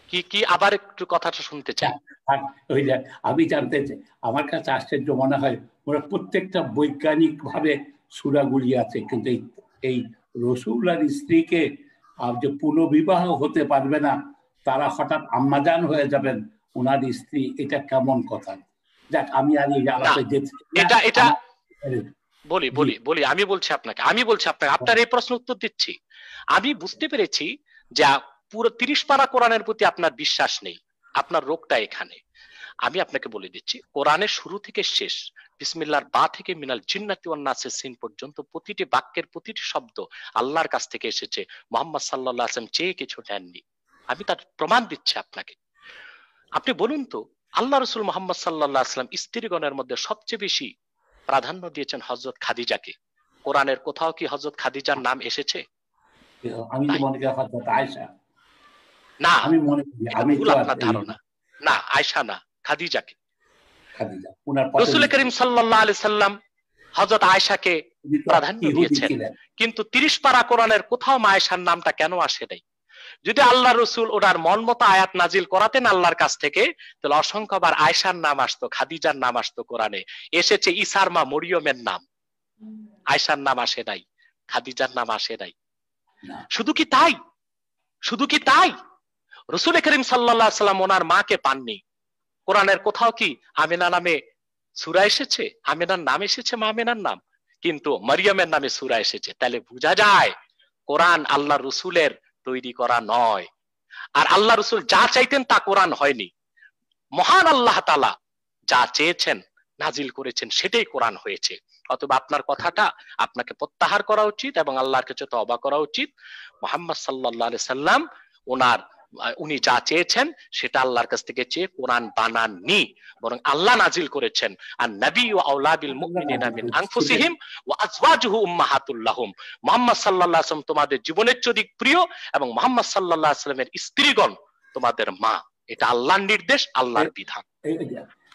কি কি আবার একটু কথাটা শুনতে চাই। আমি জানতে চাই, আমার কাছে আশ্চর্য মনে হয় ওরা প্রত্যেকটা বৈজ্ঞানিক ভাবে সূরাগুলি আছে, কিন্তু এই রাসূলুল্লাহর স্ত্রীকে যে পুনর্বিবাহ হতে পারবে না, তারা হঠাৎ আম্মাজান হয়ে যাবেন ওনার স্ত্রী, এটা কেমন কথা? যাক, আমি আর এটা বলি আমি বলছি আপনাকে আপনার এই প্রশ্ন উত্তর দিচ্ছি। আমি বুঝতে পেরেছি যে পুরো 30 পারা কোরআনের প্রতি আপনার বিশ্বাস নেই, আপনার রোগটা এখানে। আমি আপনাকে বলে দিচ্ছি, কোরআনের শুরু থেকে শেষ, বিসমিল্লাহর বা থেকে মিনাল জিন্নাতি ওয়ান নাসের সিন পর্যন্ত প্রতিটি বাক্যের প্রতিটি শব্দ আল্লাহর কাছ থেকে এসেছে, মুহাম্মদ সাল্লাল্লাহু আলাইহি ওয়াসাল্লাম চেয়ে কিছু নেননি। আমি তার প্রমাণ দিচ্ছি আপনাকে। আপনি বলুন তো, আল্লাহ রাসূল মুহাম্মদ সাল্লাল্লাহু আলাইহি ওয়াসাল্লাম স্ত্রীগণের মধ্যে সবচেয়ে বেশি প্রাধান্য দিয়েছেন হযরত খাদিজাকে। কোরআনের কোথাও কি হযরত খাদিজার নাম এসেছে? আমি তো মনে করি হযরত আয়েশা। না, আমি মনে করি আপনার ধারণা না, আয়েশা না, খাদিজাকে। রাসূল করিম সাল্লাল্লাহু আলাইহি সাল্লাম হযরত আয়েশাকে প্রাধান্য দিয়েছেন, কিন্তু 30 পারা কোরআনের কোথাও আয়েশার নামটা কেন আসে নাই? যদি আল্লাহ রসুল ওনার মন মতো আয়াত নাজিল করাতেন আল্লাহর কাছ থেকে, তাহলে অসংখ্যবার আয়েশার নাম আসতো, খাদিজার নাম আসতো। কোরআনে এসেছে ঈসার মা মরিয়মের নাম, আয়েশার নাম আসে নাই, খাদিজার নাম আসে নাই। শুধু কি তাই রাসূল করিম সাল্লাল্লাহু আলাইহি সাল্লাম ওনার মাকে পাননি। কোরআনের কোথাও কি আমিনা নামে সূরা এসেছে, আমিনার নাম এসেছে, মা আমিনার নাম? কিন্তু মারিয়ামের নামে সূরা এসেছে। তাহলে বোঝা যায় কোরআন আল্লাহ রসুলের তৈরি করা নয়। আর আল্লাহ রসুল যা চাইতেন তা কোরআন হয়নি। মহান আল্লাহ তাআলা যা চেয়েছেন নাজিল করেছেন সেটাই কোরআন হয়েছে। অথবা আপনার কথাটা আপনাকে প্রত্যাহার করা উচিত এবং আল্লাহর কাছে তওবা করা উচিত। মুহাম্মদ সাল্লাল্লাহু আলাইহি সাল্লাম উনি যা চেয়েছেন সেটা আল্লাহর কাছ থেকে চেয়ে কোরআন বানাননি, বরং আল্লাহ নাজিল করেছেন। আর নবী ওয়া আওলা বিল মুমিনিনা মিন আনফুসিহিম ওয়া আজওয়াজুহু উম্মাহাতুল লাহুম। মুহাম্মদ সাল্লাল্লাহু আলাইহি ওয়াসাল্লাম তোমাদের জীবনের চেয়ে অধিক প্রিয় এবং মুহাম্মদ সাল্লাল্লাহু আলাইহি ওয়াসাল্লামের স্ত্রীগণ তোমাদের মা। এটা আল্লাহর নির্দেশ, আল্লাহর বিধান।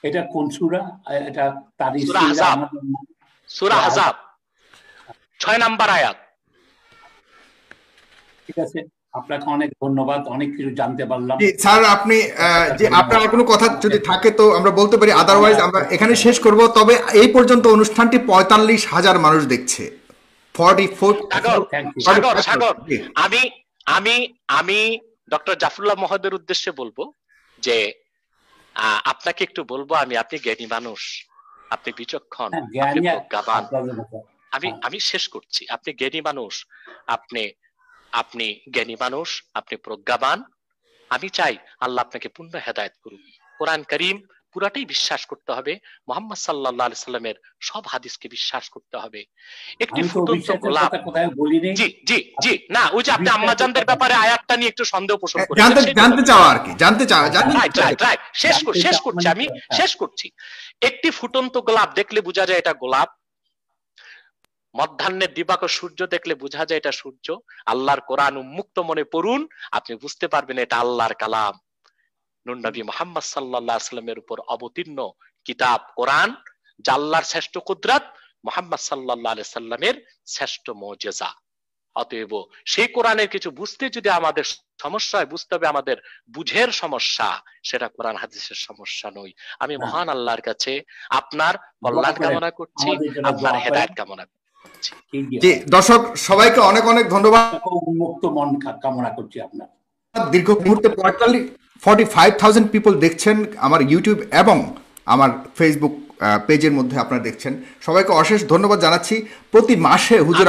এটা কোন সূরা? এটা তারিখ সূরা আহজাব, সূরা আহজাব 6 নম্বর আয়াত। ঠিক আছে, আপনাকে অনেক ধন্যবাদ, অনেক কিছু জানতে পারলাম। স্যার আপনি যে আপনার কোনো কথা যদি থাকে তো আমরা বলতে পারি, আদারওয়াইজ আমরা এখানে শেষ করব। তবে এই পর্যন্ত অনুষ্ঠানটি 45,000 মানুষ দেখছে। 44 সাগর, আমি ডক্টর জাফরুল্লাহ মহোদয়ের উদ্দেশ্যে বলবো যে আপনাকে একটু বলবো, আপনি জ্ঞানী মানুষ, আপনি বিচক্ষণ, আপনি প্রজ্ঞাবান। আমি শেষ করছি। আপনি জ্ঞানী মানুষ, আপনি জ্ঞানী মানুষ, আপনি প্রজ্ঞাবান। আমি চাই আল্লাহ আপনাকে পূর্ণ হেদায়েত করুন। কোরআন কারীম পুরাটাই বিশ্বাস করতে হবে, মুহাম্মদ সাল্লাল্লাহু আলাইহি সাল্লামের সব হাদিসকে বিশ্বাস করতে হবে। একটি ফুটন্ত গোলাপ, জি না, ওই যে আপনি আম্মাজানদের ব্যাপারে আয়াতটা নিয়ে একটু সন্দেহ পোষণ করেছেন, জানতে চাওয়া আর কি, জানতে চাওয়া। শেষ করছি। একটি ফুটন্ত গোলাপ দেখলে বোঝা যায় এটা গোলাপ, মধ্যাহ্নের দিবাকর সূর্য দেখলে বোঝা যায় এটা সূর্য। আল্লাহর কোরআন উন্মুক্ত মনে পড়ুন, আপনি বুঝতে পারবেন এটা আল্লাহর কালাম। নূর নবী মুহাম্মদ সাল্লাল্লাহু আলাইহি ওয়াসাল্লামের উপর অবতীর্ণ কিতাব কোরআন, যা আল্লাহর শ্রেষ্ঠ কুদরত, মুহাম্মদ সাল্লাল্লাহু আলাইহি ওয়াসাল্লামের শ্রেষ্ঠ মুজিজা। অতএব সেই কোরআনের কিছু বুঝতে যদি আমাদের সমস্যা হয়, বুঝতে হবে আমাদের বুঝের সমস্যা, সেটা কোরআন হাদিসের সমস্যা নয়। আমি মহান আল্লাহর কাছে আপনার কল্যাণ কামনা করছি, আপনার হেদায়েত কামনা করছি। জি দর্শক সবাইকে অনেক অনেক ধন্যবাদ। উন্মুক্ত মন কামনা করছি আপনার। দীর্ঘ মুহূর্তে 45,000 পিপল দেখছেন আমার ইউটিউব এবং আমার ফেসবুক পেজের মধ্যে আপনারা দেখছেন। সবাইকে অশেষ ধন্যবাদ জানাচ্ছি। প্রতি মাসে হুজুর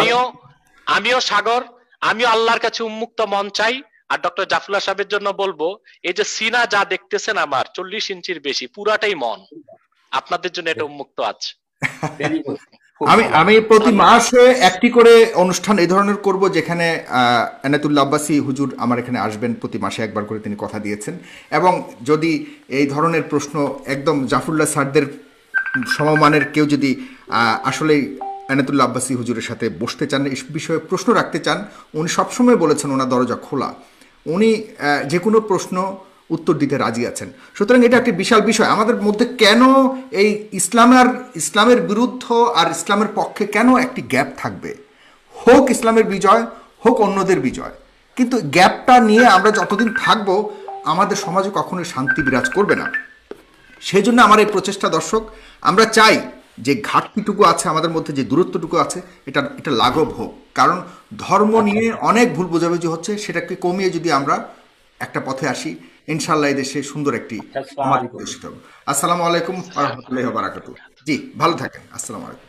আমিও সাগর, আমিও আল্লাহর কাছে উন্মুক্ত মন চাই। আর ডক্টর জাফরুল্লাহ সাহেবের জন্য বলবো, এই যে সিনা যা দেখতেছেন আমার 40 ইঞ্চির বেশি, পুরাটাই মন আপনাদের জন্য এটা উন্মুক্ত আছে। আমি প্রতি মাসে একটি করে অনুষ্ঠান এই ধরনের করব, যেখানে এনায়েতুল্লাহ আব্বাসী হুজুর আমার এখানে আসবেন। প্রতি মাসে একবার করে তিনি কথা দিয়েছেন। এবং যদি এই ধরনের প্রশ্ন একদম জাফরুল্লাহ স্যারদের সমমানের কেউ যদি আসলে এনায়েতুল্লাহ আব্বাসী হুজুরের সাথে বসতে চান, এই বিষয়ে প্রশ্ন রাখতে চান, উনি সবসময় বলেছেন ওনার দরজা খোলা, উনি যে কোনো প্রশ্ন উত্তর দিতে রাজি আছেন। সুতরাং এটা একটি বিশাল বিষয়। আমাদের মধ্যে কেন এই ইসলামের বিরুদ্ধ আর ইসলামের পক্ষে কেন একটি গ্যাপ থাকবে? হোক ইসলামের বিজয়, হোক অন্যদের বিজয়, কিন্তু গ্যাপটা নিয়ে আমরা যতদিন থাকব আমাদের সমাজে কখনোই শান্তি বিরাজ করবে না। সেই জন্য আমার এই প্রচেষ্টা। দর্শক, আমরা চাই যে ঘাটতিটুকু আছে আমাদের মধ্যে, যে দূরত্বটুকু আছে, এটা লাঘব হোক। কারণ ধর্ম নিয়ে অনেক ভুল বোঝাবুঝি হচ্ছে, সেটাকে কমিয়ে যদি আমরা একটা পথে আসি, ইনশাআল্লাহ এই দেশে সুন্দর একটি সমাজ প্রতিষ্ঠিত হবে। আসসালামু আলাইকুম ওয়া রাহমাতুল্লাহি ওয়া বারাকাতুহু। জি ভালো থাকেন। আসসালামু আলাইকুম।